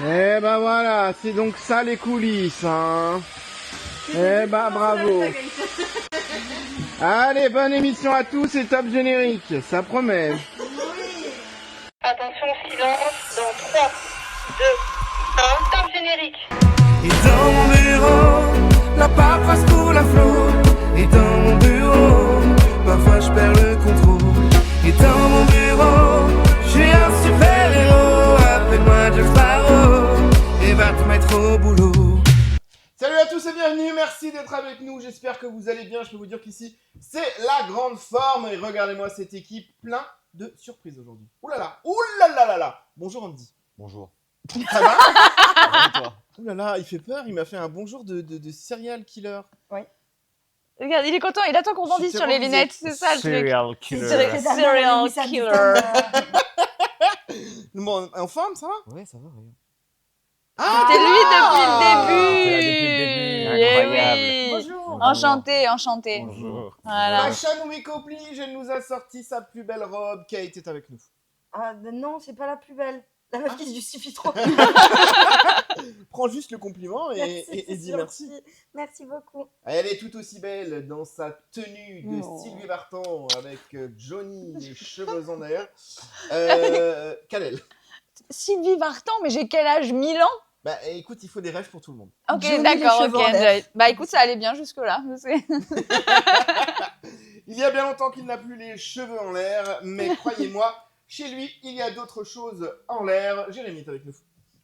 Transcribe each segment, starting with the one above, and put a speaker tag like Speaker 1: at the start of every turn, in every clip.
Speaker 1: Eh ben voilà, c'est donc ça les coulisses, hein. Eh ben bravo. Allez, bonne émission à tous et top générique, ça promet.
Speaker 2: Attention, silence, dans 3, 2, 1, top générique.
Speaker 3: Et dans mon bureau, la paperasse pour la flotte. Et dans mon bureau, parfois je perds le contrôle. Et dans mon bureau, je suis un super héros. Appelle-moi Jack Sparrow et va te mettre au boulot.
Speaker 1: Salut à tous et bienvenue, merci d'être avec nous, j'espère que vous allez bien, je peux vous dire qu'ici c'est la grande forme et regardez-moi cette équipe, plein de surprises aujourd'hui. Ouh là là, bonjour Andy.
Speaker 4: Bonjour.
Speaker 1: Ça va?
Speaker 4: Et toi?
Speaker 1: Ouh là là, il fait peur, il m'a fait un bonjour de serial killer.
Speaker 5: Regarde, il est content, il attend qu'on bondisse sur les lunettes, c'est ça le truc.
Speaker 4: Serial killer.
Speaker 5: Serial killer.
Speaker 1: Bon, en forme, ça va?
Speaker 4: Ouais, ça va, regarde.
Speaker 1: Ah,
Speaker 5: C'était lui depuis le
Speaker 4: T'es là
Speaker 5: début.
Speaker 4: depuis le début,
Speaker 5: Eh
Speaker 4: incroyable.
Speaker 5: oui.
Speaker 6: Bonjour.
Speaker 5: Enchanté.
Speaker 4: Bonjour.
Speaker 5: Voilà.
Speaker 1: Macha Noumi Coplige, elle nous a sorti sa plus belle robe, Kate est avec nous.
Speaker 6: Ah non, c'est pas la plus belle. La meuf qui se justifie trop.
Speaker 1: Prends juste le compliment et
Speaker 6: c'est
Speaker 1: dis
Speaker 6: gentil.
Speaker 1: merci.
Speaker 6: Merci beaucoup.
Speaker 1: Elle est tout aussi belle dans sa tenue de
Speaker 6: Oh.
Speaker 1: Sylvie Vartan avec Johnny, les cheveux en air. Kalel.
Speaker 5: Sylvie Vartan, mais j'ai quel âge? 1000 ans?
Speaker 1: Bah écoute, il faut des rêves pour tout le monde.
Speaker 5: Ok,
Speaker 6: Johnny,
Speaker 5: d'accord,
Speaker 6: les cheveux en
Speaker 5: ok.
Speaker 6: l'air.
Speaker 5: Bah écoute, ça allait bien jusque-là.
Speaker 1: Il y a bien longtemps qu'il n'a plus les cheveux en l'air, mais croyez-moi, chez lui, il y a d'autres choses en l'air. Jérémy est avec nous.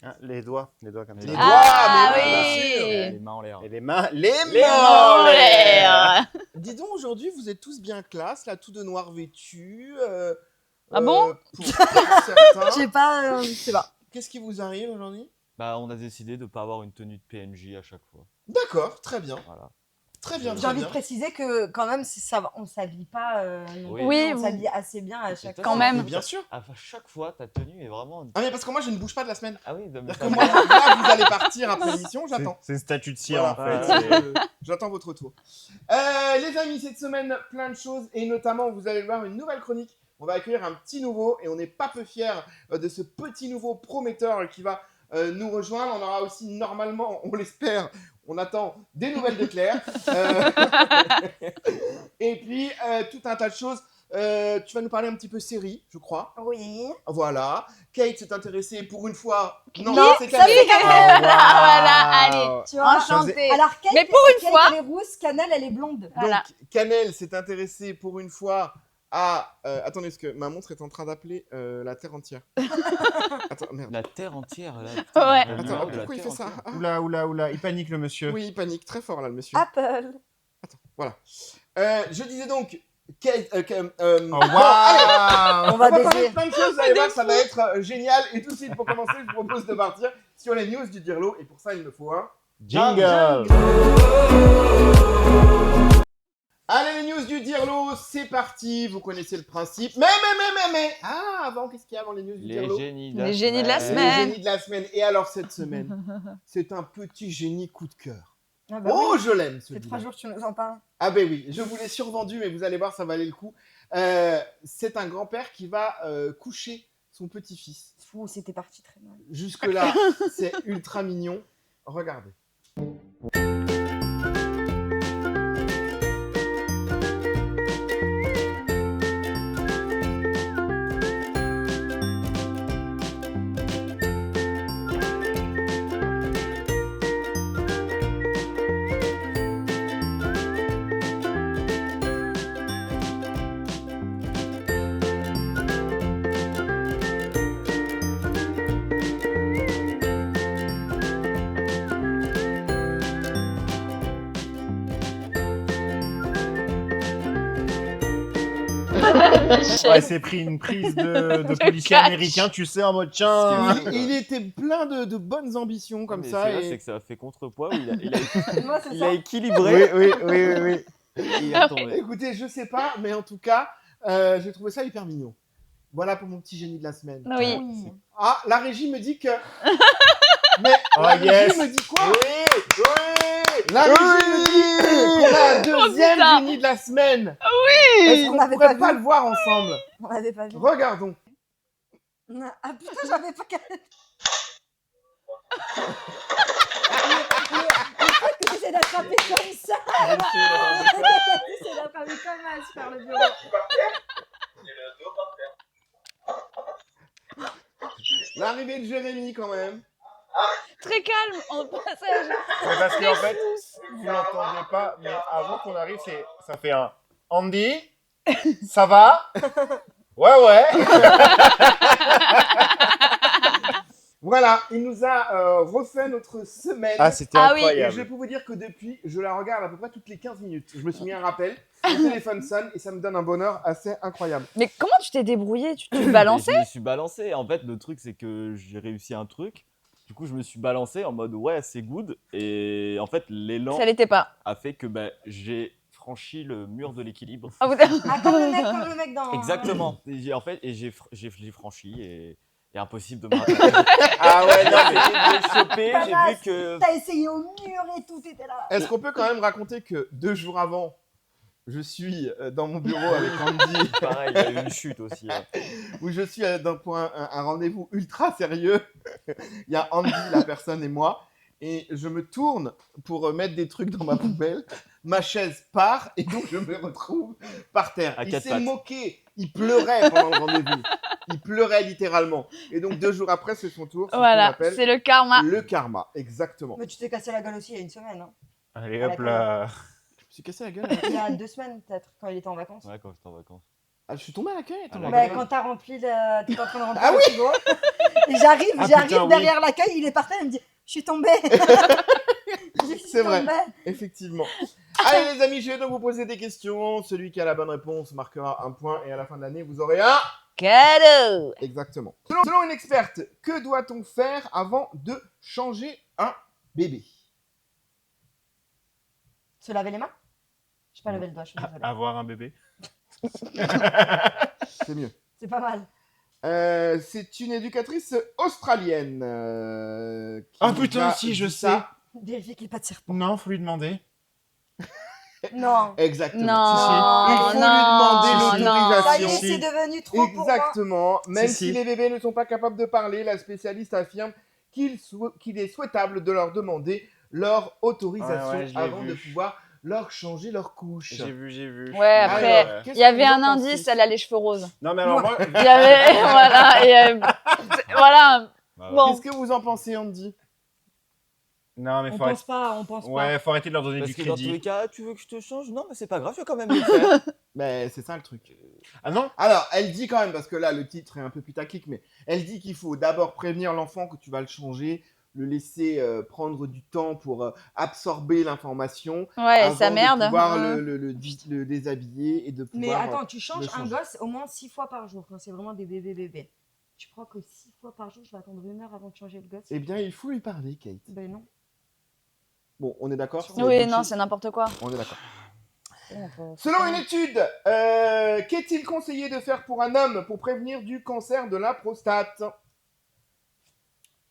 Speaker 4: Ah, les doigts comme ça.
Speaker 1: Les
Speaker 5: Ah
Speaker 1: doigts, mais
Speaker 5: oui.
Speaker 1: bien sûr.
Speaker 4: Les mains en l'air.
Speaker 1: Et les mains, les
Speaker 5: Les
Speaker 1: mains
Speaker 5: mains en l'air.
Speaker 1: Dis donc, aujourd'hui, vous êtes tous bien classe, là, tout de noir vêtu.
Speaker 5: Ah bon
Speaker 1: pour certains.
Speaker 6: Je sais pas, je sais pas.
Speaker 1: Qu'est-ce qui vous arrive aujourd'hui?
Speaker 4: Bah, on a décidé de pas avoir une tenue de PNJ à chaque fois.
Speaker 1: D'accord, très bien.
Speaker 4: Voilà.
Speaker 1: Très bien,
Speaker 6: J'ai
Speaker 1: très
Speaker 6: envie de
Speaker 1: bien.
Speaker 6: préciser que quand même, ça va, on s'habille pas. Non
Speaker 4: Oui.
Speaker 6: plus.
Speaker 5: Oui,
Speaker 6: on
Speaker 5: vous-
Speaker 6: s'habille assez bien à chaque
Speaker 4: toi,
Speaker 5: Quand
Speaker 6: fois.
Speaker 5: même.
Speaker 1: Mais bien sûr.
Speaker 4: À chaque fois, ta tenue est vraiment.
Speaker 1: Ah mais parce que moi, je ne bouge pas de la semaine.
Speaker 4: Ah oui, de
Speaker 1: C'est-à-dire que moi, là, vous allez partir après l'émission, j'attends.
Speaker 7: C'est une statue de cire
Speaker 1: Voilà.
Speaker 7: en fait.
Speaker 1: J'attends votre retour. Les amis, cette semaine, plein de choses et notamment, vous allez voir une nouvelle chronique. On va accueillir un petit nouveau et on n'est pas peu fiers de ce petit nouveau prometteur qui va nous rejoindre. On aura aussi normalement, on l'espère, on attend des nouvelles de Claire. Et puis, tout un tas de choses. Tu vas nous parler un petit peu série, je crois.
Speaker 6: Oui.
Speaker 1: Voilà. Kate s'est intéressée pour une fois. Non,
Speaker 6: Non,
Speaker 1: c'est
Speaker 6: ça,
Speaker 1: Canel.
Speaker 6: c'est Canel.
Speaker 5: Ah, voilà, allez.
Speaker 6: Tu vois.
Speaker 5: Enchantée.
Speaker 6: Alors, Kate,
Speaker 5: Mais pour une
Speaker 6: Kate,
Speaker 5: fois-
Speaker 6: elle est rousse, Canel, elle est blonde.
Speaker 5: Voilà.
Speaker 1: Donc, Canel s'est intéressée pour une fois à... attendez, parce que ma montre est en train d'appeler la Terre entière. Attends, merde.
Speaker 4: La terre entière, là.
Speaker 5: Ouais.
Speaker 4: La
Speaker 1: Attends,
Speaker 4: lueur de la
Speaker 1: pourquoi il fait
Speaker 4: terre
Speaker 1: ça?
Speaker 4: entière.
Speaker 1: Ah,
Speaker 7: Oula, il panique le monsieur.
Speaker 1: oui, il panique très fort là, le monsieur.
Speaker 6: Apple.
Speaker 1: Voilà. Je disais donc... Kate,
Speaker 7: Oh,
Speaker 1: allez,
Speaker 7: waouh.
Speaker 6: On va
Speaker 1: parler de
Speaker 6: baiser.
Speaker 1: plein de choses, vous allez voir, ça va être génial. Et tout de suite, pour commencer, je vous propose de partir sur les news du Dirlo. Et pour ça, il me faut un...
Speaker 7: Jingle.
Speaker 1: Allez, les news du Dirlo, c'est parti. Vous connaissez le principe. Mais. Ah, avant, qu'est-ce qu'il y a avant les news du
Speaker 4: Les
Speaker 1: Dirlo?
Speaker 4: génies
Speaker 5: Les génies de la
Speaker 1: Les
Speaker 5: semaine.
Speaker 1: génies de la semaine. Et alors, cette semaine, c'est un petit génie coup de cœur.
Speaker 6: Ah bah
Speaker 1: Oh,
Speaker 6: oui.
Speaker 1: je l'aime,
Speaker 6: Ça fait
Speaker 1: celui-là.
Speaker 6: 3 jours que tu nous en parles.
Speaker 1: Ah ben oui, je vous l'ai survendu, mais vous allez voir, ça valait le coup. C'est un grand-père qui va coucher son petit-fils.
Speaker 6: Fou, c'était parti très mal.
Speaker 1: Jusque-là, c'est ultra mignon. Regardez.
Speaker 7: Ouais, c'est pris une prise de policier
Speaker 5: cache.
Speaker 7: américain, tu sais, en mode tiens.
Speaker 1: Il était plein de bonnes ambitions comme
Speaker 4: Mais
Speaker 1: ça.
Speaker 4: c'est là,
Speaker 1: et-
Speaker 4: c'est que ça a fait contrepoids. Il a,
Speaker 6: Moi, c'est
Speaker 4: il
Speaker 6: ça.
Speaker 4: a équilibré.
Speaker 7: Oui.
Speaker 4: Et il est tombé.
Speaker 1: Écoutez, je sais pas, mais en tout cas, j'ai trouvé ça hyper mignon. Voilà pour mon petit génie de la semaine.
Speaker 5: Oui.
Speaker 6: Oui.
Speaker 1: Ah, la régie me dit que... Mais
Speaker 7: Oh,
Speaker 1: la régie
Speaker 7: yes.
Speaker 1: me dit quoi?
Speaker 7: Oui.
Speaker 1: La régie me dit qu'on a un deuxième
Speaker 5: putain.
Speaker 1: génie de la semaine.
Speaker 5: Oui.
Speaker 1: Est-ce
Speaker 6: On
Speaker 1: qu'on
Speaker 6: n'avait
Speaker 1: pourrait
Speaker 6: pas
Speaker 1: pas
Speaker 6: vu.
Speaker 1: le voir ensemble?
Speaker 6: On l'avait pas vu.
Speaker 1: Regardons.
Speaker 6: Ah putain, j'avais pas Canel. Que t'essaies d'attraper comme ça. T'essaies d'attraper comme ça, faire le bureau.
Speaker 1: L'arrivée de Jérémy quand même.
Speaker 5: Très calme en passage.
Speaker 7: C'est parce qu'en fait, vous l'entendez pas, mais avant qu'on arrive, ça fait un Andy, ça va? Ouais.
Speaker 1: Voilà, il nous a refait notre semaine.
Speaker 7: Ah, c'était
Speaker 5: Ah oui.
Speaker 1: Et
Speaker 7: incroyable.
Speaker 1: je peux vous dire que depuis, je la regarde à peu près toutes les 15 minutes. Je me suis mis un rappel, le téléphone sonne et ça me donne un bonheur assez incroyable.
Speaker 5: Mais comment tu t'es débrouillé? Tu te balançais?
Speaker 4: Je me suis balancé. En fait, le truc, c'est que j'ai réussi un truc. Du coup, je me suis balancé en mode ouais, c'est good. Et en fait, l'élan
Speaker 5: Ça l'était pas.
Speaker 4: a fait que j'ai franchi le mur de l'équilibre.
Speaker 5: Ah, vous...
Speaker 6: Ah, comme le mec dans.
Speaker 4: Exactement. Et j'ai franchi et impossible de me rattraper.
Speaker 1: Ah ouais, non, mais
Speaker 4: J'ai chopé, j'ai
Speaker 6: Badass.
Speaker 4: vu que.
Speaker 6: T'as essayé au mur et tout, t'étais là.
Speaker 1: est-ce qu'on peut quand même raconter que 2 jours avant, je suis dans mon bureau avec Andy,
Speaker 4: Pareil, il y a eu une chute aussi.
Speaker 1: où je suis pour un rendez-vous ultra sérieux. Il y a Andy, la personne, et moi. Et je me tourne pour mettre des trucs dans ma poubelle. Ma chaise part et donc je me retrouve par terre.
Speaker 4: À
Speaker 1: Il
Speaker 4: quatre
Speaker 1: s'est
Speaker 4: pattes.
Speaker 1: moqué. Il pleurait pendant le rendez-vous. Il pleurait littéralement. Et donc 2 jours après, c'est son tour. C'est ce qu'on
Speaker 5: Voilà,
Speaker 1: appelle
Speaker 5: c'est le karma.
Speaker 1: le karma. Exactement.
Speaker 6: Mais tu t'es cassé la gueule aussi il y a une semaine. Hein.
Speaker 7: Allez, hop là.
Speaker 1: Je me suis cassé la gueule.
Speaker 6: Il y a 2 semaines peut-être, quand il était en vacances.
Speaker 4: Ouais, quand j'étais en vacances.
Speaker 1: Ah, je suis tombé à l'accueil.
Speaker 4: À
Speaker 1: attends.
Speaker 4: l'accueil.
Speaker 6: Bah, quand t'as rempli le. T'étais en train de remplir
Speaker 1: Ah
Speaker 6: le frigo. Et j'arrive
Speaker 7: Ah, putain, oui.
Speaker 6: derrière l'accueil, il est par terre, il me dit je suis tombée.
Speaker 1: C'est vrai. Effectivement. Allez les amis, je vais donc vous poser des questions. Celui qui a la bonne réponse marquera un point et à la fin de l'année, vous aurez un...
Speaker 5: Cadeau.
Speaker 1: Exactement. Selon une experte, que doit-on faire avant de changer un bébé?
Speaker 6: Se laver les mains? J'ai pas levé le doigt, je suis désolée.
Speaker 7: Avoir un bébé.
Speaker 1: C'est mieux.
Speaker 6: C'est pas mal.
Speaker 1: C'est une éducatrice australienne. Qui
Speaker 7: Ah putain,
Speaker 1: nous a
Speaker 7: si, je
Speaker 1: dit
Speaker 7: sais.
Speaker 1: ça.
Speaker 6: Vérifier qu'il n'y ait pas de serpent.
Speaker 7: Non, faut lui demander.
Speaker 6: Non.
Speaker 1: Exactement.
Speaker 5: Non,
Speaker 1: Il faut lui
Speaker 5: non,
Speaker 1: demander
Speaker 5: non.
Speaker 6: Ça y est,
Speaker 1: l'autorisation.
Speaker 6: c'est devenu trop pour moi.
Speaker 1: Exactement. Même si
Speaker 7: Si.
Speaker 1: les bébés ne sont pas capables de parler, la spécialiste affirme qu'il est souhaitable de leur demander leur autorisation
Speaker 7: Ouais, je l'ai
Speaker 1: avant
Speaker 7: vu.
Speaker 1: de pouvoir leur changer leur couche.
Speaker 7: J'ai vu.
Speaker 5: Ouais, après,
Speaker 1: Alors, qu'est-ce
Speaker 5: il y avait
Speaker 1: que vous
Speaker 5: un
Speaker 1: en pensez?
Speaker 5: indice, elle a les cheveux roses.
Speaker 7: Non, mais alors moi,
Speaker 5: Il y avait, voilà, et voilà.
Speaker 4: Bah,
Speaker 5: Bon.
Speaker 1: Qu'est-ce que vous en pensez, Andy?
Speaker 7: non, mais
Speaker 6: On
Speaker 7: faut arrêter.
Speaker 6: pense pas, on pense pas.
Speaker 7: Ouais, faut arrêter de leur donner
Speaker 4: Parce
Speaker 7: du
Speaker 4: que dans tous les
Speaker 7: crédit.
Speaker 4: cas, tu veux que je te change? Non, mais c'est pas grave, je vais quand même le faire.
Speaker 1: Mais c'est ça le truc.
Speaker 7: Ah non?
Speaker 1: Alors, elle dit quand même, parce que là, le titre est un peu putaclic, mais elle dit qu'il faut d'abord prévenir l'enfant que tu vas le changer, le laisser prendre du temps pour absorber l'information.
Speaker 5: Ouais,
Speaker 1: avant
Speaker 5: sa merde.
Speaker 1: de pouvoir
Speaker 5: hein.
Speaker 1: le déshabiller et de
Speaker 6: Mais
Speaker 1: pouvoir...
Speaker 6: attends, tu changes
Speaker 1: le
Speaker 6: un
Speaker 1: changer.
Speaker 6: gosse au moins 6 fois par jour, quand c'est vraiment des bébés. Tu crois que 6 fois par jour, je vais attendre 1 heure avant de changer le gosse?
Speaker 1: Eh bien, il faut lui parler, Kate.
Speaker 6: Ben non.
Speaker 1: Bon, on est d'accord?
Speaker 6: Oui,
Speaker 1: c'est
Speaker 5: Oui,
Speaker 1: bullshit
Speaker 5: non, c'est n'importe quoi.
Speaker 1: On est d'accord.
Speaker 6: Selon
Speaker 1: Selon une étude, qu'est-il conseillé de faire pour un homme pour prévenir du cancer de la prostate?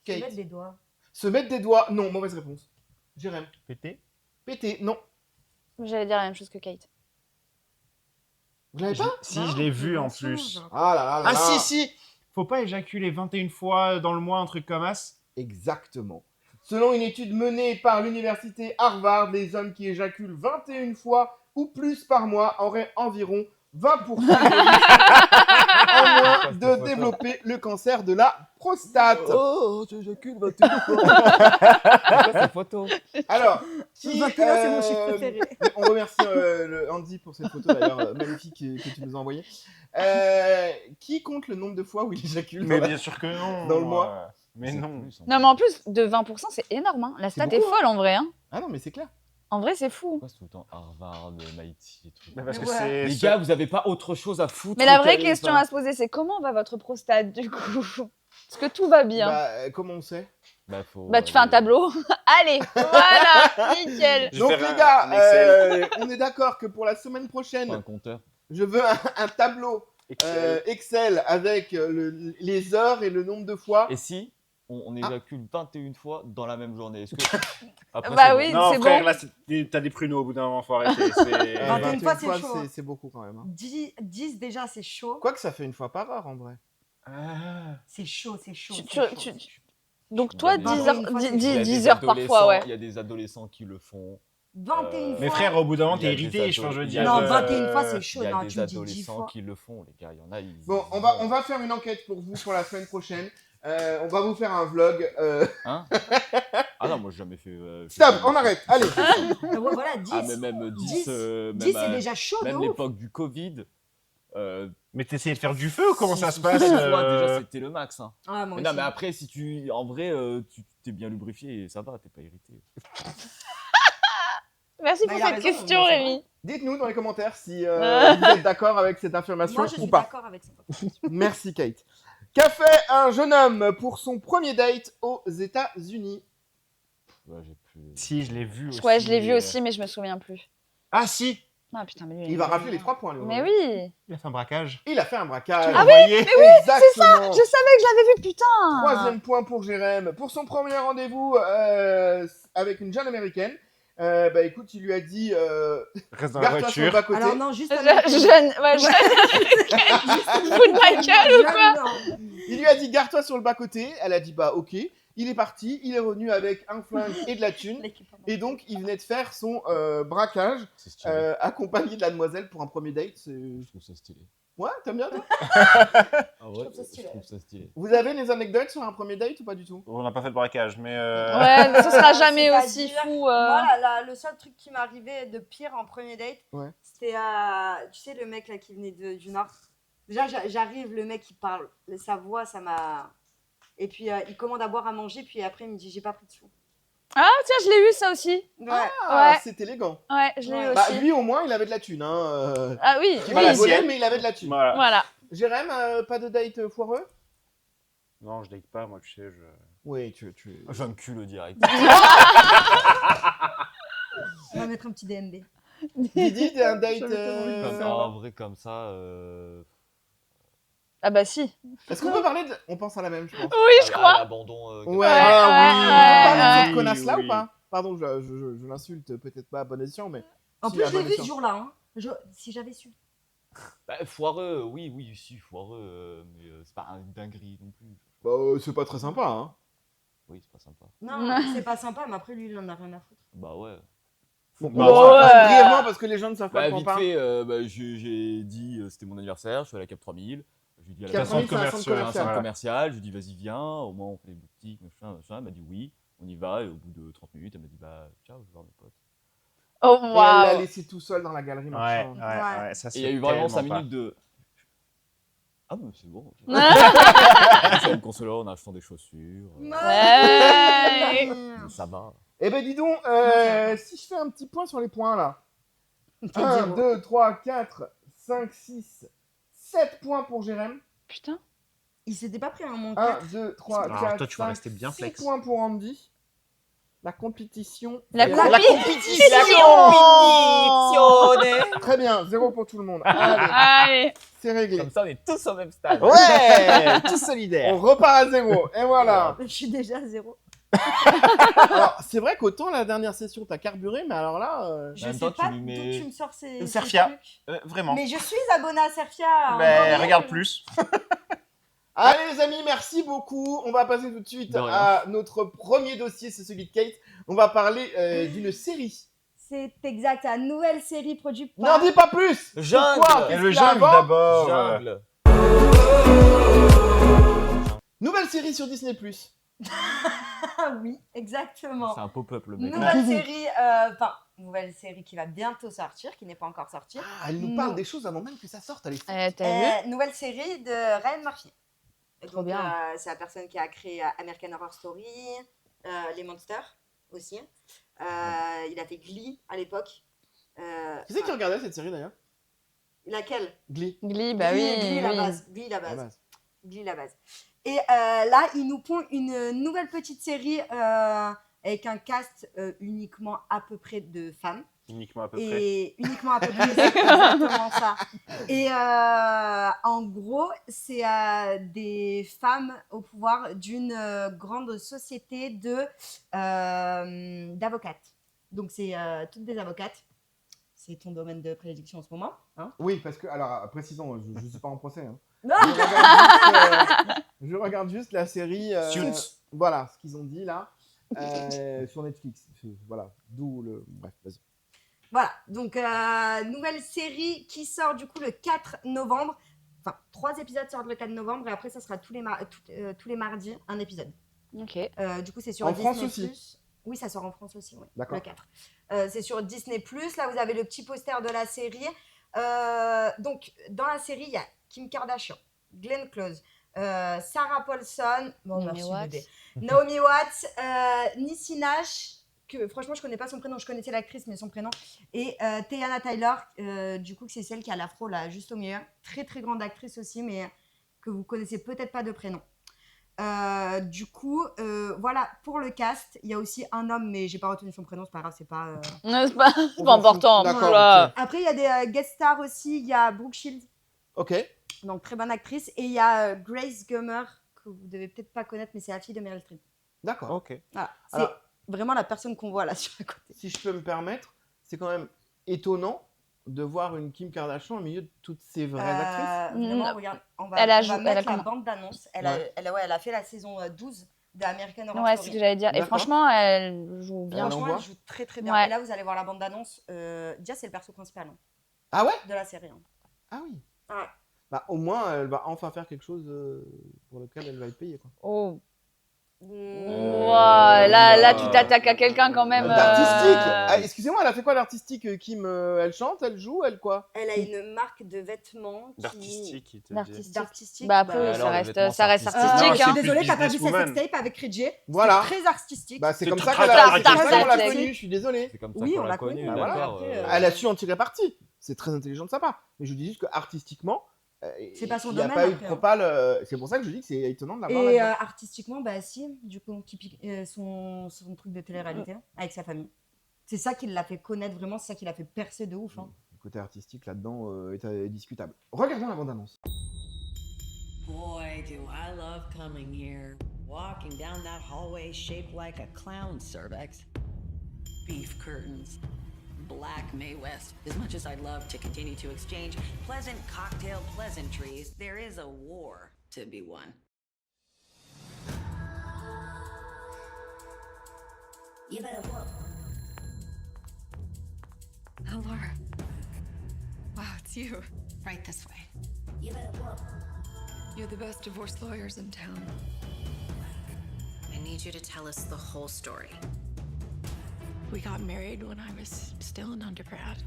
Speaker 1: Kate.
Speaker 6: mettre les doigts.
Speaker 1: Se mettre des doigts? Non, mauvaise réponse. Jérém.
Speaker 7: Pété?
Speaker 1: Péter? Non.
Speaker 5: J'allais dire la même chose que Kate.
Speaker 1: Vous l'avez pas?
Speaker 7: Si, je l'ai vu en plus.
Speaker 1: Ah là là là
Speaker 7: Ah
Speaker 1: là.
Speaker 7: si! Faut pas éjaculer 21 fois dans le mois, un truc comme ça.
Speaker 1: Exactement. Selon une étude menée par l'université Harvard, les hommes qui éjaculent 21 fois ou plus par mois auraient environ 20% en moins de développer le cancer de la prostate.
Speaker 4: Oh, tu éjacules 21 fois. C'est quoi cette photo?
Speaker 1: Alors, qui,
Speaker 6: 21, c'est mon chiffre préféré.
Speaker 1: on remercie Andy pour cette photo d'ailleurs magnifique que tu nous as envoyée. Qui compte le nombre de fois où il éjacule
Speaker 7: Mais
Speaker 1: dans la-
Speaker 7: bien sûr que non.
Speaker 1: Dans le mois.
Speaker 7: Mais
Speaker 4: C'est
Speaker 7: non.
Speaker 4: plus, en
Speaker 5: Non, mais en plus, de 20%, c'est énorme. Hein. La
Speaker 1: C'est
Speaker 5: stat est
Speaker 1: beaucoup,
Speaker 5: folle en vrai. Hein.
Speaker 1: Ah non, mais c'est clair.
Speaker 5: En vrai, c'est fou.
Speaker 4: Pourquoi c'est tout le temps Harvard, MIT et tout?
Speaker 7: Mais parce que
Speaker 6: Ouais.
Speaker 7: c'est.
Speaker 4: Les gars, vous avez pas autre chose à foutre?
Speaker 5: Mais la vraie
Speaker 4: qu'aller,
Speaker 5: question
Speaker 4: enfin.
Speaker 5: à se poser, c'est comment va votre prostate du coup? Est-ce que tout va bien?
Speaker 1: Bah, comment on sait?
Speaker 4: Faut
Speaker 5: Bah, tu fais un
Speaker 4: aller-
Speaker 5: tableau. Allez, voilà, nickel.
Speaker 7: Je vais
Speaker 1: Donc
Speaker 7: faire
Speaker 1: les
Speaker 7: un
Speaker 1: gars,
Speaker 7: Excel.
Speaker 1: on est d'accord que pour la semaine
Speaker 4: Faut
Speaker 1: prochaine,
Speaker 4: un compteur.
Speaker 1: je veux un tableau Excel avec les heures et le nombre de fois.
Speaker 4: Et si on éjacule 21 fois dans la même journée? Est-ce que... Après,
Speaker 5: Bah
Speaker 4: c'est
Speaker 5: oui.
Speaker 4: bon.
Speaker 7: Non,
Speaker 5: c'est
Speaker 7: frère,
Speaker 5: bon.
Speaker 7: là, t'as des pruneaux au bout d'un moment, faut arrêter. C'est-
Speaker 6: 21 fois, c'est chaud, hein.
Speaker 1: c'est beaucoup quand même. Hein.
Speaker 6: 10 déjà, c'est chaud.
Speaker 1: Quoique ça fait une fois par heure en vrai.
Speaker 7: Ah.
Speaker 6: C'est chaud, c'est chaud.
Speaker 5: Tu-
Speaker 6: c'est
Speaker 5: tu-
Speaker 6: chaud,
Speaker 5: tu-
Speaker 6: c'est chaud.
Speaker 5: Donc toi,
Speaker 4: Il y a
Speaker 5: 10
Speaker 4: des-
Speaker 5: heures,
Speaker 6: il y a
Speaker 5: 10 heures parfois, ouais.
Speaker 4: Il y a des adolescents qui le font.
Speaker 6: 21 fois.
Speaker 7: Mais frère, au bout d'un moment,
Speaker 4: Il y a
Speaker 7: t'es
Speaker 4: des
Speaker 7: irrité, je
Speaker 4: ados-
Speaker 7: veux
Speaker 4: il y
Speaker 7: dire.
Speaker 4: a
Speaker 6: Non,
Speaker 4: des-
Speaker 6: 21 fois, c'est chaud.
Speaker 4: Il y a
Speaker 6: Non,
Speaker 4: des
Speaker 6: tu me dis 10
Speaker 4: adolescents
Speaker 6: fois.
Speaker 4: qui le font, les gars. Il y en a.
Speaker 1: Bon, on va faire une enquête pour vous pour la semaine prochaine. On va vous faire un vlog.
Speaker 4: Hein Ah non, moi j'ai jamais fait.
Speaker 1: Stop, on arrête. Allez.
Speaker 6: Ouais, voilà, 10.
Speaker 4: Ah, mais même 10.
Speaker 6: 10,
Speaker 4: même
Speaker 6: 10 c'est
Speaker 4: à-
Speaker 6: déjà chaud de
Speaker 4: Même
Speaker 6: ouf.
Speaker 4: l'époque du Covid.
Speaker 7: Mais t'essayais de faire du feu ou comment ça se passe
Speaker 4: Six fois, déjà, c'était le max. Hein.
Speaker 6: Ah, moi
Speaker 4: Mais non,
Speaker 6: aussi.
Speaker 4: mais après, si tu. En vrai, tu t'es bien lubrifié et ça va, t'es pas irrité.
Speaker 5: Merci
Speaker 6: Bah,
Speaker 5: pour
Speaker 6: il a
Speaker 5: cette
Speaker 6: raison,
Speaker 5: question,
Speaker 6: mais c'est
Speaker 5: Rémi.
Speaker 1: Dites-nous dans les commentaires si vous êtes d'accord avec cette affirmation
Speaker 6: Moi, je
Speaker 1: ou
Speaker 6: suis
Speaker 1: pas.
Speaker 6: d'accord avec ça.
Speaker 1: Merci Kate. Qu'a fait un jeune homme pour son premier date aux États-Unis?
Speaker 4: Ouais, j'ai plus.
Speaker 7: Si, je l'ai vu aussi.
Speaker 5: Ouais, je l'ai vu aussi, mais je me souviens plus.
Speaker 7: Ah si,
Speaker 5: Ah putain, mais lui.
Speaker 1: Il va rafler les 3 points. Lui,
Speaker 5: Mais
Speaker 1: aujourd'hui.
Speaker 5: oui.
Speaker 7: il a fait un braquage.
Speaker 1: Il a fait un braquage.
Speaker 5: Ah
Speaker 7: oui,
Speaker 1: Exactement.
Speaker 5: Je savais que je l'avais vu, putain.
Speaker 1: Troisième point pour Jérém. Pour son premier rendez-vous avec une jeune américaine, bah écoute, il lui a dit
Speaker 7: Reste dans la
Speaker 1: garde-toi sur le
Speaker 7: voiture.
Speaker 1: bas-côté.
Speaker 6: Alors non, juste
Speaker 5: Jeune, ouais, jeune. Fous de ma gueule ou quoi?
Speaker 1: Il lui a dit garde-toi sur le bas-côté. Elle a dit bah ok. Il est parti. Il est revenu avec un flingue et de la thune. Et donc, il venait de faire son braquage
Speaker 4: C'est stylé.
Speaker 1: accompagné de la demoiselle pour un premier date.
Speaker 4: Je trouve ça stylé.
Speaker 1: Ouais, t'aimes bien toi?
Speaker 4: Ah ouais,
Speaker 6: trouve ça stylé.
Speaker 4: je trouve ça stylé.
Speaker 1: Vous avez des anecdotes sur un premier date ou pas du tout?
Speaker 7: On n'a pas fait de braquage, mais.
Speaker 5: Ouais, mais ce sera jamais aussi
Speaker 6: C'est-à-dire,
Speaker 5: fou.
Speaker 6: Moi, le seul truc qui m'est arrivé de pire en premier date,
Speaker 1: Ouais.
Speaker 6: c'était, tu sais, le mec là qui venait du Nord. Déjà, j'arrive, le mec il parle, sa voix, ça m'a. Et puis il commande à boire, à manger, puis après il me dit j'ai pas pris de sous.
Speaker 5: Ah tiens, je l'ai eu ça aussi.
Speaker 6: Ouais.
Speaker 1: Ah,
Speaker 5: Ouais.
Speaker 1: c'est élégant.
Speaker 5: Ouais, je l'ai eu
Speaker 1: Bah,
Speaker 5: aussi.
Speaker 1: lui au moins, il avait de la thune. Hein,
Speaker 5: Ah oui,
Speaker 1: il
Speaker 7: Pas
Speaker 5: oui.
Speaker 7: la
Speaker 1: il volait,
Speaker 7: sienne.
Speaker 1: mais il avait de la thune.
Speaker 7: Voilà.
Speaker 5: Voilà.
Speaker 1: Jérém, pas de date foireux?
Speaker 7: Non, je date pas, moi, tu sais.
Speaker 1: Oui, tu.
Speaker 4: Je me cul le direct.
Speaker 6: On va mettre un petit DMB.
Speaker 1: Didi, t'es un date.
Speaker 4: En vrai, comme ça.
Speaker 5: Ah bah si.
Speaker 1: Est-ce qu'on peut parler de. On pense à la même, je pense.
Speaker 5: Oui, je crois.
Speaker 4: L'abandon.
Speaker 1: Ouais,
Speaker 5: ouais,
Speaker 1: on parle de
Speaker 5: ouais.
Speaker 1: cette connasse-là
Speaker 7: Oui,
Speaker 1: ou pas? Pardon, je l'insulte peut-être pas à bon escient, mais.
Speaker 6: En
Speaker 1: Si,
Speaker 6: plus,
Speaker 1: à
Speaker 6: je l'ai
Speaker 1: bon
Speaker 6: vu ce
Speaker 1: escient.
Speaker 6: jour-là. Hein. Si j'avais su.
Speaker 4: Bah, foireux, oui, si, foireux. Mais c'est pas une dinguerie non plus.
Speaker 1: Bah, c'est pas très sympa, hein.
Speaker 4: Oui, c'est pas sympa.
Speaker 6: Non, c'est pas sympa, mais après lui, il en a rien à foutre.
Speaker 4: Bah ouais.
Speaker 1: Bon,
Speaker 7: Bah,
Speaker 1: on va
Speaker 5: ouais.
Speaker 1: faire brièvement parce que les gens ne savent pas
Speaker 4: Bah,
Speaker 1: de quoi on
Speaker 4: vite
Speaker 1: parle.
Speaker 4: fait, j'ai dit, c'était mon anniversaire, je suis à la Cap 3000. Je lui ai dit à
Speaker 1: Cap
Speaker 4: la
Speaker 1: 3000,
Speaker 4: personne,
Speaker 1: c'est un centre
Speaker 4: c'est un
Speaker 1: commercial.
Speaker 4: centre
Speaker 7: Voilà.
Speaker 4: commercial. Je lui ai dit, vas-y, viens, au moins on fait des boutiques, machin. Elle m'a dit oui, on y va. Et au bout de 30 minutes, elle m'a dit, bah, ciao, je vais voir mes potes.
Speaker 5: Oh
Speaker 1: Et elle l'a
Speaker 5: waouh.
Speaker 1: laissé tout seul dans la galerie,
Speaker 7: Ouais,
Speaker 1: machin.
Speaker 7: ouais, ça
Speaker 4: Et
Speaker 7: c'est.
Speaker 4: il y a eu vraiment 5
Speaker 7: tellement pas.
Speaker 4: minutes de. Ah, mais c'est bon. Ça me consoler en achetant des chaussures.
Speaker 5: Ouais.
Speaker 4: Mais ça va.
Speaker 1: Eh ben dis donc, si je fais un petit point sur les points là.
Speaker 6: T'es
Speaker 1: 1,
Speaker 6: zéro.
Speaker 1: 2, 3, 4, 5, 6, 7 points pour Jérém.
Speaker 5: Putain.
Speaker 6: Il s'était pas pris un mon
Speaker 1: 1,
Speaker 6: 4.
Speaker 1: 2, 3,
Speaker 7: Alors,
Speaker 1: 4,
Speaker 7: toi, tu vas
Speaker 1: 5,
Speaker 7: rester bien
Speaker 1: 6
Speaker 7: flex.
Speaker 1: points pour Andy. La compétition.
Speaker 5: La
Speaker 1: est-
Speaker 5: compétition.
Speaker 1: Très bien, 0 pour tout le monde. Allez,
Speaker 5: Allez.
Speaker 1: c'est réglé.
Speaker 4: Comme ça, on est tous au même stade.
Speaker 1: Ouais,
Speaker 7: Tous solidaires.
Speaker 1: on repart à 0. Et voilà.
Speaker 6: Je suis déjà à 0.
Speaker 1: Alors, c'est vrai qu'autant la dernière session, t'as carburé, mais alors là.
Speaker 6: Je
Speaker 4: même
Speaker 6: sais
Speaker 4: temps, tu
Speaker 6: pas
Speaker 4: lui
Speaker 6: d'où
Speaker 4: mets-
Speaker 6: tu me sors ces
Speaker 7: Serfia.
Speaker 6: trucs.
Speaker 7: Vraiment.
Speaker 6: Mais je suis abonnée à Serfia.
Speaker 7: Mais
Speaker 6: encore
Speaker 7: regarde
Speaker 6: mieux.
Speaker 7: plus.
Speaker 1: Allez les amis, merci beaucoup. On va passer tout de suite
Speaker 4: De rien.
Speaker 1: à notre premier dossier, c'est celui de Kate. On va parler d'une série.
Speaker 6: C'est exact, la nouvelle série produite par.
Speaker 1: N'en dis pas plus.
Speaker 4: Jungle.
Speaker 1: Pourquoi
Speaker 7: Et
Speaker 1: Qu'est-ce
Speaker 7: le
Speaker 1: qu'il y a
Speaker 7: jungle
Speaker 1: avant
Speaker 7: d'abord.
Speaker 4: Jungle.
Speaker 1: Nouvelle série sur Disney+.
Speaker 6: Ah oui, exactement.
Speaker 4: C'est un pop-up le mec.
Speaker 6: Nouvelle série, nouvelle série qui va bientôt sortir, qui n'est pas encore sortie.
Speaker 1: Ah, elle nous parle des choses avant même que ça sorte. Allez.
Speaker 5: T'as vu?
Speaker 6: Nouvelle série de Ryan Murphy. Et
Speaker 5: Trop
Speaker 6: donc,
Speaker 5: bien.
Speaker 6: c'est la personne qui a créé American Horror Story, Les Monsters aussi. Il a fait Glee à l'époque.
Speaker 1: Qui c'est qui regardait cette série d'ailleurs?
Speaker 6: Laquelle?
Speaker 1: Glee.
Speaker 5: Glee, bah
Speaker 6: Glee,
Speaker 5: oui.
Speaker 6: Glee, la
Speaker 5: oui.
Speaker 6: base. Glee, la
Speaker 1: à la
Speaker 6: base.
Speaker 1: base.
Speaker 6: Glee, la base. Et là, il nous pond une nouvelle petite série avec un cast uniquement à peu près de femmes.
Speaker 7: Uniquement à peu près.
Speaker 6: Et uniquement à peu près, c'est exactement ça. Et en gros, c'est des femmes au pouvoir d'une grande société d'avocates. Donc, c'est toutes des avocates. C'est ton domaine de prédilection en ce moment. Hein.
Speaker 1: Oui, parce que, alors, précisons, je ne suis pas en procès. Hein.
Speaker 6: Non.
Speaker 1: Je regarde juste la série.
Speaker 7: Suits.
Speaker 1: Voilà ce qu'ils ont dit là sur Netflix. Voilà, d'où le. Bref, vas-y.
Speaker 6: Voilà, donc nouvelle série qui sort du coup le 4 novembre. Enfin, 3 épisodes sortent le 4 novembre et après ça sera tous les mardis un épisode.
Speaker 5: Ok.
Speaker 6: Du coup, c'est sur
Speaker 1: En
Speaker 6: Disney+.
Speaker 1: France aussi.
Speaker 6: Oui, ça sort en France aussi, oui.
Speaker 1: D'accord.
Speaker 6: Le 4. C'est sur Disney+. Là, vous avez le petit poster de la série. Donc, dans la série, il y a Kim Kardashian, Glenn Close, Sarah Paulson,
Speaker 5: Naomi Watts.
Speaker 6: bébé. Naomi Watts, Niecy Nash, que franchement, je connais pas son prénom, je connaissais l'actrice, mais son prénom, et Teyana Taylor, du coup, c'est celle qui a l'afro là, juste au milieu. Très, très grande actrice aussi, mais que vous connaissez peut-être pas de prénom. Du coup, voilà, pour le cast, il y a aussi un homme, mais j'ai pas retenu son prénom, c'est pas grave, c'est pas...
Speaker 5: Non, c'est pas
Speaker 1: On
Speaker 5: pas
Speaker 1: s'en fout.
Speaker 5: important.
Speaker 1: D'accord,
Speaker 5: Voilà.
Speaker 1: ok.
Speaker 6: Après, il y a des guest stars aussi, il y a Brooke Shields,
Speaker 1: Ok.
Speaker 6: donc très bonne actrice, et il y a Grace Gummer, que vous devez peut-être pas connaître, mais c'est la fille de Meryl Streep.
Speaker 1: D'accord.
Speaker 7: Ok.
Speaker 6: Voilà, c'est
Speaker 1: Alors-
Speaker 6: vraiment la personne qu'on voit là sur le côté.
Speaker 1: Si je peux me permettre, c'est quand même étonnant de voir une Kim Kardashian au milieu de toutes ces vraies actrices.
Speaker 6: Vraiment,
Speaker 5: Mm.
Speaker 6: regarde, on va,
Speaker 5: Elle a
Speaker 6: on va
Speaker 5: joué- elle
Speaker 6: mettre
Speaker 5: a
Speaker 6: la
Speaker 5: comm-
Speaker 6: bande d'annonce. Elle,
Speaker 1: Ouais.
Speaker 6: elle a fait la saison 12 d'American Horror
Speaker 5: Ouais, c'est ce que
Speaker 6: Story.
Speaker 5: j'allais dire. Et
Speaker 1: D'accord.
Speaker 5: franchement, elle joue bien.
Speaker 1: Elle
Speaker 6: Franchement,
Speaker 1: envoie.
Speaker 6: elle joue très très bien.
Speaker 5: Ouais.
Speaker 6: Et là, vous allez voir la bande d'annonce. Dia, c'est le perso principal
Speaker 1: Ah ouais?
Speaker 6: de la série.
Speaker 1: Ah oui.
Speaker 6: Ouais.
Speaker 1: Bah au moins, elle va enfin faire quelque chose pour lequel elle va être payée, quoi.
Speaker 5: Oh.
Speaker 6: Mm.
Speaker 5: Wow, là, tu t'attaques à quelqu'un quand même.
Speaker 1: D'artistique. Ah, excusez-moi, elle a fait quoi l'artistique, Kim? Elle chante, elle joue, elle quoi?
Speaker 6: Elle a une marque de vêtements qui...
Speaker 7: D'artistique, il te dit.
Speaker 5: D'artistique.
Speaker 6: D'artistique.
Speaker 5: Bah après,
Speaker 4: Bah,
Speaker 5: ça
Speaker 4: alors, les
Speaker 5: reste,
Speaker 4: vêtements,
Speaker 5: ça reste
Speaker 4: c'est
Speaker 7: artistique.
Speaker 6: je
Speaker 5: artistique.
Speaker 7: Non,
Speaker 5: hein.
Speaker 6: suis désolée,
Speaker 7: plus
Speaker 6: t'as pas vu sa
Speaker 7: businesswoman.
Speaker 6: sextape avec Ridgey.
Speaker 1: Voilà.
Speaker 6: C'est très artistique.
Speaker 1: Bah c'est
Speaker 7: C'est
Speaker 1: comme
Speaker 7: tout
Speaker 1: ça
Speaker 7: très
Speaker 1: qu'elle a, c'est
Speaker 5: artistique.
Speaker 1: comme ça qu'on l'a
Speaker 6: Artistique.
Speaker 1: connue. Je suis désolé.
Speaker 4: C'est comme ça
Speaker 6: Oui,
Speaker 4: qu'on
Speaker 6: on
Speaker 4: l'a
Speaker 6: l'a
Speaker 4: connu,
Speaker 6: connu.
Speaker 1: Bah, voilà.
Speaker 4: d'accord.
Speaker 6: Après,
Speaker 1: Elle a su en tirer parti. C'est très intelligent de sa part. Mais je dis juste que artistiquement,
Speaker 6: C'est pas son
Speaker 1: il n'y a
Speaker 6: domaine,
Speaker 1: pas eu de
Speaker 6: après, hein.
Speaker 1: propale. C'est pour ça que je dis que c'est étonnant de l'avoir
Speaker 6: Et
Speaker 1: là-dedans.
Speaker 6: artistiquement, bah si, du coup, son truc de télé-réalité avec sa famille. C'est ça qui l'a fait connaître vraiment, c'est ça qui l'a fait percer de ouf. Hein.
Speaker 1: Le côté artistique là-dedans est discutable. Regardons la bande-annonce.
Speaker 8: Boy, do I love coming here. Walking down that hallway shaped like a clown cervix. Beef curtains. Black May West. As much as I'd love to continue to exchange pleasant cocktail pleasantries, there is a war to be won. You better whoop.
Speaker 9: Oh, Laura. Wow, it's you.
Speaker 8: Right this way.
Speaker 9: You better whoop. You're the best divorce lawyers in town.
Speaker 8: I need you to tell us the whole story.
Speaker 9: We got married when I was still an undergrad.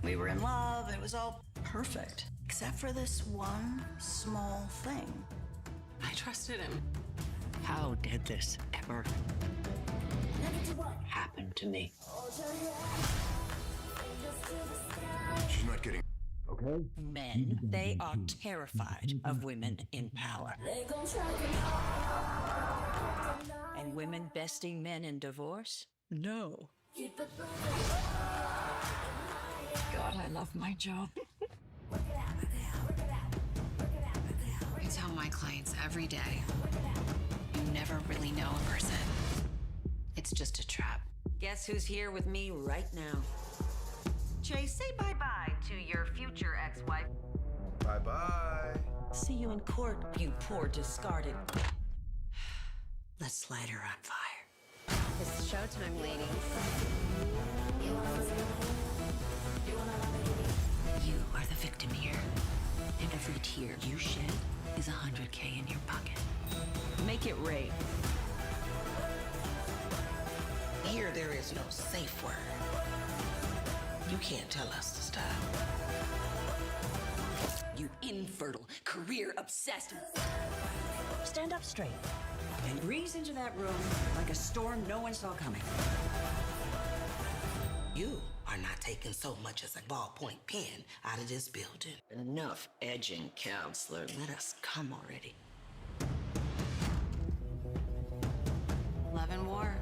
Speaker 8: We were in love, it was all perfect. Except for this one small thing.
Speaker 9: I trusted him.
Speaker 8: How did this ever happen to me?
Speaker 3: She's not getting.
Speaker 8: Men, they are terrified of women in power. And women besting men in divorce? No.
Speaker 9: God, I love my job.
Speaker 10: I tell my clients every day, you never really know a person. It's just a trap.
Speaker 8: Guess who's here with me right now? Chase, say bye-bye to your future ex-wife.
Speaker 3: Bye-bye.
Speaker 8: See you in court, you poor discarded. Let's light her on fire.
Speaker 10: It's showtime, ladies. You are the victim here. And every tear you shed is $100K in your pocket.
Speaker 8: Make it rain. Here there is no safe word. You can't tell us to stop. You infertile, career-obsessed. Stand up straight and breeze into that room like a storm no one saw coming. You are not taking so much as a ballpoint pen out of this building. Enough edging, counselor. Let us come already.
Speaker 10: Love and war.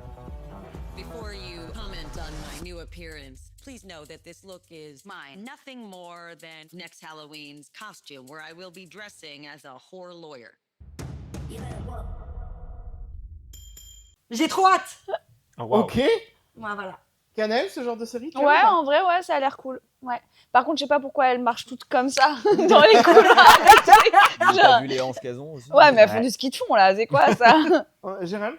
Speaker 8: Before you comment on my new appearance, please know that this look is
Speaker 10: Mine.
Speaker 8: nothing more than next Halloween's costume, where I will be dressing as a whore lawyer.
Speaker 6: J'ai trop hâte.
Speaker 7: Oh, wow.
Speaker 1: Ok.
Speaker 6: Voilà.
Speaker 1: Cannelle, ce genre de série? tu
Speaker 5: Ouais,
Speaker 1: aimes ou
Speaker 5: en vrai, ouais, ça a l'air cool. Par contre, je sais pas pourquoi elles marchent toutes comme ça dans les couloirs.
Speaker 4: T'as
Speaker 5: Genre-
Speaker 4: vu les hanches qu'elles ont aussi?
Speaker 5: Ouais, mais elles font du ski de fond là, c'est quoi ça?
Speaker 1: Gérald?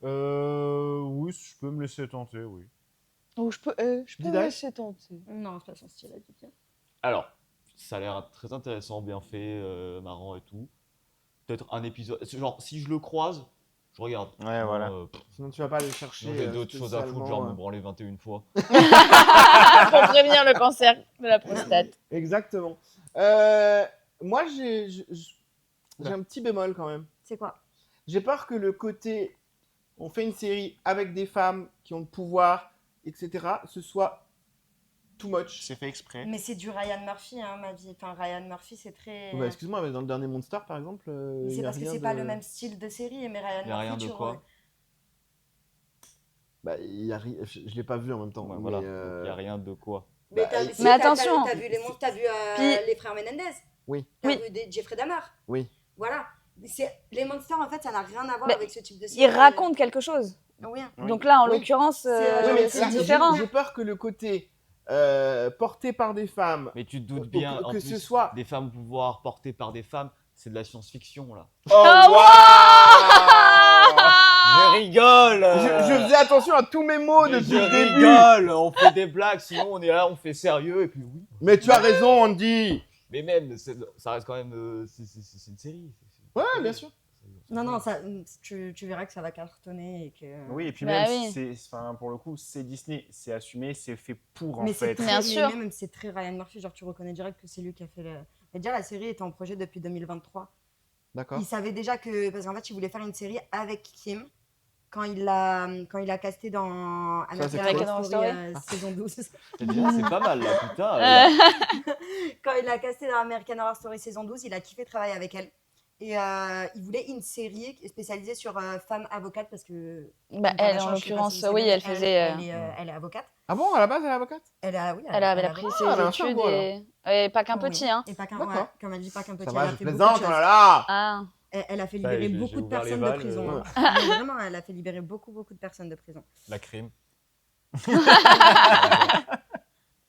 Speaker 7: Oui, je peux me laisser tenter, oui.
Speaker 5: Ou je peux me
Speaker 1: Didac
Speaker 5: laisser tenter.
Speaker 6: Non, c'est pas son style à Didier.
Speaker 4: Alors, ça a l'air très intéressant, bien fait, marrant et tout. Peut-être un épisode. Genre, si je le croise, je regarde.
Speaker 7: Ouais, voilà.
Speaker 1: Sinon, tu vas pas aller chercher.
Speaker 4: Sinon, j'ai d'autres choses à foutre, genre me
Speaker 1: spécialement,
Speaker 4: branler 21 fois.
Speaker 5: Pour prévenir le cancer de la prostate.
Speaker 1: Exactement. Moi, j'ai un petit bémol quand même.
Speaker 6: C'est quoi?
Speaker 1: J'ai peur que le côté on fait une série avec des femmes qui ont le pouvoir, etc., ce soit too much.
Speaker 7: C'est fait exprès.
Speaker 6: Mais c'est du Ryan Murphy, hein, ma vie. Enfin, Ryan Murphy, c'est très.
Speaker 1: Bah, excuse-moi, mais dans le dernier Monster, par exemple.
Speaker 6: Mais
Speaker 1: y
Speaker 6: c'est
Speaker 1: a
Speaker 6: parce que
Speaker 1: rien
Speaker 6: c'est
Speaker 1: de-
Speaker 6: pas le même style de série, mais Ryan
Speaker 4: Il y a
Speaker 6: Murphy,
Speaker 4: rien de
Speaker 6: tu
Speaker 4: quoi
Speaker 6: vois.
Speaker 1: Bah, y a ri- je l'ai pas vu en même temps.
Speaker 4: Ouais,
Speaker 1: mais,
Speaker 4: voilà, il n'y a rien de quoi.
Speaker 6: Mais,
Speaker 1: Bah,
Speaker 6: si,
Speaker 5: mais attention.
Speaker 6: T'as vu les monstres, t'as vu
Speaker 5: Puis-
Speaker 6: les frères Menendez.
Speaker 1: Oui.
Speaker 6: T'as
Speaker 5: Oui.
Speaker 6: vu Jeffrey Dahmer.
Speaker 1: Oui.
Speaker 6: Voilà. Les monsters, en fait, ça n'a rien à voir
Speaker 5: Mais
Speaker 6: avec ce type de série.
Speaker 5: Ils racontent quelque chose.
Speaker 6: Oui.
Speaker 5: Donc là, en
Speaker 1: Oui.
Speaker 5: l'occurrence,
Speaker 6: C'est,
Speaker 1: Ouais, mais
Speaker 5: c'est
Speaker 1: là,
Speaker 5: différent.
Speaker 1: J'ai peur que le côté porté par des femmes,
Speaker 4: Mais tu te doutes
Speaker 1: que-
Speaker 4: bien,
Speaker 1: que
Speaker 4: en
Speaker 1: ce
Speaker 4: plus,
Speaker 1: soit-
Speaker 4: des femmes au pouvoir portées par des femmes, c'est de la science-fiction, là.
Speaker 1: Oh,
Speaker 4: Je rigole
Speaker 1: je faisais attention à tous mes mots
Speaker 4: Mais
Speaker 1: depuis
Speaker 4: je
Speaker 1: le début.
Speaker 4: rigole, on fait des blagues, sinon on est là, on fait sérieux, et puis oui.
Speaker 1: Mais tu as raison, Andy.
Speaker 4: Mais même, ça reste quand même, c'est une série.
Speaker 1: Ouais, bien sûr.
Speaker 6: Non, non, ça, tu verras que ça va cartonner et que.
Speaker 7: Oui, et puis
Speaker 5: Bah
Speaker 7: même,
Speaker 5: oui.
Speaker 7: enfin, pour le coup, c'est Disney, c'est assumé, c'est fait pour,
Speaker 6: Mais
Speaker 7: en fait.
Speaker 6: c'est
Speaker 5: Bien
Speaker 6: très,
Speaker 5: sûr.
Speaker 6: même c'est très Ryan Murphy, genre tu reconnais direct que c'est lui qui a fait le. Et déjà, la série était en projet depuis 2023.
Speaker 1: D'accord.
Speaker 6: Il savait déjà que. Parce qu'en fait, il voulait faire une série avec Kim quand il l'a casté dans
Speaker 1: c'est
Speaker 6: American
Speaker 5: Horror
Speaker 6: Horror Story
Speaker 5: Story.
Speaker 6: saison 12.
Speaker 4: C'est bien, c'est pas mal, là, putain.
Speaker 6: Quand il l'a casté dans American Horror Story saison 12, il a kiffé travailler avec elle. Et il voulait une série spécialisée sur femmes avocates parce que.
Speaker 5: Bah,
Speaker 6: Kim
Speaker 5: elle,
Speaker 6: Kardashian,
Speaker 5: en
Speaker 6: je sais pas
Speaker 5: l'occurrence,
Speaker 6: si vous
Speaker 5: oui,
Speaker 6: savez,
Speaker 5: elle faisait.
Speaker 6: Elle est avocate.
Speaker 1: Ah bon, à la base, elle est avocate?
Speaker 6: Oui,
Speaker 5: Elle avait
Speaker 6: a
Speaker 5: pris
Speaker 6: avocate.
Speaker 5: ses
Speaker 1: elle a un
Speaker 5: études
Speaker 1: cerveau,
Speaker 5: et pas qu'un
Speaker 6: Oui.
Speaker 5: petit, hein.
Speaker 6: Et pas qu'un,
Speaker 1: D'accord.
Speaker 6: ouais, comme elle dit, pas qu'un petit.
Speaker 1: Ça
Speaker 6: elle
Speaker 1: va,
Speaker 6: a
Speaker 1: je
Speaker 6: fait beaucoup de
Speaker 1: plaisante, oh
Speaker 6: choses.
Speaker 1: là là.
Speaker 5: Ah.
Speaker 6: Elle a fait
Speaker 4: Ça,
Speaker 6: libérer
Speaker 4: j'ai
Speaker 6: beaucoup de
Speaker 4: ouvert les
Speaker 6: personnes de
Speaker 4: vannes,
Speaker 6: prison.
Speaker 1: ouais.
Speaker 6: Mais vraiment, elle a fait libérer beaucoup de personnes de prison.
Speaker 4: La crime.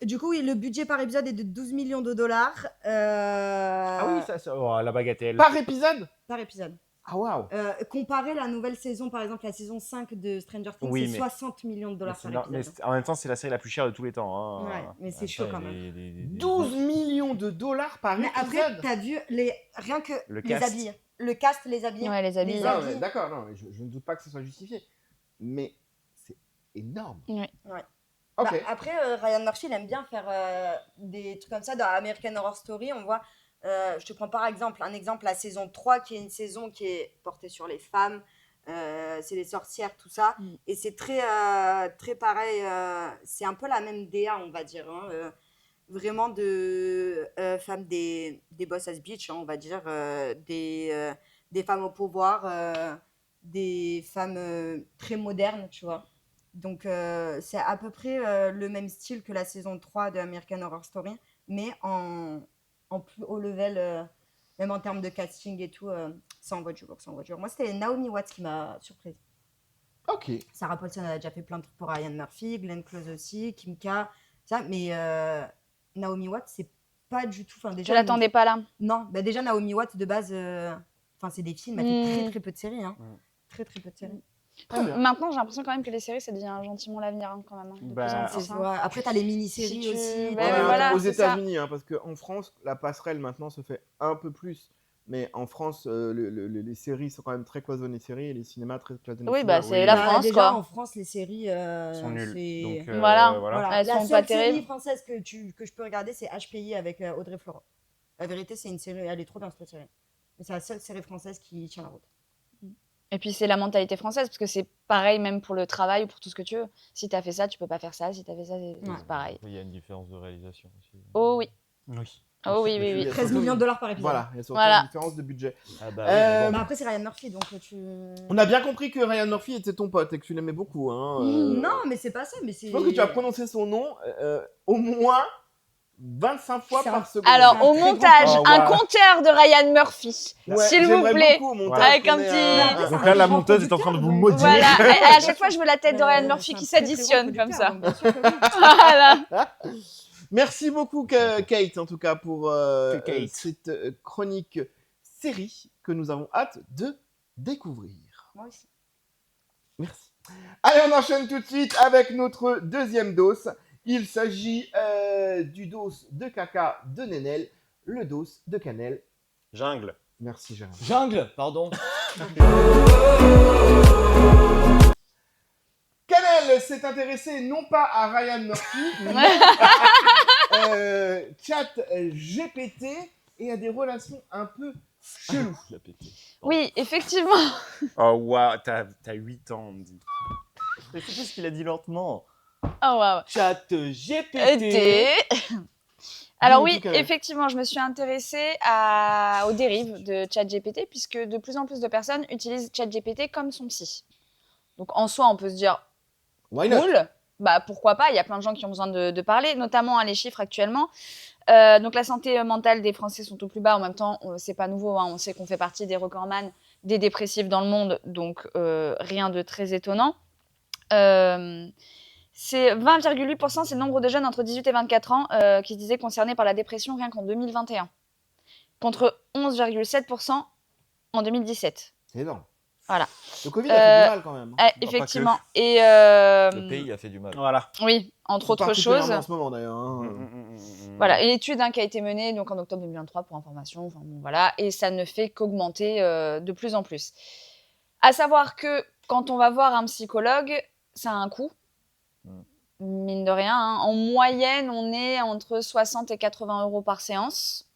Speaker 6: Du coup, oui, le budget par épisode est de 12 millions de dollars
Speaker 7: Ah oui, oh, la bagatelle.
Speaker 1: Par épisode?
Speaker 6: par épisode.
Speaker 1: Ah waouh.
Speaker 6: Comparé la nouvelle saison, par exemple, la saison 5 de Stranger Things,
Speaker 7: Oui,
Speaker 6: c'est
Speaker 7: mais-
Speaker 6: 60 millions de
Speaker 7: Mais
Speaker 6: dollars
Speaker 7: c'est
Speaker 6: par
Speaker 7: non- mais
Speaker 6: épisode.
Speaker 7: en même temps, c'est la série la plus chère de tous les temps. Hein.
Speaker 6: Ouais, mais c'est chaud quand même.
Speaker 1: 12 millions de dollars par
Speaker 6: Mais
Speaker 1: épisode.
Speaker 6: après, t'as vu rien que
Speaker 7: Le
Speaker 6: les
Speaker 7: cast.
Speaker 6: habits. Le cast, les habits.
Speaker 5: Ouais, les habits.
Speaker 1: Non,
Speaker 6: habits.
Speaker 1: mais d'accord, non, mais je ne doute pas que ce soit justifié. Mais c'est énorme.
Speaker 5: Ouais.
Speaker 6: Ouais.
Speaker 1: Ok.
Speaker 6: Bah, après, Ryan Murphy, il aime bien faire des trucs comme ça. Dans American Horror Story, on voit, je te prends par exemple, la saison 3, qui est une saison qui est portée sur les femmes, c'est les sorcières, tout ça.
Speaker 5: Mm.
Speaker 6: Et c'est très pareil, c'est un peu la même DA, on va dire. Hein, vraiment de femmes des boss ass bitch, hein, on va dire, des femmes au pouvoir, des femmes très modernes, tu vois. Donc, c'est à peu près le même style que la saison 3 de American Horror Story, mais en plus haut level, même en termes de casting et tout, ça envoie du lourd, ça envoie du lourd. Moi, c'était Naomi Watts qui m'a surprise.
Speaker 1: Ok.
Speaker 6: Sarah Paulson, elle a déjà fait plein de trucs pour Ryan Murphy, Glenn Close aussi, Kim K, ça, mais Naomi Watts, c'est pas du tout...
Speaker 5: Je
Speaker 6: Déjà,
Speaker 5: l'attendais pas là.
Speaker 6: Non, bah déjà, Naomi Watts, de base, c'est des films, elle fait très très peu de séries. Hein. Très très peu de séries.
Speaker 1: Très bien.
Speaker 5: Maintenant, j'ai l'impression quand même que les séries, ça devient gentiment l'avenir, hein, quand même. Hein, de
Speaker 7: Bah,
Speaker 5: plus en
Speaker 6: C'est
Speaker 5: plus, hein.
Speaker 6: ça. Après, t'as les mini-séries
Speaker 5: Si tu-
Speaker 6: aussi.
Speaker 5: Ouais,
Speaker 6: t'as-
Speaker 5: mais voilà,
Speaker 1: aux
Speaker 5: c'est ça.
Speaker 1: États-Unis, hein, parce qu'en France, la passerelle maintenant se fait un peu plus. Mais en France, les séries sont quand même très cloisonnées séries et les cinémas très cloisonnés
Speaker 5: Oui,
Speaker 1: cinéma.
Speaker 5: bah, c'est la
Speaker 6: Bah,
Speaker 5: France,
Speaker 6: déjà,
Speaker 5: quoi.
Speaker 6: en France, les séries
Speaker 7: sont nuls.
Speaker 6: c'est-
Speaker 7: Donc,
Speaker 5: Voilà.
Speaker 6: Voilà.
Speaker 5: Elles
Speaker 6: La
Speaker 5: sont pas
Speaker 6: seule série
Speaker 5: terribles.
Speaker 6: française que je peux regarder, c'est HPI avec Audrey Fleurot. La vérité, c'est une série, elle est trop bien cette série. Mais c'est la seule série française qui tient la route.
Speaker 5: Et puis, c'est la mentalité française, parce que c'est pareil même pour le travail ou pour tout ce que tu veux. Si t'as fait ça, tu peux pas faire ça. Si t'as fait ça, c'est pareil.
Speaker 4: Il y a une différence de réalisation aussi.
Speaker 5: Oh oui.
Speaker 7: Oui.
Speaker 5: Oh oui, oui, oui.
Speaker 6: 13 millions de dollars par épisode.
Speaker 1: Voilà, il y a surtout
Speaker 5: Voilà.
Speaker 1: une différence de budget.
Speaker 4: Ah bah oui, mais bon.
Speaker 6: Bah après, c'est Ryan Murphy, donc tu.
Speaker 1: On a bien compris que Ryan Murphy était ton pote et que tu l'aimais beaucoup. Hein,
Speaker 6: Non, mais c'est pas ça. Mais c'est.
Speaker 1: Je pense que tu as prononcé son nom au moins 25 fois
Speaker 6: C'est un-
Speaker 1: par seconde.
Speaker 5: Alors,
Speaker 6: C'est un
Speaker 5: au
Speaker 6: très grand
Speaker 5: montage,
Speaker 7: fan.
Speaker 5: un
Speaker 7: Oh, wow.
Speaker 5: compteur de Ryan Murphy.
Speaker 1: Ouais,
Speaker 5: S'il vous
Speaker 1: j'aimerais
Speaker 5: plaît.
Speaker 1: beaucoup au montage
Speaker 5: Avec un
Speaker 1: qu'on ait
Speaker 5: petit-
Speaker 7: Donc là, la monteuse est en train de vous maudire.
Speaker 5: Voilà. Et à chaque fois, je veux la tête de Ryan Murphy qui s'additionne comme ça.
Speaker 6: Bien sûr que oui.
Speaker 5: Voilà.
Speaker 1: Merci beaucoup, Kate, en tout cas, pour
Speaker 7: Kate.
Speaker 1: cette chronique série que nous avons hâte de découvrir.
Speaker 6: Moi aussi.
Speaker 1: Merci. Allez, on enchaîne tout de suite avec notre deuxième dose. Il s'agit du dos de caca de Nénel, le dos de cannelle.
Speaker 7: Jungle.
Speaker 1: Merci, Gérard.
Speaker 4: Jungle, pardon.
Speaker 1: Cannelle s'est intéressé non pas à Ryan Murphy, mais à ChatGPT et à des relations un peu cheloues.
Speaker 4: Il a pété.
Speaker 5: Oui, effectivement.
Speaker 7: Oh, waouh, t'as 8 ans, on me dit.
Speaker 4: Mais c'est parce qu'il a dit lentement.
Speaker 5: Oh waouh.
Speaker 4: Chat GPT.
Speaker 5: Alors
Speaker 1: Dis-nous
Speaker 5: oui,
Speaker 1: tout, Cannelle.
Speaker 5: effectivement, je me suis intéressée aux dérives de ChatGPT puisque de plus en plus de personnes utilisent ChatGPT comme son psy. Donc en soi, on peut se dire
Speaker 1: Why not?
Speaker 5: cool, bah pourquoi pas, il y a plein de gens qui ont besoin de parler, notamment les chiffres actuellement. Donc la santé mentale des Français sont au plus bas, en même temps, c'est pas nouveau, hein, on sait qu'on fait partie des recordman des dépressifs dans le monde, donc rien de très étonnant. C'est 20,8%, c'est le nombre de jeunes entre 18 et 24 ans qui se disaient concernés par la dépression rien qu'en 2021, contre 11,7% en 2017.
Speaker 1: C'est énorme.
Speaker 5: Voilà.
Speaker 1: Le Covid a fait du mal quand même. Hein.
Speaker 5: Effectivement. Et
Speaker 4: Le pays a fait du mal.
Speaker 7: Voilà.
Speaker 5: oui, entre autres
Speaker 1: Particulièrement
Speaker 5: choses.
Speaker 1: en ce moment d'ailleurs. Hein.
Speaker 5: Voilà, une étude qui a été menée donc, en octobre 2023 pour information, enfin, bon, voilà, et ça ne fait qu'augmenter de plus en plus. À savoir que quand on va voir un psychologue, ça a un coût, mine de rien. Hein. En moyenne, on est entre 60 et 80 euros par séance.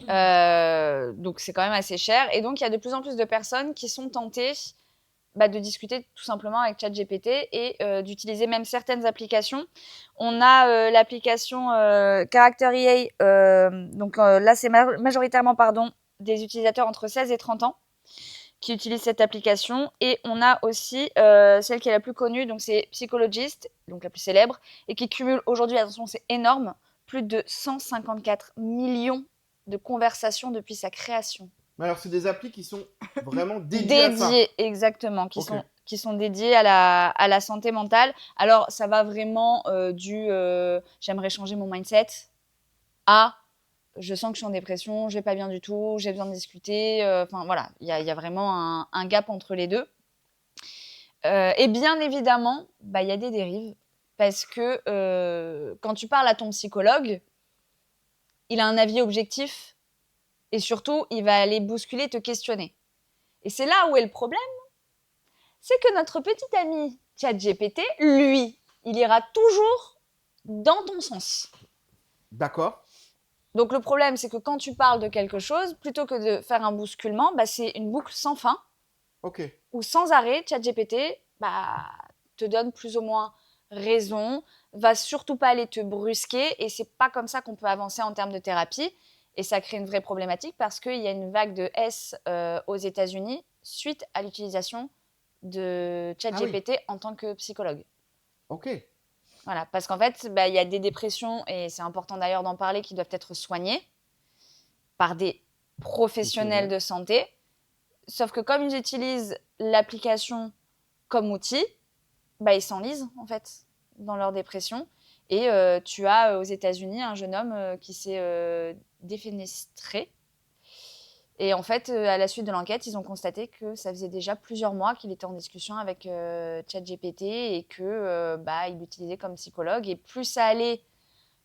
Speaker 5: Donc c'est quand même assez cher. Et donc il y a de plus en plus de personnes qui sont tentées de discuter tout simplement avec ChatGPT et d'utiliser même certaines applications. On a l'application Character EA, donc là c'est majoritairement des utilisateurs entre 16 et 30 ans qui utilisent cette application. Et on a aussi celle qui est la plus connue, donc c'est Psychologist, donc la plus célèbre, et qui cumule aujourd'hui, attention c'est énorme, plus de 154 millions de conversations depuis sa création.
Speaker 1: Mais alors, c'est des applis qui sont vraiment dédiées à ça.
Speaker 5: Exactement, qui
Speaker 1: Ok.
Speaker 5: sont dédiées à la santé mentale. Alors, ça va vraiment j'aimerais changer mon mindset à je sens que je suis en dépression, je vais pas bien du tout, j'ai besoin de discuter. Enfin, voilà, il y a vraiment un gap entre les deux. Et bien évidemment, il y a des dérives parce que quand tu parles à ton psychologue, il a un avis objectif et surtout, il va aller bousculer, te questionner. Et c'est là où est le problème, c'est que notre petit ami ChatGPT, lui, il ira toujours dans ton sens.
Speaker 1: D'accord.
Speaker 5: Donc le problème, c'est que quand tu parles de quelque chose, plutôt que de faire un bousculement, c'est une boucle sans fin,
Speaker 1: Ok.
Speaker 5: où sans arrêt, ChatGPT te donne plus ou moins raison, va surtout pas aller te brusquer, et c'est pas comme ça qu'on peut avancer en termes de thérapie. Et ça crée une vraie problématique parce qu'il y a une vague de S aux États-Unis suite à l'utilisation de ChatGPT en tant que psychologue.
Speaker 1: Ok.
Speaker 5: Voilà, parce qu'en fait, il y a des dépressions, et c'est important d'ailleurs d'en parler, qui doivent être soignées par des professionnels de santé. Sauf que comme ils utilisent l'application comme outil, ils s'enlisent en fait dans leur dépression. Et tu as aux États-Unis un jeune homme qui s'est défenestré. Et en fait, à la suite de l'enquête, ils ont constaté que ça faisait déjà plusieurs mois qu'il était en discussion avec ChatGPT et que il l'utilisait comme psychologue. Et plus ça allait,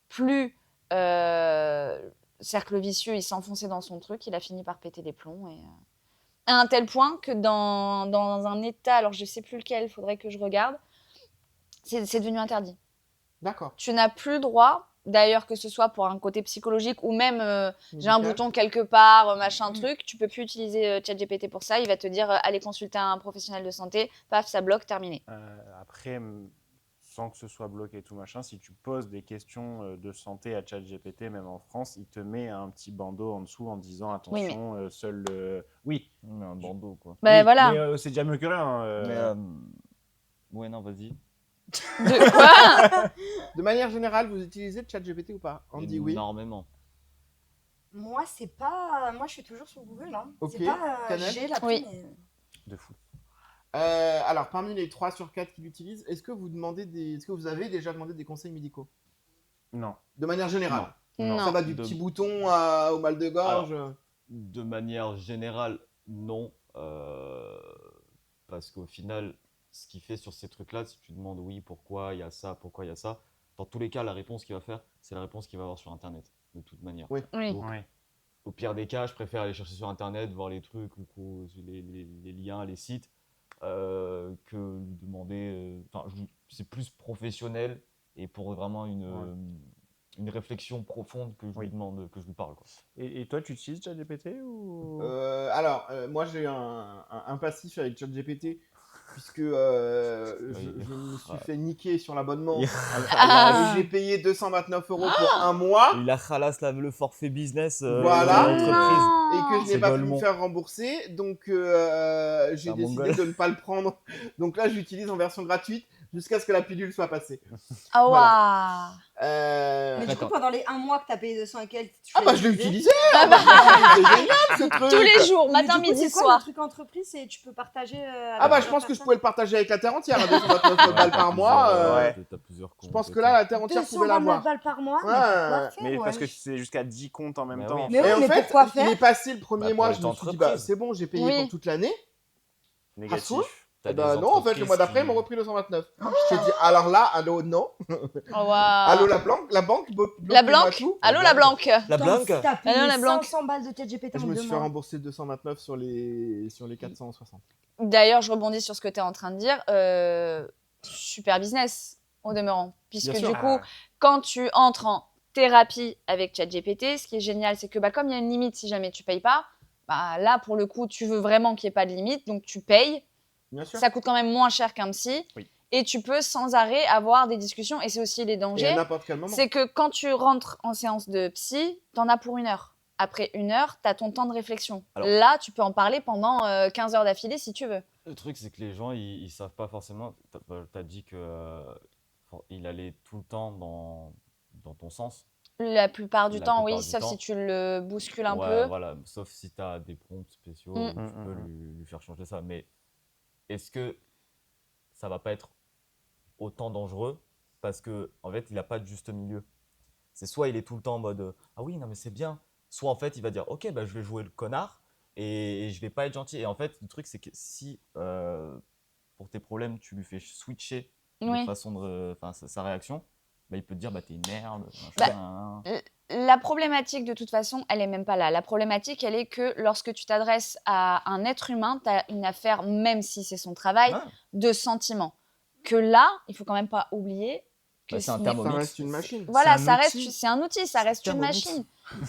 Speaker 5: plus cercle vicieux, il s'enfonçait dans son truc. Il a fini par péter les plombs. Et, à un tel point que dans un état, alors je ne sais plus lequel, il faudrait que je regarde, c'est devenu interdit.
Speaker 1: D'accord.
Speaker 5: Tu n'as plus le droit, d'ailleurs, que ce soit pour un côté psychologique ou même j'ai un
Speaker 1: Médical.
Speaker 5: bouton quelque part, machin truc, tu peux plus utiliser ChatGPT pour ça. Il va te dire allez consulter un professionnel de santé, paf, ça bloque, terminé.
Speaker 7: Après, sans que ce soit bloqué et tout machin, si tu poses des questions de santé à ChatGPT, même en France, il te met un petit bandeau en dessous en disant attention, seul le. Oui.
Speaker 4: Mais un bandeau, quoi.
Speaker 5: Ben
Speaker 7: Oui,
Speaker 5: voilà.
Speaker 7: Mais c'est déjà mieux que rien.
Speaker 4: Mais, ouais, non, vas-y.
Speaker 5: De quoi?
Speaker 1: De manière générale, vous utilisez ChatGPT ou pas? On dit oui.
Speaker 4: Énormément.
Speaker 6: Moi, c'est pas. Moi, je suis toujours sur Google. Hein.
Speaker 1: Ok.
Speaker 6: C'est pas.
Speaker 1: Cannelle
Speaker 6: J'ai l'appli,
Speaker 5: Oui.
Speaker 6: mais.
Speaker 7: De fou.
Speaker 1: Alors, parmi les 3 sur 4 qui l'utilisent, est-ce que vous avez déjà demandé des conseils médicaux?
Speaker 7: Non.
Speaker 1: De manière générale.
Speaker 5: Non.
Speaker 1: Ça va du
Speaker 4: De-
Speaker 1: petit bouton au mal de gorge.
Speaker 4: De manière générale, non. Parce qu'au final, ce qu'il fait sur ces trucs-là, si tu demandes oui, pourquoi il y a ça, pourquoi il y a ça, dans tous les cas, la réponse qu'il va faire, c'est la réponse qu'il va avoir sur Internet, de toute manière.
Speaker 1: Oui.
Speaker 4: Donc, au pire des cas, je préfère aller chercher sur Internet, voir les trucs, ou les liens, les sites, que lui demander. C'est plus professionnel et pour vraiment une réflexion profonde que je lui demande, que je lui parle, quoi.
Speaker 7: Et toi, tu utilises ChatGPT ou
Speaker 1: Alors, moi j'ai eu un passif avec ChatGPT puisque je me suis fait niquer sur l'abonnement. Et j'ai payé 229 € pour un mois.
Speaker 4: Il a khalass le forfait business
Speaker 1: Voilà.
Speaker 4: de l'entreprise.
Speaker 1: Et que je n'ai
Speaker 4: C'est
Speaker 1: pas pu
Speaker 4: Golemont.
Speaker 1: me faire rembourser. Donc j'ai
Speaker 4: un
Speaker 1: décidé
Speaker 4: mongol.
Speaker 1: de ne pas le prendre. Donc là, j'utilise en version gratuite jusqu'à ce que la pilule soit passée.
Speaker 5: Ah
Speaker 1: Voilà.
Speaker 6: Mais du coup, pendant les 1 mois que t'as payé 200 et quelques,
Speaker 1: Ah bah je l'ai utilisé.
Speaker 5: Ah bah.
Speaker 1: C'est génial ce truc.
Speaker 5: Tous les jours,
Speaker 6: Mais
Speaker 5: matin,
Speaker 6: du coup,
Speaker 5: midi,
Speaker 6: c'est quoi
Speaker 5: soir.
Speaker 6: le truc entreprise, c'est tu peux partager.
Speaker 1: Ah bah je pense que je pouvais le partager avec la terre entière à 229 balles par mois.
Speaker 4: T'as plusieurs
Speaker 1: Je
Speaker 4: comptes
Speaker 1: pense
Speaker 4: et
Speaker 1: que
Speaker 4: tout.
Speaker 1: là la terre entière pouvait
Speaker 6: 229
Speaker 1: l'avoir.
Speaker 6: balles par mois.
Speaker 1: Ouais.
Speaker 7: Mais parce que c'est jusqu'à 10 comptes en même
Speaker 4: Mais
Speaker 7: temps.
Speaker 4: oui.
Speaker 6: Mais oui,
Speaker 1: Et en
Speaker 6: mais
Speaker 1: fait,
Speaker 6: pourquoi
Speaker 1: il
Speaker 6: faire
Speaker 1: est passé le premier
Speaker 4: Bah,
Speaker 1: mois,
Speaker 4: pour
Speaker 1: je
Speaker 4: les
Speaker 1: me suis dit
Speaker 4: entreprises.
Speaker 1: c'est bon, j'ai payé
Speaker 5: Oui.
Speaker 1: pour toute l'année.
Speaker 7: Négatif.
Speaker 1: Et bah non, en fait le mois d'après ils m'ont repris 229. Je t'ai dit alors là, allô non.
Speaker 5: Oh, waouh.
Speaker 1: Allô la banque,
Speaker 5: La
Speaker 1: bloquez-moi
Speaker 5: Blanque.
Speaker 1: tout.
Speaker 5: Allô, la Blanque.
Speaker 4: La
Speaker 6: Attends,
Speaker 4: Blanque.
Speaker 6: T'as payé
Speaker 5: Allô, la Blanque.
Speaker 6: 500 balles de ChatGPT
Speaker 1: Je
Speaker 6: en
Speaker 1: me
Speaker 6: 2
Speaker 1: suis fait
Speaker 6: mois.
Speaker 1: rembourser 229 sur les 460.
Speaker 5: D'ailleurs, je rebondis sur ce que tu es en train de dire. Super business, au demeurant. Puisque
Speaker 1: Bien sûr.
Speaker 5: du coup, quand tu entres en thérapie avec ChatGPT, ce qui est génial, c'est que comme il y a une limite si jamais tu payes pas, bah, là, pour le coup, tu veux vraiment qu'il n'y ait pas de limite, donc tu payes.
Speaker 1: Bien sûr.
Speaker 5: Ça coûte quand même moins cher qu'un psy.
Speaker 7: Oui.
Speaker 5: Et tu peux sans arrêt avoir des discussions. Et c'est aussi les
Speaker 1: Et à
Speaker 5: dangers.
Speaker 1: n'importe quel moment.
Speaker 5: C'est que quand tu rentres en séance de psy, t'en as pour 1 heure. Après 1 heure, t'as ton temps de réflexion.
Speaker 4: Alors-
Speaker 5: Là, tu peux en parler pendant 15 heures d'affilée si tu veux.
Speaker 4: Le truc, c'est que les gens, ils savent pas forcément. T'as dit que il allait tout le temps dans ton sens.
Speaker 5: La plupart du
Speaker 4: La
Speaker 5: temps,
Speaker 4: plupart
Speaker 5: oui,
Speaker 4: du
Speaker 5: sauf
Speaker 4: temps.
Speaker 5: si tu le bouscules un
Speaker 4: Ouais,
Speaker 5: peu.
Speaker 4: voilà. Sauf si tu as des prompts spéciaux,
Speaker 5: Mm.
Speaker 4: où tu peux lui faire changer ça. Mais est-ce que ça va pas être autant dangereux parce que en fait, il n'a pas de juste milieu. C'est soit il est tout le temps en mode ah oui, non mais c'est bien. Soit en fait, il va dire ok, bah, je vais jouer le connard et je vais pas être gentil. Et en fait, le truc, c'est que si pour tes problèmes, tu lui fais switcher
Speaker 5: Oui.
Speaker 4: de façon de, sa réaction, bah, il peut te dire bah t'es une merde.
Speaker 5: Bah,
Speaker 4: machin.
Speaker 5: La problématique, de toute façon, elle est même pas là. La problématique, elle est que lorsque tu t'adresses à un être humain, tu as une affaire, même si c'est son travail,
Speaker 4: Ouais.
Speaker 5: de sentiments. Que là, il faut quand même pas oublier que
Speaker 4: Bah, c'est un
Speaker 5: ce n'est-
Speaker 1: Ça
Speaker 4: Thermomix.
Speaker 1: reste une machine.
Speaker 5: Voilà,
Speaker 7: C'est
Speaker 5: ça
Speaker 7: un
Speaker 5: reste,
Speaker 7: outil.
Speaker 5: c'est un outil, ça reste une
Speaker 4: Thermomix.
Speaker 5: machine.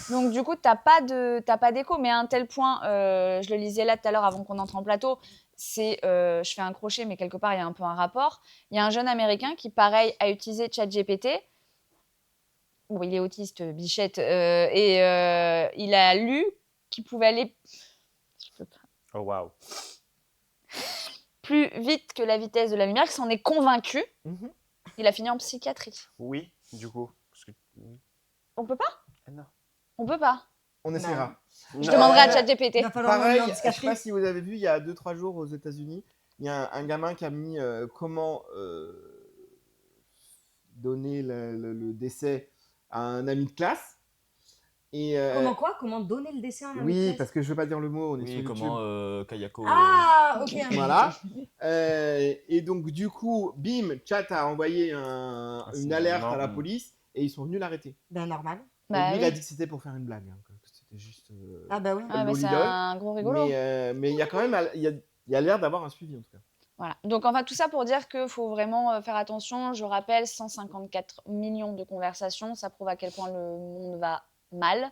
Speaker 5: Donc du coup, t'as pas d'écho, mais à un tel point, je le lisais là tout à l'heure avant qu'on entre en plateau, c'est, je fais un crochet, mais quelque part il y a un peu un rapport. Il y a un jeune Américain qui, pareil, a utilisé ChatGPT. Bon, il est autiste, bichette, et il a lu qu'il pouvait aller
Speaker 7: Oh waouh.
Speaker 5: plus vite que la vitesse de la lumière, qu'il s'en est convaincu.
Speaker 1: Mhm.
Speaker 5: Il a fini en psychiatrie.
Speaker 7: Oui, du coup. Parce que...
Speaker 5: On peut pas
Speaker 7: Ah non.
Speaker 5: On peut pas.
Speaker 1: On essaiera.
Speaker 5: Je demanderai à ChatGPT.
Speaker 6: Il va falloir
Speaker 1: Pareil,
Speaker 6: l'emmener en
Speaker 1: je sais
Speaker 6: psychiatrie.
Speaker 1: pas si vous avez vu, il y a 2-3 jours aux États-Unis, il y a un gamin qui a mis comment donner le décès à un ami de classe. Et,
Speaker 6: Comment donner le dessin à un ami de
Speaker 1: oui,
Speaker 6: classe
Speaker 1: parce que je veux pas dire le mot, on est
Speaker 4: Oui,
Speaker 1: sur
Speaker 4: comment
Speaker 1: YouTube.
Speaker 4: Kayako.
Speaker 6: Ah, ok.
Speaker 1: Voilà. Et donc, du coup, bim, Chat a envoyé une
Speaker 7: signalement.
Speaker 1: alerte à la police et ils sont venus l'arrêter.
Speaker 6: Ben normal.
Speaker 5: Bah
Speaker 1: et lui,
Speaker 5: oui.
Speaker 1: il a dit que c'était pour faire une blague. Hein, que c'était juste.
Speaker 6: Ah bah oui.
Speaker 5: Ah, mais c'est
Speaker 1: lolidol.
Speaker 5: un gros rigolo.
Speaker 1: Mais il y a quand même il y a l'air d'avoir un suivi en tout cas.
Speaker 5: Voilà. Donc, enfin, tout ça pour dire qu'il faut vraiment faire attention. Je rappelle, 154 millions de conversations. Ça prouve à quel point le monde va mal.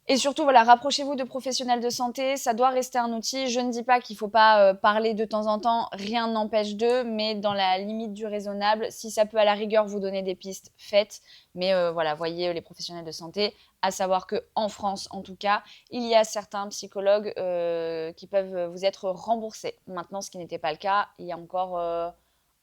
Speaker 5: Et surtout, voilà, rapprochez-vous de professionnels de santé. Ça doit rester un outil. Je ne dis pas qu'il ne faut pas parler de temps en temps. Rien n'empêche d'eux, mais dans la limite du raisonnable. Si ça peut à la rigueur vous donner des pistes, faites. Mais voilà, voyez les professionnels de santé. À savoir qu'en France, en tout cas, il y a certains psychologues qui peuvent vous être remboursés. Maintenant, ce qui n'était pas le cas il y a encore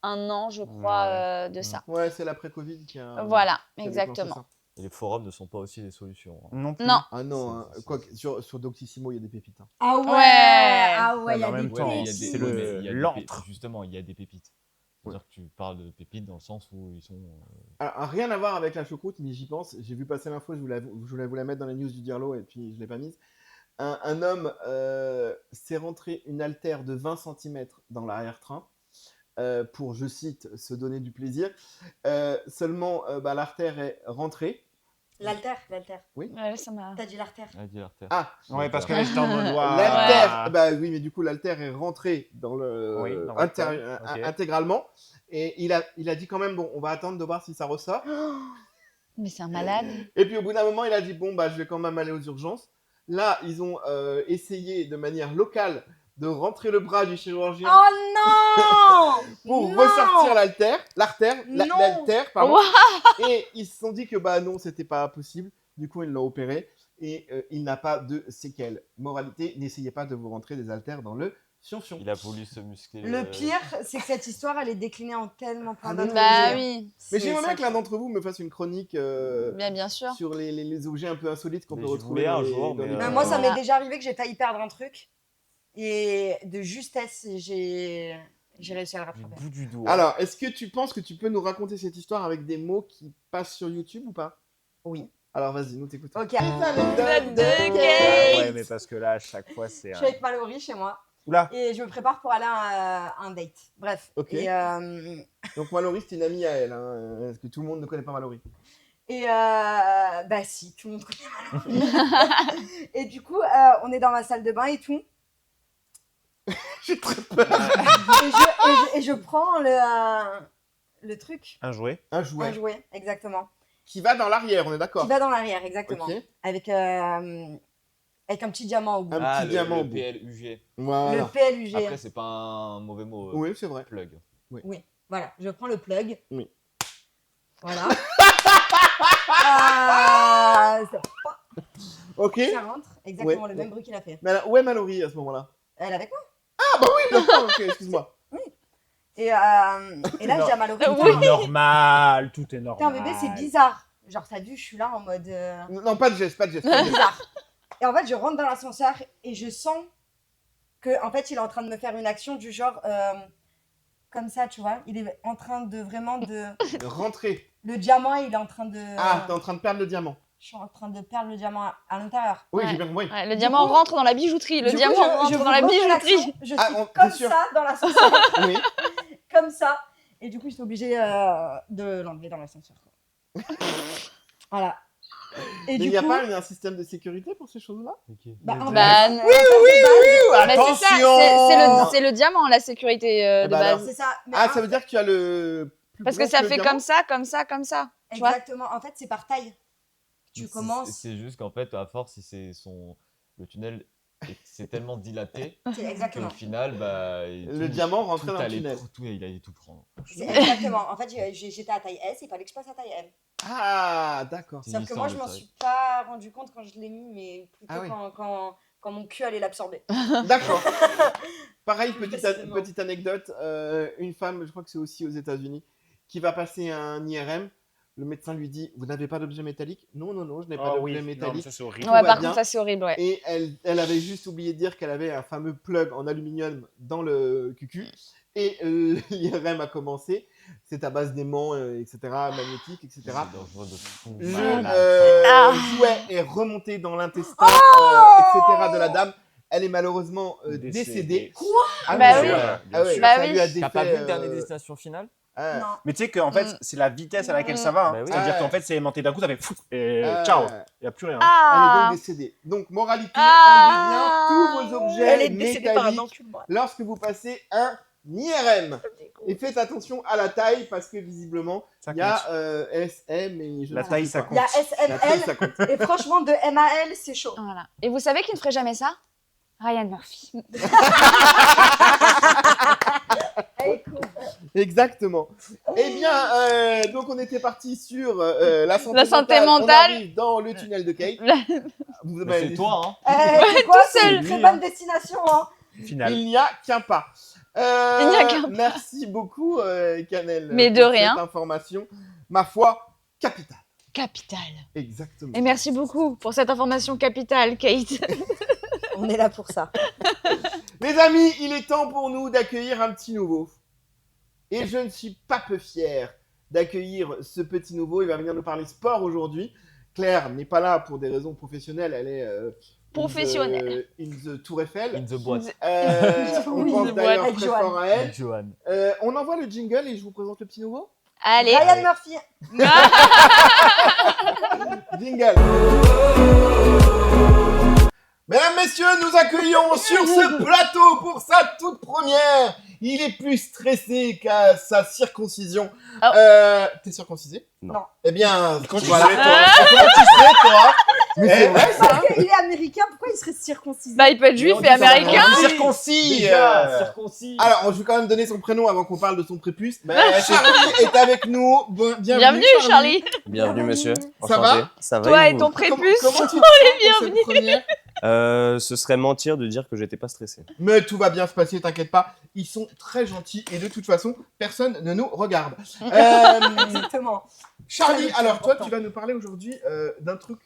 Speaker 5: 1 an, je crois, de ça.
Speaker 1: Ouais, c'est l'après-Covid qui a.
Speaker 5: Voilà,
Speaker 1: qui a déclenché
Speaker 5: exactement.
Speaker 1: ça.
Speaker 4: Et les forums ne sont pas aussi des solutions. hein.
Speaker 7: Non plus.
Speaker 5: Non.
Speaker 1: Ah non, hein,
Speaker 4: C'est-
Speaker 1: quoi que sur Doctissimo, il y a des pépites. Hein.
Speaker 6: Ah ouais.
Speaker 5: Ouais.
Speaker 6: Ah ouais, il y
Speaker 7: en
Speaker 6: a
Speaker 7: même
Speaker 6: des
Speaker 7: temps,
Speaker 4: mais il y a
Speaker 6: pépites.
Speaker 4: des-
Speaker 7: c'est
Speaker 4: ouais,
Speaker 7: le-
Speaker 4: mais il y a des
Speaker 7: l'antre.
Speaker 4: justement, il y a des pépites. C'est-à-dire que tu parles de pépites dans le sens où ils sont.
Speaker 1: Alors, rien à voir avec la choucroute, mais j'y pense. J'ai vu passer l'info, je voulais vous la mettre dans la news du Dirlo et puis je l'ai pas mise. Un homme s'est rentré une haltère de 20 cm dans l'arrière-train pour, je cite, se donner du plaisir. Seulement, l'artère est rentrée.
Speaker 6: L'altère.
Speaker 1: Oui.
Speaker 5: Ouais, ça m'a.
Speaker 6: T'as dit l'artère.
Speaker 4: Ah, dis l'artère.
Speaker 1: Ah,
Speaker 7: Ouais, parce que là, j'étais en mode.
Speaker 1: l'haltère, bah oui, mais du coup, l'haltère est rentrée dans le
Speaker 7: Oui, dans le corps, ok.
Speaker 1: intégralement. Et il a dit quand même, bon, on va attendre de voir si ça ressort.
Speaker 5: Mais c'est un malade.
Speaker 1: Et puis au bout d'un moment, il a dit, bon, bah je vais quand même aller aux urgences. Là, ils ont essayé de manière locale de rentrer le bras du chirurgien
Speaker 6: Oh non
Speaker 1: pour
Speaker 6: Non
Speaker 1: ressortir l'artère,
Speaker 6: Non.
Speaker 1: pardon.
Speaker 5: Ouah.
Speaker 1: Et ils se sont dit que bah non, c'était pas possible. Du coup, ils l'ont opéré et il n'a pas de séquelles. Moralité, n'essayez pas de vous rentrer des haltères dans le fion-fion.
Speaker 4: Il a voulu se muscler.
Speaker 6: Le pire, c'est que cette histoire, elle est déclinée en tellement plein
Speaker 1: Ah,
Speaker 6: d'autres
Speaker 5: Bah
Speaker 6: objets.
Speaker 5: oui,
Speaker 1: Mais
Speaker 6: C'est
Speaker 1: j'aimerais bien
Speaker 6: ça
Speaker 1: que l'un d'entre vous me fasse une chronique
Speaker 5: bien sûr.
Speaker 1: sur les objets un peu insolites qu'on
Speaker 4: Mais
Speaker 1: peut
Speaker 4: j'y
Speaker 1: retrouver
Speaker 4: voulais
Speaker 1: dans
Speaker 4: un
Speaker 1: les-
Speaker 4: jour,
Speaker 1: dans
Speaker 4: mais,
Speaker 1: les-
Speaker 6: Moi, ça
Speaker 5: Voilà.
Speaker 6: m'est déjà arrivé que j'ai failli perdre un truc. Et de justesse, j'ai réussi à le
Speaker 4: Du
Speaker 6: rattraper.
Speaker 4: bout du doigt.
Speaker 1: Alors, est-ce que tu penses que tu peux nous raconter cette histoire avec des mots qui passent sur YouTube ou pas?
Speaker 6: Oui.
Speaker 1: Alors vas-y, nous t'écoutons.
Speaker 6: Ok.
Speaker 5: Anecdote de
Speaker 7: Ah
Speaker 5: Kate.
Speaker 7: ouais, mais parce que là, à chaque fois, c'est.
Speaker 6: Je suis avec Mallory chez moi.
Speaker 7: Oula.
Speaker 6: Et je me prépare pour aller à un date. Bref.
Speaker 1: Ok.
Speaker 6: Et,
Speaker 1: Donc Mallory, c'est une amie à elle, parce que tout le monde ne connaît pas Mallory.
Speaker 6: bah si, tout le monde connaît Mallory. Et du coup, on est dans ma salle de bain et tout.
Speaker 1: J'ai très peur.
Speaker 6: Et je prends le truc.
Speaker 7: Un jouet.
Speaker 1: Un
Speaker 6: Un
Speaker 1: jouet
Speaker 6: jouet, exactement.
Speaker 1: qui va dans l'arrière, on est d'accord?
Speaker 6: Qui va dans l'arrière, exactement.
Speaker 1: Ok.
Speaker 6: Avec un petit diamant au bout.
Speaker 1: Un petit diamant au
Speaker 4: le
Speaker 1: bout.
Speaker 4: PLUG.
Speaker 1: Voilà.
Speaker 6: Le PLUG.
Speaker 4: Après, c'est pas un mauvais mot.
Speaker 1: Oui, c'est vrai.
Speaker 4: Plug.
Speaker 6: Voilà, je prends le plug.
Speaker 1: Oui.
Speaker 6: Voilà.
Speaker 1: Ok.
Speaker 6: Ça rentre, exactement
Speaker 1: Ouais.
Speaker 6: le même bruit qu'il a fait.
Speaker 1: Mais alors, où est Mallory à ce moment-là?
Speaker 6: Elle est avec moi.
Speaker 1: Ah bah oui, d'accord, ok, excuse-moi.
Speaker 6: Et là, je dis à Mallory,
Speaker 7: Tout est normal, tout est normal.
Speaker 6: putain, bébé, c'est bizarre. Genre, t'as vu, je suis là en mode.
Speaker 1: Non, pas de geste, pas de geste.
Speaker 6: C'est bizarre. Et en fait, je rentre dans l'ascenseur et je sens que, en fait, il est en train de me faire une action du genre. Comme ça, tu vois. Il est en train de vraiment de.
Speaker 1: De rentrer.
Speaker 6: Le diamant, il est en train de.
Speaker 1: Ah, t'es en train de perdre le diamant.
Speaker 6: Je suis en train de perdre le diamant à l'intérieur.
Speaker 1: Oui,
Speaker 5: Ouais.
Speaker 1: j'ai bien compris.
Speaker 5: Ouais, le diamant rentre dans la bijouterie. Le
Speaker 6: Du coup,
Speaker 5: diamant rentre
Speaker 6: vous
Speaker 5: dans la
Speaker 6: montre
Speaker 5: bijouterie.
Speaker 6: l'action. Je suis
Speaker 1: Ah, t'es
Speaker 6: comme
Speaker 1: sûr?
Speaker 6: ça dans l'ascenseur.
Speaker 1: Oui.
Speaker 6: Comme ça. Et du coup, j'étais obligée de l'enlever dans l'ascenseur. quoi. Voilà. Et
Speaker 1: Mais
Speaker 6: du
Speaker 1: il n'y a
Speaker 6: coup,
Speaker 1: pas un système de sécurité pour ces choses-là?
Speaker 6: bah, en
Speaker 5: Bah,
Speaker 6: fait,
Speaker 5: oui,
Speaker 6: de
Speaker 5: Mais c'est ça, c'est le diamant, la sécurité de
Speaker 1: bah
Speaker 6: base,
Speaker 5: base.
Speaker 6: c'est ça. Mais
Speaker 1: Ah,
Speaker 6: en-
Speaker 1: ça veut dire que tu as le. plus
Speaker 5: Parce que
Speaker 1: gros
Speaker 5: ça
Speaker 1: le
Speaker 5: fait
Speaker 1: diamant
Speaker 5: comme ça, comme ça, comme ça. Tu vois.
Speaker 6: Exactement. En fait, c'est par taille. Tu
Speaker 4: C'est-
Speaker 6: commences.
Speaker 4: C'est juste qu'en fait, à force, si c'est le tunnel, c'est tellement dilaté
Speaker 6: C'est
Speaker 4: qu'au
Speaker 6: exactement.
Speaker 4: final, bah,
Speaker 1: Le diamant rentrait dans le tunnel.
Speaker 4: Il allait tout prendre.
Speaker 6: C'est exactement. En fait, j'étais à taille S, il fallait que je passe à taille M.
Speaker 1: Ah, d'accord.
Speaker 4: C'est
Speaker 6: Sauf que moi, je m'en suis pas rendu compte quand je l'ai mis, mais plutôt
Speaker 1: Ah oui.
Speaker 6: quand mon cul allait l'absorber.
Speaker 1: D'accord. Pareil,
Speaker 6: Précisément.
Speaker 1: petite anecdote. Une femme, je crois que c'est aussi aux États-Unis, qui va passer un IRM. Le médecin lui dit: vous n'avez pas d'objet métallique? Non, non, non, je n'ai pas
Speaker 7: Ah
Speaker 1: d'objet
Speaker 7: oui, non, mais
Speaker 1: métallique.
Speaker 7: ça c'est horrible.
Speaker 1: Tout
Speaker 5: Ouais,
Speaker 1: va
Speaker 5: par
Speaker 1: bien.
Speaker 5: contre, ça c'est horrible, ouais.
Speaker 1: Et elle avait juste oublié de dire qu'elle avait un fameux plug en aluminium dans le cucu. Et l'IRM a commencé. C'est à base d'aimants, etc., magnétiques, etc.
Speaker 4: C'est dangereux de fou.
Speaker 1: Le
Speaker 5: Ah.
Speaker 1: jouet est remonté dans l'intestin, etc. de la dame. Elle est malheureusement décédée.
Speaker 6: Quoi?
Speaker 1: Ah,
Speaker 5: Bah
Speaker 1: oui.
Speaker 5: oui.
Speaker 1: Ah ouais,
Speaker 5: Bah
Speaker 1: ça
Speaker 5: oui.
Speaker 1: lui a
Speaker 4: T'as pas vu
Speaker 1: défait,
Speaker 4: le dernier Destination Finale?
Speaker 1: ah.
Speaker 6: Non.
Speaker 7: Mais tu sais qu'en fait, c'est la vitesse à laquelle ça va. hein.
Speaker 4: Bah oui.
Speaker 7: C'est-à-dire
Speaker 1: Ah.
Speaker 7: qu'en fait, c'est aimanté d'un coup, ça fait fou. Et
Speaker 1: Ah.
Speaker 7: ciao, il n'y a plus rien.
Speaker 1: Elle est
Speaker 5: Ah.
Speaker 1: donc décédée. Donc, moralité,
Speaker 5: Ah.
Speaker 1: enlevez bien tous vos objets
Speaker 6: Elle est décédée par un
Speaker 1: métalliques
Speaker 6: enculé.
Speaker 1: lorsque vous passez un IRM. Et faites attention à la taille parce que visiblement,
Speaker 7: Ça
Speaker 1: il y a
Speaker 7: compte.
Speaker 1: SM et je
Speaker 7: La
Speaker 1: ne sais
Speaker 7: taille,
Speaker 1: plus
Speaker 7: ça
Speaker 1: quoi.
Speaker 6: Il y a
Speaker 1: La taille,
Speaker 6: SML,
Speaker 1: ça compte.
Speaker 6: et franchement, de M à L, c'est chaud.
Speaker 5: Voilà. Et vous savez qui ne ferait jamais ça? Ryan Murphy.
Speaker 1: Exactement. Eh bien, donc on était parti sur la santé
Speaker 5: La santé
Speaker 1: mentale.
Speaker 5: mentale.
Speaker 1: On arrive dans le tunnel de Kate. Vous
Speaker 4: Mais
Speaker 1: avez-
Speaker 4: c'est toi, hein.
Speaker 6: C'est quoi?
Speaker 5: tout
Speaker 6: C'est
Speaker 5: seul.
Speaker 6: une très bonne destination. Hein.
Speaker 7: Final.
Speaker 1: Il n'y a qu'un pas.
Speaker 5: Il n'y a qu'un pas.
Speaker 1: Merci beaucoup, Canel.
Speaker 5: Mais de
Speaker 1: pour
Speaker 5: rien.
Speaker 1: Cette information, ma foi, capitale.
Speaker 5: Capital.
Speaker 1: Exactement.
Speaker 5: Et merci beaucoup pour cette information capitale, Kate.
Speaker 6: On est là pour ça.
Speaker 1: Les amis, il est temps pour nous d'accueillir un petit nouveau. Et je ne suis pas peu fier d'accueillir ce petit nouveau. Il va venir nous parler sport aujourd'hui. Claire n'est pas là pour des raisons professionnelles. Elle est
Speaker 5: Professionnelle.
Speaker 1: in the Tour Eiffel.
Speaker 4: In the boîte.
Speaker 1: On
Speaker 6: Oui,
Speaker 1: pense
Speaker 6: in the
Speaker 1: d'ailleurs
Speaker 6: boîte.
Speaker 1: très
Speaker 6: Avec
Speaker 1: fort à elle.
Speaker 4: Johan.
Speaker 1: On envoie le jingle et je vous présente le petit nouveau.
Speaker 5: Allez.
Speaker 6: Ryan Murphy.
Speaker 1: Jingle. Mesdames, messieurs, nous accueillons sur ce plateau pour sa toute première. Il est plus stressé qu'à sa circoncision.
Speaker 5: Oh.
Speaker 1: T'es circoncisé?
Speaker 7: Non.
Speaker 1: Eh bien,
Speaker 7: Quand tu
Speaker 1: voilà.
Speaker 7: sais, toi.
Speaker 1: Comment tu sais, toi? Mais c'est vrai, ça.
Speaker 6: Parce qu'il est américain, pourquoi il serait circoncisé?
Speaker 5: Bah, il peut être juif et américain.
Speaker 1: Circoncis.
Speaker 4: Déjà, circoncis.
Speaker 1: Alors, je vais quand même donner son prénom avant qu'on parle de son prépuce. Charlie est avec nous.
Speaker 5: Bienvenue, Charlie.
Speaker 11: Bienvenue, monsieur.
Speaker 1: Ça va?
Speaker 11: Enchanté. Ça va.
Speaker 5: Toi
Speaker 11: et
Speaker 5: et
Speaker 11: vous
Speaker 5: ton prépuce.
Speaker 1: Comment tu te sens pour cette première?
Speaker 11: Ce serait mentir de dire que j'étais pas stressé.
Speaker 1: Mais tout va bien se passer, t'inquiète pas. Ils sont très gentils et de toute façon, personne ne nous regarde.
Speaker 6: Exactement.
Speaker 1: Charlie,
Speaker 6: Ça,
Speaker 1: alors toi,
Speaker 6: important.
Speaker 1: tu vas nous parler aujourd'hui d'un truc,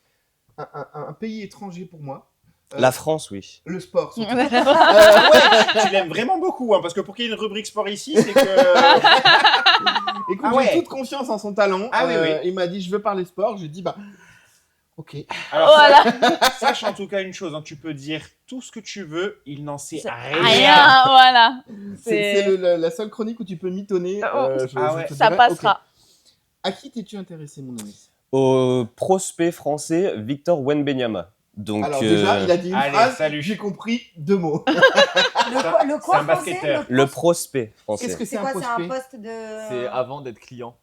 Speaker 1: un pays étranger pour moi.
Speaker 11: La France, oui.
Speaker 1: Le sport. surtout.
Speaker 7: Ouais, tu l'aimes vraiment beaucoup, hein, parce que pour qu'il y ait une rubrique sport ici, c'est que.
Speaker 1: Écoute,
Speaker 7: Ah ouais.
Speaker 1: j'ai toute confiance en son talent.
Speaker 7: Ah oui, oui.
Speaker 1: Il m'a dit, je veux parler sport. J'ai dit, bah, ok.
Speaker 7: Alors,
Speaker 5: Voilà.
Speaker 7: sache en tout cas une chose, hein, tu peux dire tout ce que tu veux, il n'en sait rien.
Speaker 5: Rien, voilà.
Speaker 1: C'est la seule chronique où tu peux mitonner.
Speaker 5: Oh.
Speaker 7: Ah ouais.
Speaker 1: te
Speaker 5: Ça
Speaker 1: dirai,
Speaker 5: passera.
Speaker 1: ok. À qui t'es-tu intéressé, mon ami?
Speaker 11: Au prospect français Victor Wembanyama. Donc,
Speaker 1: Alors déjà, il a dit une
Speaker 7: Allez,
Speaker 1: phrase,
Speaker 7: salut.
Speaker 1: j'ai compris 2 mots.
Speaker 6: Le quoi
Speaker 7: C'est un
Speaker 6: français?
Speaker 7: basketteur.
Speaker 11: le prospect
Speaker 1: Qu'est-ce
Speaker 11: français.
Speaker 1: que
Speaker 6: C'est
Speaker 1: c'est un
Speaker 6: quoi? C'est un
Speaker 1: prospect?
Speaker 6: poste de.
Speaker 4: C'est avant d'être client.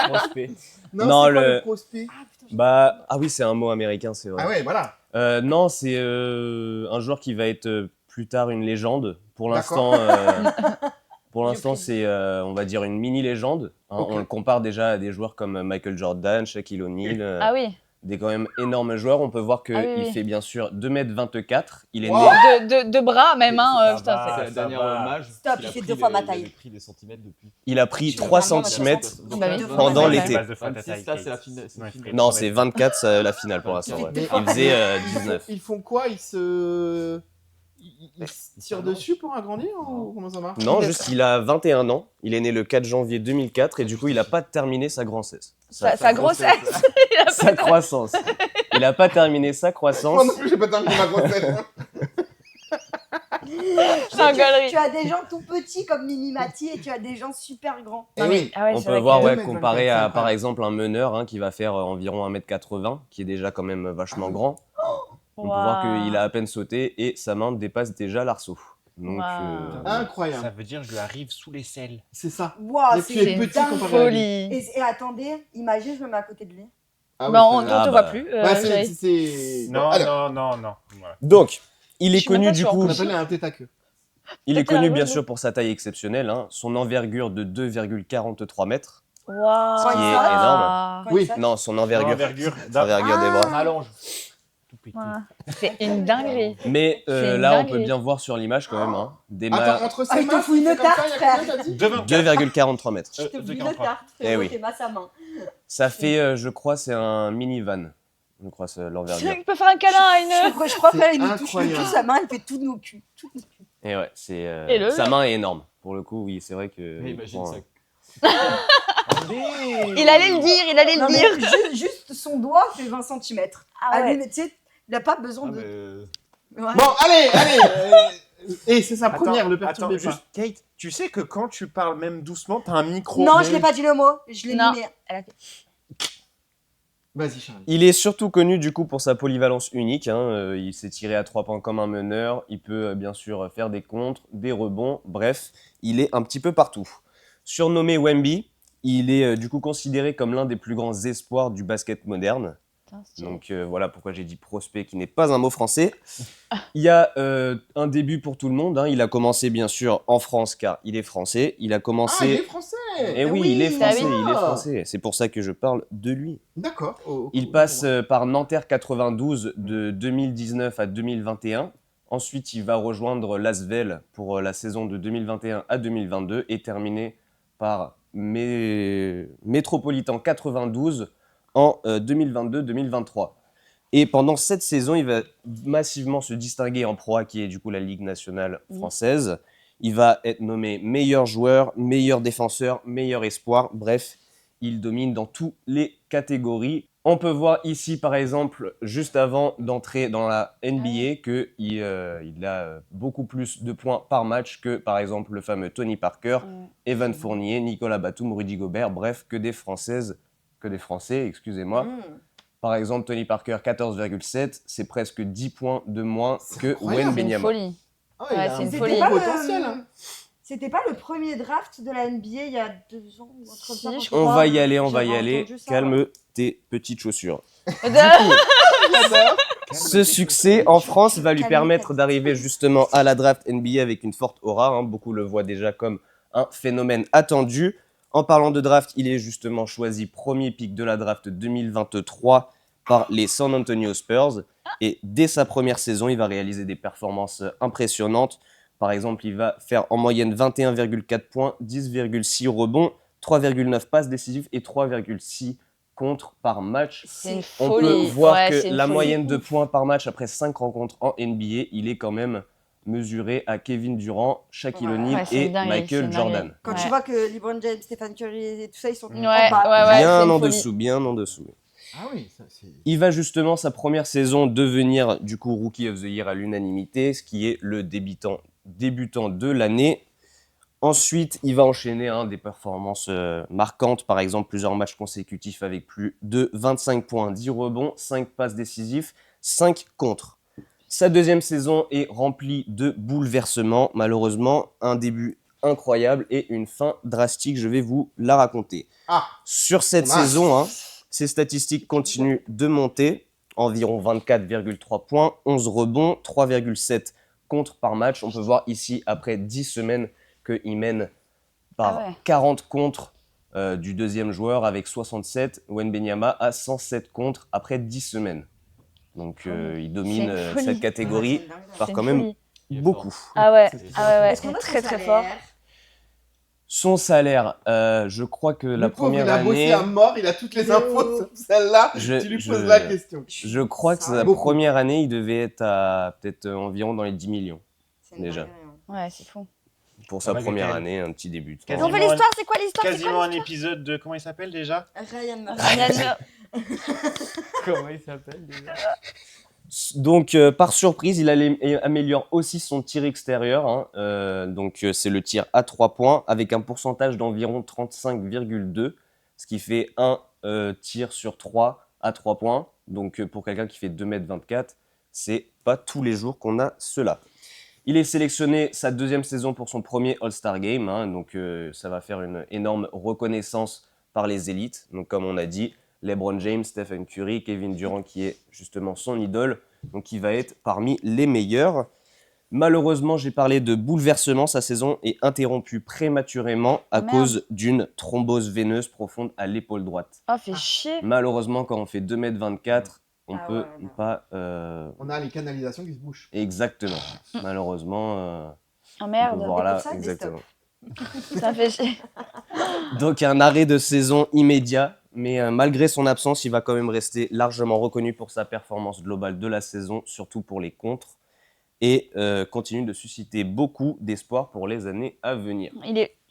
Speaker 4: Prospect.
Speaker 1: Non,
Speaker 11: Non,
Speaker 1: c'est quoi
Speaker 11: le-
Speaker 1: le prospect?
Speaker 11: Bah, ah oui, c'est un mot américain, c'est vrai.
Speaker 1: Ah ouais, voilà.
Speaker 11: Non, c'est un joueur qui va être plus tard une légende. Pour
Speaker 1: D'accord.
Speaker 11: l'instant, c'est, on va dire, une mini-légende. Hein.
Speaker 1: Ok.
Speaker 11: On le compare déjà à des joueurs comme Michael Jordan, Shaquille O'Neal,
Speaker 5: Ah oui.
Speaker 11: des quand même énormes joueurs. On peut voir qu'il
Speaker 5: Ah oui, oui.
Speaker 11: fait bien sûr 2m24. Il est
Speaker 1: Wow.
Speaker 11: né,
Speaker 5: De bras même, hein.
Speaker 7: Ça
Speaker 5: Putain,
Speaker 7: va.
Speaker 5: c'est-
Speaker 4: C'est la dernière
Speaker 7: va.
Speaker 4: hommage.
Speaker 6: Stop,
Speaker 4: qu'il
Speaker 6: il
Speaker 4: a
Speaker 6: fait
Speaker 4: pris
Speaker 6: 2 fois ma
Speaker 4: il
Speaker 6: taille.
Speaker 4: avait pris des centimètres depuis.
Speaker 11: il a pris
Speaker 6: Je
Speaker 11: 3
Speaker 6: vais vraiment
Speaker 11: cm
Speaker 5: Bah oui.
Speaker 11: pendant
Speaker 5: Ouais,
Speaker 11: l'été.
Speaker 5: ouais.
Speaker 4: 26, ça, c'est la finale. c'est la
Speaker 7: Ouais,
Speaker 4: finale.
Speaker 11: Non, c'est 24 la finale pour l'instant. Ouais.
Speaker 1: Mais-
Speaker 11: Il faisait 19.
Speaker 1: Ils font quoi? Ils se tirent dessus pour agrandir ou comment ça marche?
Speaker 11: Non, juste il a 21 ans. Il est né le 4 janvier 2004 et du coup, il n'a pas terminé sa grossesse.
Speaker 5: Sa grossesse.
Speaker 11: Sa croissance. Il n'a pas terminé sa
Speaker 1: Moi
Speaker 11: croissance.
Speaker 1: non plus, j'ai pas terminé ma grossesse.
Speaker 5: C'est un galerie.
Speaker 6: Tu as des gens tout petits comme Mimi Mati et tu as des gens super grands.
Speaker 1: Eh oui.
Speaker 5: Ah ouais,
Speaker 11: On
Speaker 5: c'est
Speaker 11: peut
Speaker 5: vrai
Speaker 11: voir,
Speaker 5: que-
Speaker 11: ouais,
Speaker 1: 2m24,
Speaker 11: comparé
Speaker 1: c'est
Speaker 11: à
Speaker 1: incroyable.
Speaker 11: par exemple un meneur hein, qui va faire environ 1m80, qui est déjà quand même vachement grand. On peut voir
Speaker 5: Waouh.
Speaker 11: qu'il a à peine sauté et sa main dépasse déjà l'arceau. Donc,
Speaker 5: Waouh.
Speaker 1: Incroyable.
Speaker 7: Ça veut dire je lui arrive sous les selles.
Speaker 1: C'est ça.
Speaker 6: Waouh,
Speaker 1: Mais tu
Speaker 6: c'est
Speaker 1: es petit
Speaker 6: dingue.
Speaker 1: comparé à lui.
Speaker 5: Folie.
Speaker 6: Et attendez, imagine, je me mets à côté de lui.
Speaker 1: Ah
Speaker 5: Bah,
Speaker 1: oui,
Speaker 5: on
Speaker 1: c'est-
Speaker 5: ne
Speaker 11: Ah
Speaker 5: te
Speaker 11: bah.
Speaker 5: voit plus.
Speaker 1: Bah,
Speaker 5: Jerry.
Speaker 1: c'est.
Speaker 7: Non,
Speaker 1: Alors,
Speaker 7: non. Voilà.
Speaker 11: donc, il
Speaker 5: Je
Speaker 11: est
Speaker 5: suis même
Speaker 11: connu
Speaker 5: pas
Speaker 11: du
Speaker 5: sûre.
Speaker 11: coup.
Speaker 1: on appelle un tête à queue.
Speaker 11: Il est
Speaker 5: Peut-être
Speaker 11: connu
Speaker 5: un
Speaker 11: bien
Speaker 5: gros
Speaker 11: sûr pour sa taille exceptionnelle, hein, son envergure de 2,43 mètres.
Speaker 5: Waouh.
Speaker 6: Ce qui est
Speaker 11: énorme.
Speaker 6: Quand
Speaker 1: Oui.
Speaker 6: il saute.
Speaker 11: Non, son envergure.
Speaker 7: Envergure.
Speaker 11: Envergure des bras.
Speaker 4: Rallonge.
Speaker 7: Tout petit.
Speaker 5: Waouh. C'est une dinguerie.
Speaker 11: Mais
Speaker 5: C'est une
Speaker 11: là, on
Speaker 5: dinguerie.
Speaker 11: peut bien voir sur l'image quand même hein, des
Speaker 1: Attends, entre
Speaker 6: Ah,
Speaker 1: ses
Speaker 6: il te
Speaker 1: mains,
Speaker 6: fout une
Speaker 1: c'est comme
Speaker 6: tarte,
Speaker 1: ça, il y a
Speaker 6: frère.
Speaker 1: combien, t'as dit?
Speaker 11: 2,43 mètres.
Speaker 6: Je te
Speaker 7: de
Speaker 6: fous une
Speaker 7: 43.
Speaker 6: tarte,
Speaker 11: Eh
Speaker 6: frérot,
Speaker 11: oui.
Speaker 6: t'es masse à main.
Speaker 11: Ça fait, je crois, c'est un minivan. Je crois, c'est l'envergure.
Speaker 5: Tu peux faire un câlin à une.
Speaker 6: Je crois
Speaker 1: C'est
Speaker 6: qu'elle il nous touche
Speaker 1: incroyable.
Speaker 6: le cul, sa main, elle fait tout nos culs. Tout nos culs.
Speaker 11: Et ouais, c'est
Speaker 5: Et le-
Speaker 11: sa main est énorme. Pour le coup, oui, c'est vrai que.
Speaker 4: Mais imagine
Speaker 11: bon,
Speaker 4: ça.
Speaker 5: Il allait le dire, il allait
Speaker 6: Non,
Speaker 5: le
Speaker 6: mais
Speaker 5: dire.
Speaker 6: juste son doigt fait 20 cm.
Speaker 5: Ah ouais.
Speaker 6: mais tu sais, il n'a pas besoin
Speaker 4: Ah,
Speaker 6: de.
Speaker 4: mais,
Speaker 6: Ouais.
Speaker 1: Bon, allez. Et c'est sa première, le
Speaker 7: Attends,
Speaker 1: perturbez pas.
Speaker 7: juste, Kate, tu sais que quand tu parles même doucement, t'as un micro.
Speaker 6: Non,
Speaker 7: mais-
Speaker 6: je l'ai pas dit le mot. Je l'ai
Speaker 5: Non.
Speaker 6: mimé.
Speaker 1: Vas-y, Charlie.
Speaker 11: Il est surtout connu du coup pour sa polyvalence unique. Hein. Il s'est tiré à 3 points comme un meneur. Il peut bien sûr faire des contres, des rebonds. Bref, il est un petit peu partout. Surnommé Wemby, il est du coup considéré comme l'un des plus grands espoirs du basket moderne.
Speaker 5: Putain, stylé.
Speaker 11: Donc voilà pourquoi j'ai dit prospect qui n'est pas un mot français. Il y a un début pour tout le monde. Hein. Il a commencé bien sûr en France car il est français. Il a
Speaker 1: Ah, il
Speaker 11: commencé...
Speaker 1: est français.
Speaker 11: Eh oui, il est
Speaker 5: bah
Speaker 11: français,
Speaker 5: oui.
Speaker 11: il est français. C'est pour ça que je parle de lui.
Speaker 1: D'accord. Oh,
Speaker 11: Il passe par Nanterre 92 de 2019 à 2021. Ensuite, il va rejoindre l'Asvel pour la saison de 2021 à 2022 et terminer par Métropolitan 92 en 2022-2023. Et pendant cette saison, il va massivement se distinguer en Pro A, qui est du coup la Ligue nationale française. Il va être nommé meilleur joueur, meilleur défenseur, meilleur espoir. Bref, il domine dans toutes les catégories. On peut voir ici, par exemple, juste avant d'entrer dans la NBA, qu'il a beaucoup plus de points par match que, par exemple, le fameux Tony Parker, Evan Fournier, Nicolas Batum, Rudy Gobert, bref, que des Français, excusez-moi. Par exemple, Tony Parker, 14,7, c'est presque 10 points de moins que Wembanyama.
Speaker 5: C'est une folie.
Speaker 1: Ah ouais, il a
Speaker 5: c'est
Speaker 1: un
Speaker 5: une
Speaker 1: gros
Speaker 5: folie.
Speaker 1: potentiel. Hein.
Speaker 6: C'était pas le premier draft de la NBA il y a 2 ans ou un truc comme ça, je
Speaker 11: On
Speaker 6: crois.
Speaker 11: va y aller, on va y
Speaker 6: J'avais
Speaker 11: aller.
Speaker 6: entendu ça,
Speaker 11: Calme
Speaker 6: ouais.
Speaker 11: tes petites chaussures.
Speaker 1: J'adore.
Speaker 11: Ce succès en France va lui permettre d'arriver justement à la draft NBA avec une forte aura. Hein. Beaucoup le voient déjà comme un phénomène attendu. En parlant de draft, il est justement choisi premier pick de la draft 2023 par les San Antonio Spurs. Et dès sa première saison, il va réaliser des performances impressionnantes. Par exemple, il va faire en moyenne 21,4 points, 10,6 rebonds, 3,9 passes décisives et 3,6 contre par match.
Speaker 5: C'est une
Speaker 11: On
Speaker 5: folie.
Speaker 11: peut voir
Speaker 5: Ouais,
Speaker 11: que
Speaker 5: c'est une
Speaker 11: la
Speaker 5: folie.
Speaker 11: moyenne de points par match après 5 rencontres en NBA, il est quand même mesuré à Kevin Durant, Shaquille O'Neal
Speaker 5: Ouais, c'est
Speaker 11: et
Speaker 5: une dinguerie, c'est
Speaker 11: Michael
Speaker 5: une
Speaker 11: Jordan.
Speaker 5: dinguerie.
Speaker 6: Quand
Speaker 5: Ouais.
Speaker 6: tu vois que LeBron James, Stephen Curry et tout ça, ils sont
Speaker 5: Ouais,
Speaker 6: en bas.
Speaker 5: ouais, c'est
Speaker 11: Bien
Speaker 5: une
Speaker 11: en
Speaker 5: folie.
Speaker 11: dessous, bien en dessous.
Speaker 1: Ah oui, ça c'est.
Speaker 11: Il va justement sa première saison devenir du coup Rookie of the Year à l'unanimité, ce qui est le débutant de l'année. Ensuite, il va enchaîner des performances marquantes, par exemple plusieurs matchs consécutifs avec plus de 25 points, 10 rebonds, 5 passes décisives, 5 contres. Sa deuxième saison est remplie de bouleversements, malheureusement, un début incroyable et une fin drastique, je vais vous la raconter.
Speaker 1: Ah,
Speaker 11: Sur cette
Speaker 1: dommage.
Speaker 11: saison, ses statistiques continuent de monter, environ 24,3 points, 11 rebonds, 3,7 contres par match. On peut voir ici, après 10 semaines, qu'il mène par 40 contres du deuxième joueur avec 67. Wembanyama a 107 contres après 10 semaines. Donc il domine cette catégorie par quand même beaucoup.
Speaker 5: Ah ouais,
Speaker 6: Est-ce qu'on
Speaker 5: c'est
Speaker 6: a
Speaker 5: très
Speaker 6: son
Speaker 5: très fort.
Speaker 6: salaire?
Speaker 11: Son salaire, je crois que la
Speaker 1: le pauvre,
Speaker 11: première
Speaker 1: il a bossé
Speaker 11: année...
Speaker 1: à mort, il a toutes les infos sauf celle-là. Tu lui poses la question.
Speaker 11: Je crois que sa
Speaker 1: Beaucoup.
Speaker 11: première année, il devait être à peut-être environ dans les 10 millions déjà.
Speaker 5: Ouais, c'est fou.
Speaker 11: Pour sa
Speaker 7: Ouais,
Speaker 11: première
Speaker 7: quand même.
Speaker 11: année, un petit début.
Speaker 6: On fait l'histoire, c'est quoi l'histoire?
Speaker 7: Quasiment un épisode de. Comment il s'appelle déjà?
Speaker 6: Ryan Murphy.
Speaker 5: Ryan
Speaker 4: Comment il s'appelle déjà?
Speaker 11: Donc, par surprise, il améliore aussi son tir extérieur. Donc, c'est le tir à 3 points avec un pourcentage d'environ 35,2, ce qui fait un tir sur 3 à 3 points. Donc, pour quelqu'un qui fait 2,24 m, c'est pas tous les jours qu'on a cela. Il est sélectionné sa deuxième saison pour son premier All-Star Game. Donc, ça va faire une énorme reconnaissance par les élites. Donc, comme on a dit, LeBron James, Stephen Curry, Kevin Durant qui est justement son idole. Donc il va être parmi les meilleurs. Malheureusement, j'ai parlé de bouleversement. Sa saison est interrompue prématurément à cause d'une thrombose veineuse profonde à l'épaule droite.
Speaker 5: Oh, fait chier.
Speaker 11: Malheureusement, quand on fait 2,24 m, on peut pas...
Speaker 1: On a les canalisations qui se bouchent.
Speaker 11: Exactement. Malheureusement...
Speaker 5: Oh merde.
Speaker 11: Voilà,
Speaker 6: Et pour ça,
Speaker 11: exactement.
Speaker 5: Ça fait chier.
Speaker 11: Donc un arrêt de saison immédiat, mais malgré son absence, il va quand même rester largement reconnu pour sa performance globale de la saison, surtout pour les contres, et continue de susciter beaucoup d'espoir pour les années à venir.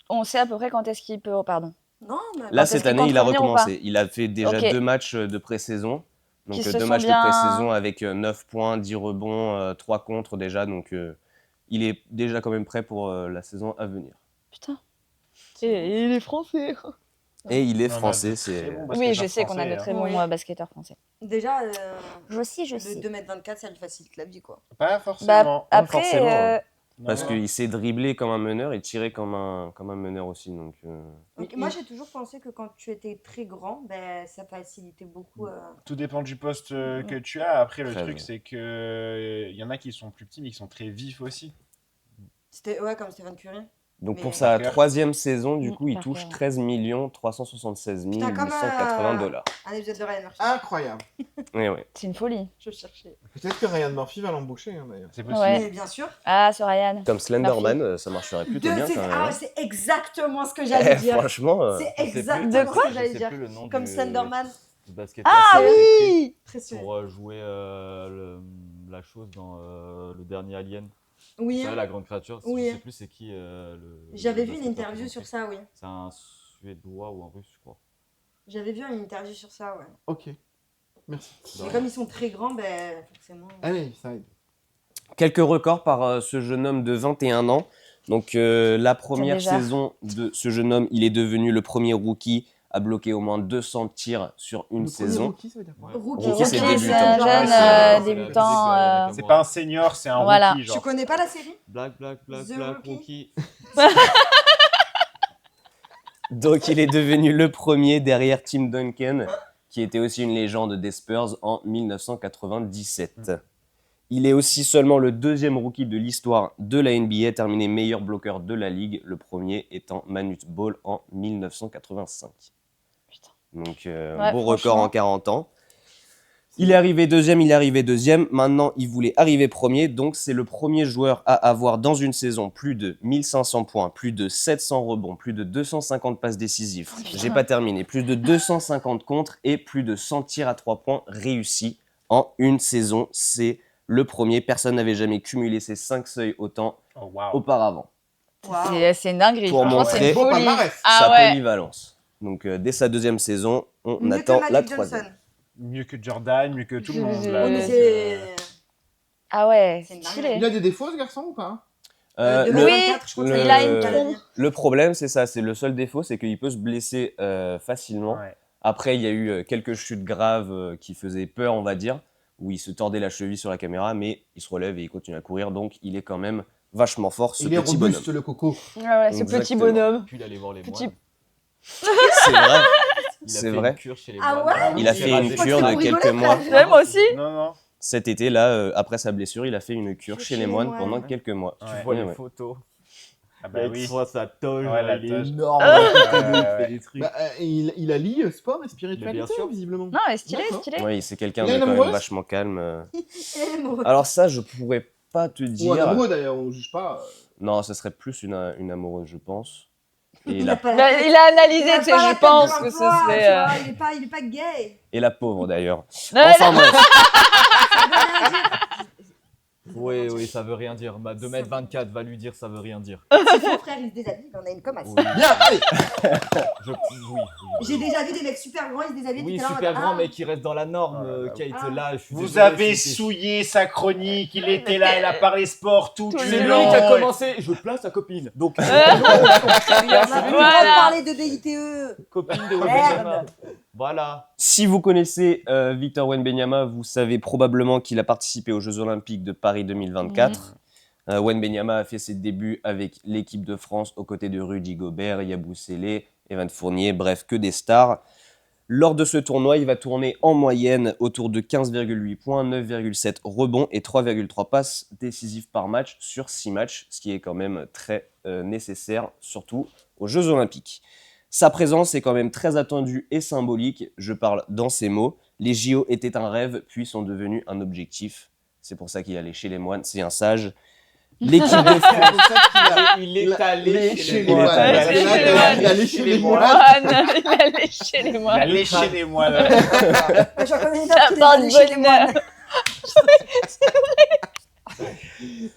Speaker 5: On sait à peu près quand est-ce qu'il peut... Pardon.
Speaker 6: Non, mais
Speaker 11: Là,
Speaker 5: est-ce
Speaker 11: cette
Speaker 5: qu'il
Speaker 11: année,
Speaker 5: compte
Speaker 11: il a
Speaker 5: revenir ou
Speaker 11: recommencé. Il a fait déjà
Speaker 5: Ok.
Speaker 11: 2 matchs de pré-saison. Donc
Speaker 5: Qui se
Speaker 11: 2
Speaker 5: sont
Speaker 11: matchs
Speaker 5: bien-
Speaker 11: de pré-saison avec 9 points, 10 rebonds, 3 contres déjà. Donc il est déjà quand même prêt pour la saison à venir.
Speaker 5: Putain. Et il est français.
Speaker 11: Et il est
Speaker 7: Non,
Speaker 11: français,
Speaker 7: mais
Speaker 11: c'est...
Speaker 7: très bon
Speaker 5: Oui,
Speaker 7: basketteur
Speaker 5: je sais qu'on a de
Speaker 7: français,
Speaker 5: très
Speaker 7: hein.
Speaker 5: bons
Speaker 6: Oui.
Speaker 5: basketteurs français.
Speaker 6: déjà,
Speaker 5: Je sais, je
Speaker 6: le
Speaker 5: sais.
Speaker 6: 2,24 m, ça lui facilite la vie, quoi.
Speaker 7: Pas forcément.
Speaker 5: Après,
Speaker 11: forcément, hein. Parce
Speaker 7: Non.
Speaker 11: qu'il sait dribbler comme un meneur et tirer comme un meneur aussi. Donc,
Speaker 6: Donc, moi, j'ai toujours pensé que quand tu étais très grand, ça facilitait beaucoup.
Speaker 7: Tout dépend du poste que tu as. Après, le
Speaker 11: Très
Speaker 7: truc,
Speaker 11: bien.
Speaker 7: c'est que y en a qui sont plus petits, mais qui sont très vifs aussi.
Speaker 6: C'était comme Stephen Curry.
Speaker 11: Donc
Speaker 6: Mais-
Speaker 11: pour sa
Speaker 7: Parker.
Speaker 11: 3e saison, du coup, il
Speaker 5: Parker,
Speaker 11: touche
Speaker 5: ouais.
Speaker 11: 13 376
Speaker 6: Putain, comme
Speaker 11: 880 dollars.
Speaker 6: un épisode de Ryan Murphy.
Speaker 1: Incroyable.
Speaker 11: Oui, oui.
Speaker 5: C'est une folie.
Speaker 6: Je cherchais.
Speaker 1: Peut-être que Ryan Murphy va l'embaucher d'ailleurs.
Speaker 7: C'est possible.
Speaker 5: Ouais.
Speaker 6: Mais bien sûr.
Speaker 5: Ah, ce Ryan.
Speaker 11: Comme Slenderman, ça marcherait plutôt bien quand même.
Speaker 6: Ah,
Speaker 11: hein.
Speaker 6: c'est exactement ce que j'allais dire.
Speaker 11: Franchement,
Speaker 6: C'est
Speaker 5: De
Speaker 6: exactement
Speaker 5: quoi
Speaker 6: ce que j'allais dire. Comme Slenderman.
Speaker 4: Du basketteur
Speaker 5: Ah
Speaker 4: qui a été
Speaker 5: oui.
Speaker 6: Très
Speaker 4: pris pour jouer la chose dans le dernier Alien.
Speaker 6: Oui.
Speaker 4: Vous savez, la grande créature,
Speaker 6: Oui.
Speaker 4: je sais plus c'est qui
Speaker 6: J'avais
Speaker 4: le
Speaker 6: vu une
Speaker 4: basketteur
Speaker 6: interview
Speaker 4: qui
Speaker 6: sur
Speaker 4: fait.
Speaker 6: ça, oui.
Speaker 4: C'est un Suédois ou un Russe, je crois.
Speaker 6: J'avais vu une interview sur ça, ouais.
Speaker 1: Ok. Merci.
Speaker 6: Et comme ils sont très grands, ben forcément.
Speaker 1: Allez, ça aide.
Speaker 11: Quelques records par ce jeune homme de 21 ans. Donc la première
Speaker 5: déjà.
Speaker 11: saison de ce jeune homme, il est devenu le premier rookie à bloquer au moins 200 tirs sur une
Speaker 1: Le premier
Speaker 11: saison.
Speaker 1: rookie, ça veut dire quoi?
Speaker 6: Rookie,
Speaker 11: Rookie, c'est
Speaker 5: c'est
Speaker 11: débutant.
Speaker 5: un jeune
Speaker 7: Ouais,
Speaker 5: débutant.
Speaker 7: C'est pas un senior, c'est un
Speaker 5: Voilà.
Speaker 7: rookie,
Speaker 6: Tu
Speaker 7: genre.
Speaker 6: connais pas la série?
Speaker 4: Black,
Speaker 6: The
Speaker 4: Rookie.
Speaker 11: Donc il est devenu le premier derrière Tim Duncan, qui était aussi une légende des Spurs en 1997. Il est aussi seulement le deuxième rookie de l'histoire de la NBA terminé meilleur bloqueur de la ligue, le premier étant Manute Ball en 1985.
Speaker 5: Putain.
Speaker 11: Donc
Speaker 5: Ouais,
Speaker 11: beau record
Speaker 5: franchement.
Speaker 11: en 40 ans. Il est arrivé deuxième, maintenant il voulait arriver premier, donc c'est le premier joueur à avoir dans une saison plus de 1500 points, plus de 700 rebonds, plus de 250 passes décisives, j'ai pas terminé, plus de 250 contres et plus de 100 tirs à 3 points réussis en une saison. C'est le premier, personne n'avait jamais cumulé ces 5 seuils autant
Speaker 7: Oh, wow.
Speaker 11: auparavant.
Speaker 5: C'est une dinguerie.
Speaker 11: Pour
Speaker 5: Franchement,
Speaker 11: montrer
Speaker 5: c'est une
Speaker 1: beau
Speaker 5: folie.
Speaker 1: palmarès.
Speaker 5: Ah
Speaker 11: Sa
Speaker 5: ouais.
Speaker 11: polyvalence. Donc dès sa deuxième saison, on
Speaker 6: Mieux
Speaker 11: attend
Speaker 6: que
Speaker 11: la
Speaker 6: Magic
Speaker 11: troisième.
Speaker 6: Johnson.
Speaker 7: Mieux que Jordan, mieux que tout le monde.
Speaker 5: Je-
Speaker 7: Là,
Speaker 6: Oh, mais
Speaker 7: donc,
Speaker 6: c'est.
Speaker 5: Ah ouais,
Speaker 6: C'est une
Speaker 5: c'est
Speaker 6: dinguerie.
Speaker 1: Il
Speaker 5: stylé.
Speaker 1: a des défauts, ce garçon, ou pas?
Speaker 11: Le-
Speaker 6: 2024, je crois que
Speaker 11: le-
Speaker 6: ça
Speaker 5: il a une
Speaker 6: la
Speaker 5: trompe.
Speaker 6: vie.
Speaker 11: Le problème, c'est ça, c'est le seul défaut, c'est qu'il peut se blesser facilement.
Speaker 7: ouais.
Speaker 11: Après, il y a eu quelques chutes graves qui faisaient peur, on va dire, où il se tordait la cheville sur la caméra, mais il se relève et il continue à courir, donc il est quand même vachement fort, ce
Speaker 1: Il est
Speaker 11: petit
Speaker 1: robuste,
Speaker 11: bonhomme.
Speaker 1: le coco.
Speaker 5: Ouais, ouais, ce petit
Speaker 11: Exactement.
Speaker 5: bonhomme.
Speaker 4: Puis il allait voir les
Speaker 5: Petit-
Speaker 4: moines.
Speaker 11: C'est vrai.
Speaker 4: Il a
Speaker 11: C'est
Speaker 4: fait
Speaker 11: vrai.
Speaker 4: une cure chez les
Speaker 6: Ah
Speaker 4: moines.
Speaker 6: ouais
Speaker 11: Il a
Speaker 4: s'est
Speaker 11: fait
Speaker 4: rasé
Speaker 11: une
Speaker 4: les
Speaker 11: cure
Speaker 4: cheveux.
Speaker 11: de
Speaker 6: Vous rigolez,
Speaker 11: quelques mois.
Speaker 5: Ouais, moi aussi.
Speaker 7: Non, non.
Speaker 11: Cet été, là, après sa blessure, il a fait une cure chez les moines pendant quelques mois.
Speaker 4: Tu
Speaker 7: Ouais.
Speaker 4: vois
Speaker 11: Ouais,
Speaker 4: les
Speaker 11: ouais.
Speaker 4: photos.
Speaker 7: Ah bah
Speaker 4: Avec
Speaker 7: oui.
Speaker 4: sa toge,
Speaker 7: Ouais, la
Speaker 4: il est
Speaker 7: toge.
Speaker 4: énorme.
Speaker 7: Ouais,
Speaker 4: Il
Speaker 7: ouais,
Speaker 4: fait
Speaker 7: ouais.
Speaker 4: des trucs.
Speaker 1: Bah, il allie sport et
Speaker 4: Mais
Speaker 1: spiritualité,
Speaker 4: bien sûr.
Speaker 1: visiblement.
Speaker 5: Non, mais stylé,
Speaker 1: D'accord.
Speaker 5: stylé.
Speaker 11: Oui, c'est quelqu'un
Speaker 1: Il a
Speaker 11: de
Speaker 1: une
Speaker 11: quand même
Speaker 1: amoureuse
Speaker 11: vachement calme.
Speaker 6: Amoureux.
Speaker 11: Alors ça, je pourrais pas te
Speaker 1: Ou un
Speaker 11: dire.
Speaker 1: amoureux, d'ailleurs, on juge pas.
Speaker 11: Non, ce serait plus une amoureuse, je pense. Et
Speaker 6: Il
Speaker 11: la,
Speaker 6: a pas la
Speaker 5: Bah,
Speaker 6: tête-
Speaker 5: il a analysé,
Speaker 6: il a
Speaker 5: tu sais,
Speaker 6: pas la
Speaker 5: je
Speaker 6: tête
Speaker 5: pense
Speaker 6: de
Speaker 5: que ce
Speaker 6: l'emploi,
Speaker 5: serait.
Speaker 6: tu vois, il est pas gay.
Speaker 11: et la pauvre d'ailleurs.
Speaker 5: Ouais,
Speaker 11: Enfin bref.
Speaker 4: Oui, oui, ça veut rien dire. Bah, 2m24 va lui dire ça veut rien dire.
Speaker 6: Si ton frère il se déshabille, il en a une comme ça.
Speaker 4: Oui.
Speaker 1: Bien, allez.
Speaker 4: Oui.
Speaker 6: J'ai déjà vu des mecs super grands, ils se déshabillent.
Speaker 4: Oui,
Speaker 6: t'es là en
Speaker 4: super
Speaker 6: mode,
Speaker 4: grand,
Speaker 6: ah.
Speaker 4: mais qui reste dans la norme.
Speaker 7: Ah,
Speaker 4: Kate,
Speaker 6: ah.
Speaker 4: là, je suis
Speaker 7: Vous
Speaker 4: désolé,
Speaker 7: avez
Speaker 4: c'était-
Speaker 7: souillé sa chronique, il était là, il a parlé sport tout
Speaker 5: Tout
Speaker 7: du
Speaker 5: le
Speaker 4: C'est lui
Speaker 7: long.
Speaker 4: qui a commencé. Je place sa copine. Donc,
Speaker 6: On a plus le droit de
Speaker 5: Voilà.
Speaker 6: parler de BITE.
Speaker 4: copine de
Speaker 6: Merde.
Speaker 4: Wembanyama. Voilà.
Speaker 11: Si vous connaissez Victor Wembanyama, vous savez probablement qu'il a participé aux Jeux Olympiques de Paris 2024. Wembanyama a fait ses débuts avec l'équipe de France aux côtés de Rudy Gobert, Yabou Sélé, Evan Fournier, bref, que des stars. Lors de ce tournoi, il va tourner en moyenne autour de 15,8 points, 9,7 rebonds et 3,3 passes décisives par match sur 6 matchs, ce qui est quand même très nécessaire, surtout aux Jeux Olympiques. Sa présence est quand même très attendue et symbolique, je parle dans ces mots. Les JO étaient un rêve, puis sont devenus un objectif. C'est pour ça qu'il est allé chez les moines, c'est un sage. L'équipe de
Speaker 1: C'est
Speaker 11: France...
Speaker 1: pour ça qu'il a-
Speaker 4: Il est allé chez les
Speaker 11: moines.
Speaker 4: moines.
Speaker 11: Il est
Speaker 1: Il
Speaker 11: allé
Speaker 1: est
Speaker 11: chez les moines.
Speaker 1: allé chez les moines.
Speaker 5: Moine. Il allait chez les
Speaker 7: Il a
Speaker 5: moines.
Speaker 7: léché les moines.
Speaker 6: J'en connais une
Speaker 5: Ça
Speaker 6: autre qui les
Speaker 5: part
Speaker 6: a
Speaker 5: de
Speaker 6: allés chez les
Speaker 5: bonheur.
Speaker 6: moines.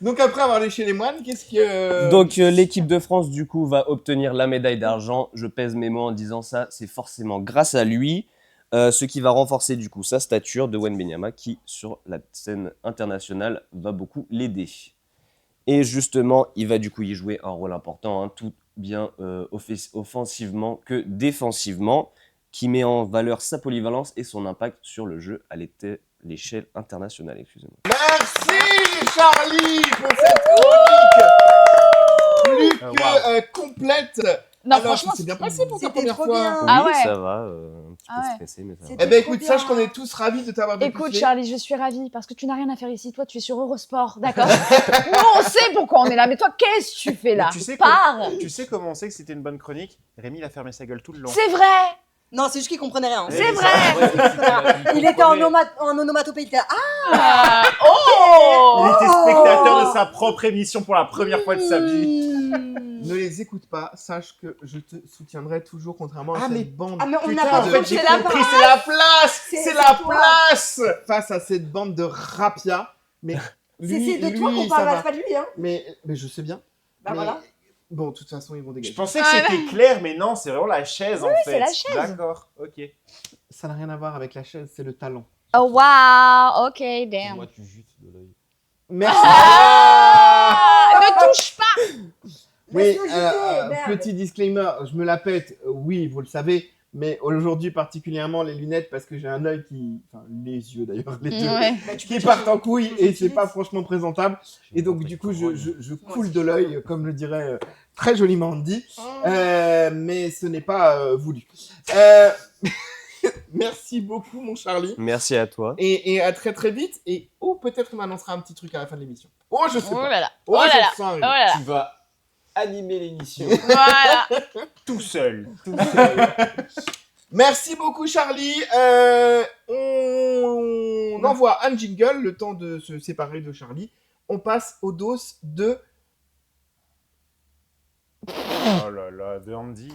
Speaker 1: Donc après avoir léché les moines, qu'est-ce que...
Speaker 11: Donc l'équipe de France du coup va obtenir la médaille d'argent. Je pèse mes mots en disant ça, c'est forcément grâce à lui, ce qui va renforcer du coup sa stature de Wembanyama qui sur la scène internationale va beaucoup l'aider. Et justement, il va du coup y jouer un rôle important, hein, tout bien offensivement que défensivement, qui met en valeur sa polyvalence et son impact sur le jeu à l'échelle internationale. Excusez-moi.
Speaker 1: Merci Charlie pour cette chronique plus que complète.
Speaker 5: Non,
Speaker 1: Alors,
Speaker 5: franchement,
Speaker 1: c'est bien passé pour ta
Speaker 6: c'était
Speaker 1: première
Speaker 6: trop
Speaker 1: fois.
Speaker 6: bien.
Speaker 5: Ah
Speaker 11: Oui,
Speaker 5: ouais.
Speaker 11: ça va, un petit peu
Speaker 5: Ah ouais.
Speaker 11: stressé, mais ça va.
Speaker 6: C'était
Speaker 1: Eh ben
Speaker 6: trop
Speaker 1: écoute, sache
Speaker 6: bien.
Speaker 1: qu'on est tous ravis de t'avoir
Speaker 5: Écoute,
Speaker 1: dépucelé.
Speaker 5: Charlie, je suis ravie parce que tu n'as rien à faire ici. Toi, tu es sur Eurosport, d'accord? Nous, on sait pourquoi on est là, mais toi, qu'est-ce que tu fais là?
Speaker 7: Mais tu sais
Speaker 5: Pars!
Speaker 7: Tu sais comment on sait que c'était une bonne chronique? Rémi, il a fermé sa gueule tout le long.
Speaker 5: C'est vrai!
Speaker 6: Non, c'est juste qu'il comprenait rien.
Speaker 5: C'est vrai!
Speaker 6: Il était en onomatopée. Il était là,
Speaker 5: Ah,
Speaker 7: Il
Speaker 5: oh!
Speaker 7: était spectateur de sa propre émission pour la première fois de sa vie.
Speaker 1: Ne les écoute pas, sache que je te soutiendrai toujours contrairement à
Speaker 7: Ah, mais-
Speaker 1: cette bande.
Speaker 6: Ah, mais on
Speaker 1: Putain,
Speaker 6: n'a pas
Speaker 1: de-
Speaker 6: fait
Speaker 1: j'ai
Speaker 5: c'est la
Speaker 1: compris, c'est la place.
Speaker 6: C'est
Speaker 1: C'est la
Speaker 6: toi.
Speaker 1: place face à cette bande de rapia. Mais
Speaker 6: C'est de toi qu'on
Speaker 1: ça
Speaker 6: parle,
Speaker 1: va.
Speaker 6: pas de lui. Hein.
Speaker 1: Mais je sais bien.
Speaker 6: Bah
Speaker 1: mais
Speaker 6: voilà.
Speaker 1: Bon, de toute façon, ils vont dégager.
Speaker 7: Je pensais que c'était clair, mais non, c'est vraiment la chaise en fait.
Speaker 5: c'est la chaise.
Speaker 7: D'accord, ok.
Speaker 1: Ça n'a rien à voir avec la chaise, c'est le talent.
Speaker 5: Oh wow, ok, damn.
Speaker 4: Moi, tu jutes de l'œil.
Speaker 1: Merci.
Speaker 5: Ne touche pas.
Speaker 1: Oui,
Speaker 6: Laisse-nous juger, merde.
Speaker 1: petit disclaimer, je me la pète, oui, vous le savez, mais aujourd'hui particulièrement les lunettes parce que j'ai un œil qui, enfin les yeux d'ailleurs, les deux,
Speaker 5: Ouais.
Speaker 6: Bah, tu
Speaker 1: qui
Speaker 6: peux
Speaker 1: partent
Speaker 6: changer.
Speaker 1: en couille
Speaker 6: Tu
Speaker 1: et c'est
Speaker 6: utilises.
Speaker 1: pas franchement présentable. Et donc du coup je coule de l'œil, comme le dirait très joliment Andy, mais ce n'est pas voulu. Merci beaucoup mon Charlie.
Speaker 11: Merci à toi.
Speaker 1: Et à très très vite. Et peut-être qu'on m'annoncera un petit truc à la fin de l'émission. Oh, je sais
Speaker 5: Oh
Speaker 1: pas.
Speaker 5: là là.
Speaker 1: Oh,
Speaker 5: Oh
Speaker 1: je
Speaker 5: là là.
Speaker 1: le sens arriver.
Speaker 5: Oh là là.
Speaker 4: Tu vas animer l'émission.
Speaker 5: Voilà.
Speaker 7: Tout seul.
Speaker 1: Merci beaucoup Charlie. On envoie un jingle, le temps de se séparer de Charlie. On passe au dos de...
Speaker 7: Oh là là, de Andy.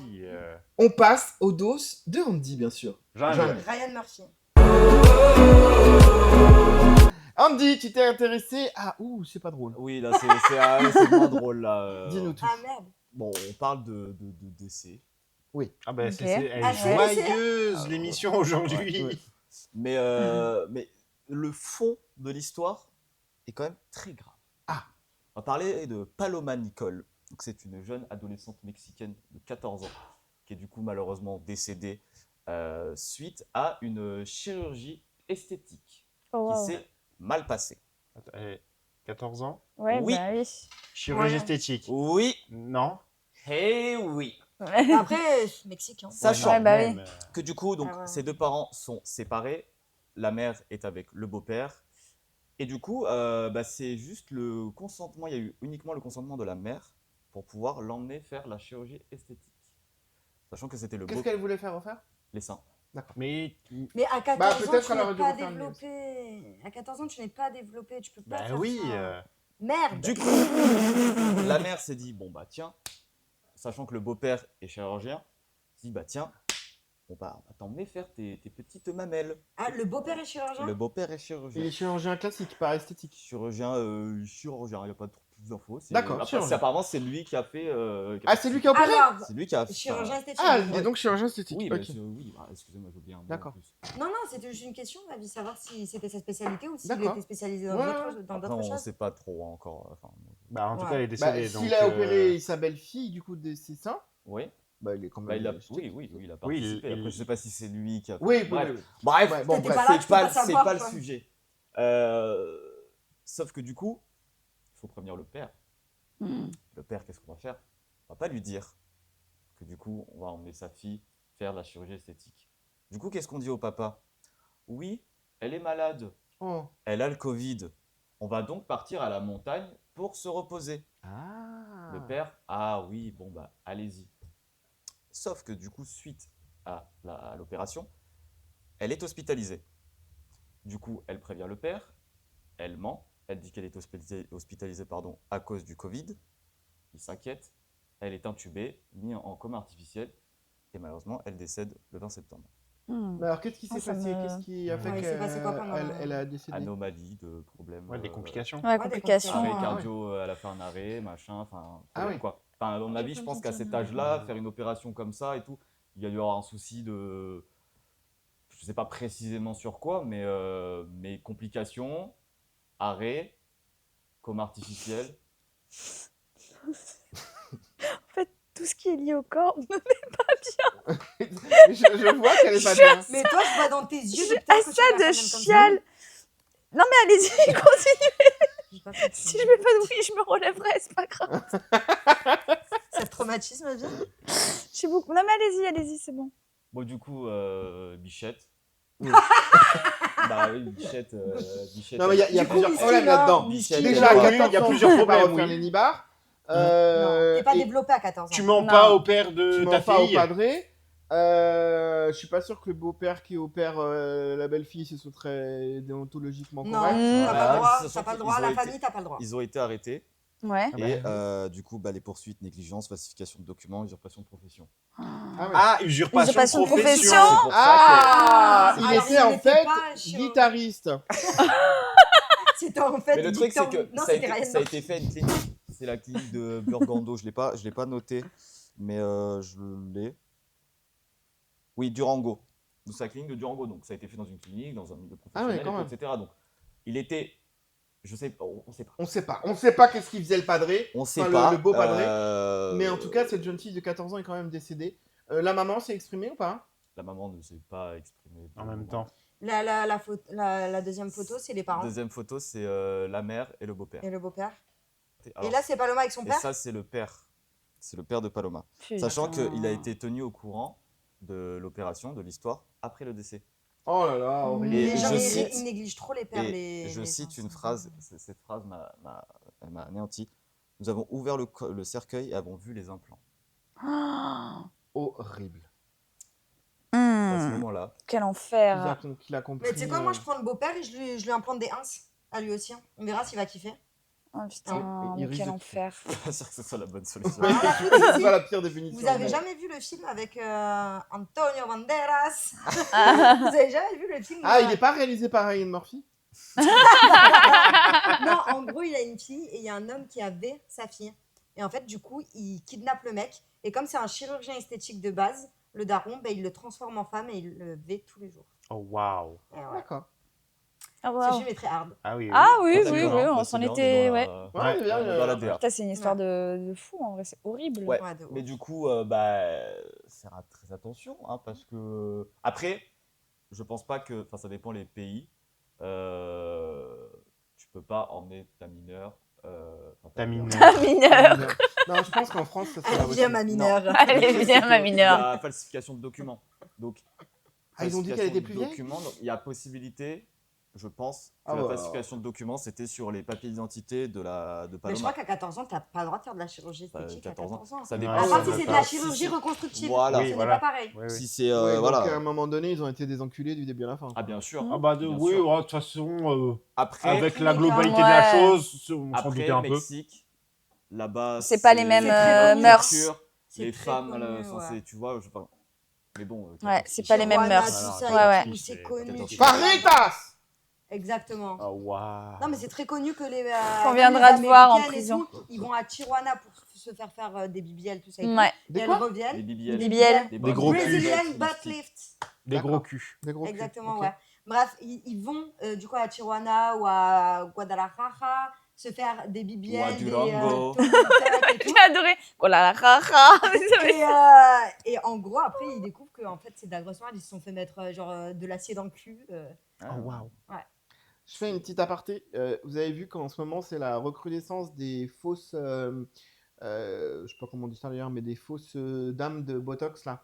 Speaker 1: On passe au dos de Andy, bien sûr.
Speaker 7: Jungle.
Speaker 6: Ryan Murphy.
Speaker 1: Andy, tu t'es intéressé à... Ouh, c'est pas drôle.
Speaker 4: Oui, là, c'est moins drôle, là.
Speaker 1: Dis-nous tout.
Speaker 6: Ah merde.
Speaker 4: Bon, on parle de décès.
Speaker 7: Ah ben
Speaker 5: Ok.
Speaker 7: elle
Speaker 6: Ah,
Speaker 7: est
Speaker 6: c'est-
Speaker 7: joyeuse l'émission aujourd'hui.
Speaker 1: Ouais.
Speaker 4: Mais le fond de l'histoire est quand même très grave.
Speaker 1: Ah.
Speaker 4: On va parler de Paloma Nicole. Donc, c'est une jeune adolescente mexicaine de 14 ans qui est du coup malheureusement décédée suite à une chirurgie esthétique
Speaker 5: Oh,
Speaker 4: qui
Speaker 5: wow.
Speaker 4: s'est mal passée.
Speaker 7: Attends, elle est 14 ans.
Speaker 5: Ouais,
Speaker 4: Oui.
Speaker 5: bah oui.
Speaker 7: Chirurgie
Speaker 6: Ouais.
Speaker 7: esthétique.
Speaker 4: Oui,
Speaker 7: Non.
Speaker 4: eh oui.
Speaker 6: Après, mexicain.
Speaker 4: Sachant
Speaker 5: Ouais, bah oui.
Speaker 7: Même,
Speaker 4: que du coup, donc,
Speaker 6: Ah ouais.
Speaker 4: ses deux parents sont séparés. La mère est avec le beau-père. Et du coup, c'est juste le consentement. Il y a eu uniquement le consentement de la mère pour pouvoir l'emmener faire la chirurgie esthétique. Sachant que c'était le
Speaker 1: Qu'est-ce
Speaker 4: beau...
Speaker 1: qu'elle voulait faire refaire?
Speaker 4: Les seins.
Speaker 7: Mais
Speaker 6: Mais à 14 ans,
Speaker 1: peut-être
Speaker 6: tu
Speaker 1: elle aurait
Speaker 6: n'es
Speaker 1: dû
Speaker 6: pas
Speaker 1: refaire mieux.
Speaker 6: développé. À 14 ans, tu n'es pas développé. Tu peux pas
Speaker 7: bah
Speaker 6: faire
Speaker 7: oui.
Speaker 6: ça. Merde.
Speaker 4: Du coup, la mère s'est dit, bon bah tiens, sachant que le beau-père est chirurgien, s'est dit, bah tiens, on va t'emmener faire tes petites mamelles.
Speaker 6: Ah, le beau-père est chirurgien.
Speaker 4: Le beau-père est
Speaker 1: Il
Speaker 4: chirurgien.
Speaker 1: est chirurgien classique, pas esthétique.
Speaker 4: Chirurgien, il n'y a pas trop plus d'infos.
Speaker 1: D'accord,
Speaker 4: Après,
Speaker 1: chirurgien.
Speaker 4: Apparemment, c'est lui qui a fait.
Speaker 1: Ah, c'est lui qui a opéré?
Speaker 6: Alors,
Speaker 4: C'est lui qui a fait.
Speaker 6: chirurgien esthétique.
Speaker 1: Ah, il est donc chirurgien esthétique.
Speaker 4: Oui,
Speaker 1: ok.
Speaker 4: oui, excusez-moi, j'ai oublié un mot. en
Speaker 1: D'accord.
Speaker 4: plus.
Speaker 6: Non, non, c'était juste une question. On a envie de savoir si c'était sa spécialité ou s'il
Speaker 1: D'accord.
Speaker 6: était spécialisé dans
Speaker 1: Ouais,
Speaker 6: d'autres dans
Speaker 4: Après,
Speaker 6: d'autres
Speaker 4: on ne
Speaker 6: choses.
Speaker 4: sait pas trop encore. Enfin,
Speaker 7: bah en tout
Speaker 6: Ouais.
Speaker 7: cas elle est
Speaker 1: Bah,
Speaker 7: décédée.
Speaker 1: s'il
Speaker 7: donc,
Speaker 1: a opéré sa belle-fille, du coup, de ses seins,
Speaker 4: oui.
Speaker 1: bah, il est quand même...
Speaker 4: Bah, il a,
Speaker 1: esthétique.
Speaker 4: oui, il a
Speaker 7: Oui,
Speaker 4: participé. Après, je sais pas si c'est lui qui a.
Speaker 1: Oui,
Speaker 4: Bref,
Speaker 1: oui, oui.
Speaker 4: Bref,
Speaker 1: Ouais, bon,
Speaker 6: T'étais
Speaker 1: bref.
Speaker 6: pas là, tu
Speaker 4: c'est
Speaker 6: peux
Speaker 4: pas,
Speaker 6: pas
Speaker 4: c'est
Speaker 6: savoir,
Speaker 4: pas le
Speaker 6: quoi.
Speaker 4: sujet. Sauf que du coup, il faut prévenir le père.
Speaker 5: Hmm.
Speaker 4: Le père, qu'est-ce qu'on va faire? On va pas lui dire que du coup, on va emmener sa fille faire la chirurgie esthétique. Du coup, qu'est-ce qu'on dit au papa? Oui, elle est malade,
Speaker 1: Oh.
Speaker 4: elle a le Covid. On va donc partir à la montagne pour se reposer.
Speaker 1: Ah.
Speaker 4: Le père, ah oui, bon bah allez-y. Sauf que du coup, suite à l'opération, elle est hospitalisée. Du coup, elle prévient le père, elle ment, elle dit qu'elle est hospitalisée à cause du Covid. Il s'inquiète, elle est intubée, mise en coma artificiel, et malheureusement, elle décède le 20 septembre.
Speaker 5: Hmm.
Speaker 1: Mais alors, qu'est-ce qui s'est
Speaker 5: ça
Speaker 1: passé?
Speaker 5: me-
Speaker 1: Qu'est-ce qui a fait
Speaker 6: Ouais, il s'est passé quoi pendant-
Speaker 1: qu'elle a décédé?
Speaker 4: Anomalie de problèmes.
Speaker 7: des complications.
Speaker 5: Ouais,
Speaker 6: des
Speaker 5: complications.
Speaker 4: Arrêt
Speaker 6: Ah,
Speaker 4: cardio, elle a fait un arrêt, machin, enfin,
Speaker 1: Ah
Speaker 4: problème,
Speaker 1: oui.
Speaker 4: quoi. Enfin, à mon avis, je pense qu'à cet âge-là, faire une opération comme ça et tout, il y a dû y avoir un souci de. Je sais pas précisément sur quoi, mais complications, arrêt, coma artificiel.
Speaker 5: En fait, tout ce qui est lié au corps.
Speaker 1: je vois qu'elle est pas bien.
Speaker 6: Mais toi, je vois dans tes yeux.
Speaker 5: Je-
Speaker 6: peut-être
Speaker 5: Ah,
Speaker 6: que tu
Speaker 5: ça
Speaker 6: vas
Speaker 5: de
Speaker 6: faire même comme ça.
Speaker 5: chial. Non mais allez-y, continuez.
Speaker 6: J'ai pas compris.
Speaker 5: Si je mets pas de oui, je me relèverai, c'est pas grave.
Speaker 6: Ça te traumatise ma vie.
Speaker 5: J'ai beaucoup. Non mais allez-y, c'est bon.
Speaker 4: Bon, du coup, Bichette.
Speaker 1: Oui.
Speaker 4: Bah oui, Bichette. Bichette
Speaker 1: Non, mais il y a
Speaker 6: Du coup,
Speaker 1: plusieurs
Speaker 6: Misty,
Speaker 1: problèmes
Speaker 6: là,
Speaker 1: là-dedans.
Speaker 4: Bichette,
Speaker 1: Déjà, à
Speaker 7: Oui,
Speaker 1: 14
Speaker 7: il y a
Speaker 1: ans,
Speaker 7: plusieurs
Speaker 1: tu peux pas
Speaker 7: problèmes,
Speaker 1: refaire
Speaker 7: oui.
Speaker 1: les nibards.
Speaker 6: Non, t'es pas
Speaker 1: Et
Speaker 6: développé à 14 ans.
Speaker 7: Tu mens
Speaker 5: Non.
Speaker 7: pas au père de
Speaker 1: tu
Speaker 7: ta
Speaker 1: mens pas au
Speaker 7: fille.
Speaker 1: padré. Je suis pas sûr que le beau-père qui opère la belle-fille, ce soit très déontologiquement
Speaker 6: Non,
Speaker 1: correct.
Speaker 6: t'as pas le droit.
Speaker 4: Sachant
Speaker 6: T'as pas le
Speaker 4: qu'ils
Speaker 6: droit.
Speaker 4: ont
Speaker 6: La
Speaker 4: été-
Speaker 6: famille, t'as pas le droit.
Speaker 4: Ils ont été arrêtés.
Speaker 5: Ouais.
Speaker 4: Et du coup, les poursuites, négligence, falsification de documents, usurpation de profession.
Speaker 1: Ah ouais.
Speaker 7: Ah, usurpation
Speaker 5: Usurpation
Speaker 7: de
Speaker 5: de
Speaker 7: profession.
Speaker 5: profession.
Speaker 4: C'est pour ça
Speaker 1: Ah,
Speaker 6: Ah,
Speaker 1: il
Speaker 6: alors,
Speaker 1: était
Speaker 6: il
Speaker 1: en
Speaker 6: n'était
Speaker 1: fait
Speaker 6: pas chirurgien.
Speaker 1: guitariste.
Speaker 6: c'était en fait.
Speaker 4: Mais le truc, c'est que
Speaker 6: Non,
Speaker 4: ça a
Speaker 6: c'était
Speaker 4: été,
Speaker 6: Ryan
Speaker 4: ça a
Speaker 6: Murphy.
Speaker 4: été fait à une clinique. C'est la clinique de Burgando. Je l'ai pas noté, mais je l'ai. Oui, Durango. Donc, c'est la clinique de Durango. Donc, ça a été fait dans une clinique, dans un milieu professionnel,
Speaker 1: quand même.
Speaker 4: etc. Donc, il était. Je sais pas, on sait pas.
Speaker 1: On sait pas qu'est-ce qu'il faisait le padré.
Speaker 4: On sait
Speaker 1: Enfin,
Speaker 4: pas.
Speaker 1: le beau padré. Mais en tout cas, cette jeune fille de 14 ans est quand même décédée. La maman s'est exprimée ou pas?
Speaker 4: La maman ne s'est pas exprimée.
Speaker 7: En même temps.
Speaker 6: La deuxième photo, c'est les parents.
Speaker 4: Deuxième photo, c'est la mère et le beau-père.
Speaker 6: Et le beau-père.
Speaker 4: Alors,
Speaker 6: Et là, c'est Paloma avec son
Speaker 4: et
Speaker 6: père.
Speaker 4: ça, c'est le père. C'est le père de Paloma.
Speaker 5: Putain.
Speaker 4: Sachant qu'il a été tenu au courant de l'opération, de l'histoire, après le décès.
Speaker 1: Oh là là, horrible.
Speaker 4: Et
Speaker 6: Les gens,
Speaker 4: je
Speaker 6: ils-
Speaker 4: cite-
Speaker 6: ils négligent trop les pères.
Speaker 4: Et je cite une phrase, cette phrase elle m'a anéanti. Nous avons ouvert le cercueil et avons vu les implants.
Speaker 1: Horrible.
Speaker 4: À ce
Speaker 5: Hmm,
Speaker 4: moment-là,
Speaker 5: Quel enfer.
Speaker 1: Qu'il a compris.
Speaker 6: Mais tu sais quoi, moi, je prends le beau-père et je lui implante des ins à lui aussi. On verra s'il va kiffer.
Speaker 5: Oh putain,
Speaker 1: il
Speaker 5: mais
Speaker 1: risque
Speaker 5: quel
Speaker 1: de-
Speaker 5: enfer.
Speaker 4: je suis pas sûr que ce soit la bonne solution.
Speaker 1: Ouais,
Speaker 6: Voilà,
Speaker 1: c'est pas la pire définition.
Speaker 6: Vous avez
Speaker 1: mais-
Speaker 6: jamais vu le film avec Antonio Banderas? Vous avez jamais vu le film?
Speaker 1: Ah, il est pas réalisé par Ryan Murphy?
Speaker 6: Non, en gros, il a une fille et il y a un homme qui avait sa fille. Et en fait, du coup, il kidnappe le mec. Et comme c'est un chirurgien esthétique de base, le daron, il le transforme en femme et il le vêt tous les jours.
Speaker 7: Oh, waouh.
Speaker 6: Et ouais.
Speaker 1: D'accord.
Speaker 5: Ah,
Speaker 6: Ce
Speaker 5: wow.
Speaker 6: film est très hard.
Speaker 7: Ah oui.
Speaker 5: Ah oui,
Speaker 4: Ah,
Speaker 5: oui,
Speaker 4: d'accord,
Speaker 5: oui,
Speaker 4: hein.
Speaker 5: on
Speaker 4: Bah,
Speaker 5: s'en
Speaker 4: c'est bien,
Speaker 5: était.
Speaker 4: on
Speaker 5: Ouais.
Speaker 4: est dans la-
Speaker 1: Ouais, bien,
Speaker 4: dans la DA.
Speaker 5: Putain, c'est une histoire de fou en vrai, c'est horrible.
Speaker 4: Ouais.
Speaker 6: Ouais, de ouf.
Speaker 4: Mais du coup, faire très attention, hein, parce que après, je pense pas que, enfin, ça dépend les pays. Tu peux pas emmener ta mineure.
Speaker 7: Ta mineure.
Speaker 5: Ah, mineur.
Speaker 1: Non, je pense qu'en France, ça serait
Speaker 6: Allez, viens, ma mineure.
Speaker 5: Allez, viens, ma
Speaker 4: Il y
Speaker 5: mineure.
Speaker 4: a falsification de documents. Donc,
Speaker 1: Ah, ils ont dit qu'elle était plus vieille?
Speaker 4: documents, donc il y a possibilité, je pense, que
Speaker 1: Ah
Speaker 4: la
Speaker 1: bah.
Speaker 4: falsification de documents, c'était sur les papiers d'identité de
Speaker 6: Mais
Speaker 4: Paloma.
Speaker 6: je crois qu'à 14 ans, t'as pas le droit de faire de la chirurgie
Speaker 4: Bah,
Speaker 6: esthétique.
Speaker 4: 14
Speaker 6: à
Speaker 4: ans.
Speaker 6: 14 ans.
Speaker 4: Ça
Speaker 7: Ouais,
Speaker 4: dépend.
Speaker 6: À
Speaker 7: ça
Speaker 6: part si
Speaker 7: va
Speaker 6: c'est de
Speaker 7: pas.
Speaker 6: la
Speaker 4: Si
Speaker 6: chirurgie
Speaker 4: c'est-
Speaker 6: reconstructive.
Speaker 4: Voilà.
Speaker 6: Ce
Speaker 7: Oui,
Speaker 6: n'est
Speaker 7: voilà.
Speaker 6: pas pareil.
Speaker 7: Oui, oui.
Speaker 4: Si c'est
Speaker 1: Ouais,
Speaker 4: voilà.
Speaker 1: Donc à un moment donné, ils ont été des enculés du début à la fin.
Speaker 4: Ah bien sûr.
Speaker 7: Ah bah
Speaker 4: Bien
Speaker 7: oui,
Speaker 4: sûr.
Speaker 7: ouais, de toute façon,
Speaker 4: Après,
Speaker 7: avec la
Speaker 6: mais
Speaker 7: globalité
Speaker 5: quand-
Speaker 7: de la
Speaker 5: Ouais.
Speaker 7: chose, on s'en
Speaker 4: après
Speaker 7: doutait un peu.
Speaker 4: Mexique, là-bas,
Speaker 5: C'est pas les mêmes,
Speaker 6: très
Speaker 5: mœurs.
Speaker 4: culture,
Speaker 6: C'est
Speaker 4: les
Speaker 6: très
Speaker 4: femmes,
Speaker 6: connu,
Speaker 4: là, censées,
Speaker 6: ouais.
Speaker 4: tu vois, je sais pas. Mais bon.
Speaker 5: Ouais, c'est pas les mêmes
Speaker 6: Tijuana,
Speaker 5: mœurs.
Speaker 6: tout ça,
Speaker 5: Ouais,
Speaker 6: et
Speaker 5: ouais.
Speaker 6: tout, c'est connu.
Speaker 4: 14.
Speaker 6: tu
Speaker 1: Paritas!
Speaker 6: Exactement.
Speaker 7: Ah, waouh.
Speaker 6: Non, mais c'est très connu que les.
Speaker 5: Qu'on viendra
Speaker 6: les
Speaker 5: te voir en
Speaker 6: Américaines et
Speaker 5: prison.
Speaker 6: tout, ils vont à Tijuana pour se faire faire des BBL, tout ça. Et, tout.
Speaker 5: Ouais.
Speaker 6: Et
Speaker 1: Des
Speaker 6: elles
Speaker 1: quoi?
Speaker 4: Les
Speaker 6: reviennent.
Speaker 4: BBL.
Speaker 5: Des BBL.
Speaker 4: Des
Speaker 7: Des gros culs.
Speaker 6: Brazilian
Speaker 4: culs.
Speaker 6: butt lift.
Speaker 7: Des
Speaker 1: D'accord.
Speaker 7: gros culs.
Speaker 1: Des gros culs.
Speaker 6: Exactement,
Speaker 1: Ok.
Speaker 6: ouais. Bref, ils vont du coup à Tijuana ou à Guadalajara se faire des BBL,
Speaker 4: Ou à
Speaker 6: des
Speaker 4: Durango.
Speaker 6: Tom Tuck et tout.
Speaker 5: J'ai adoré. Oh là là, raha.
Speaker 6: Et en gros, après, ils découvrent que en fait, c'est de la grosse merde. Ils se sont fait mettre de l'acier dans le cul.
Speaker 4: Ah,
Speaker 7: Oh, waouh.
Speaker 1: Je fais une petite aparté. Vous avez vu qu'en ce moment, c'est la recrudescence des fausses. Je sais pas comment on dit ça d'ailleurs, mais des fausses dames de Botox là.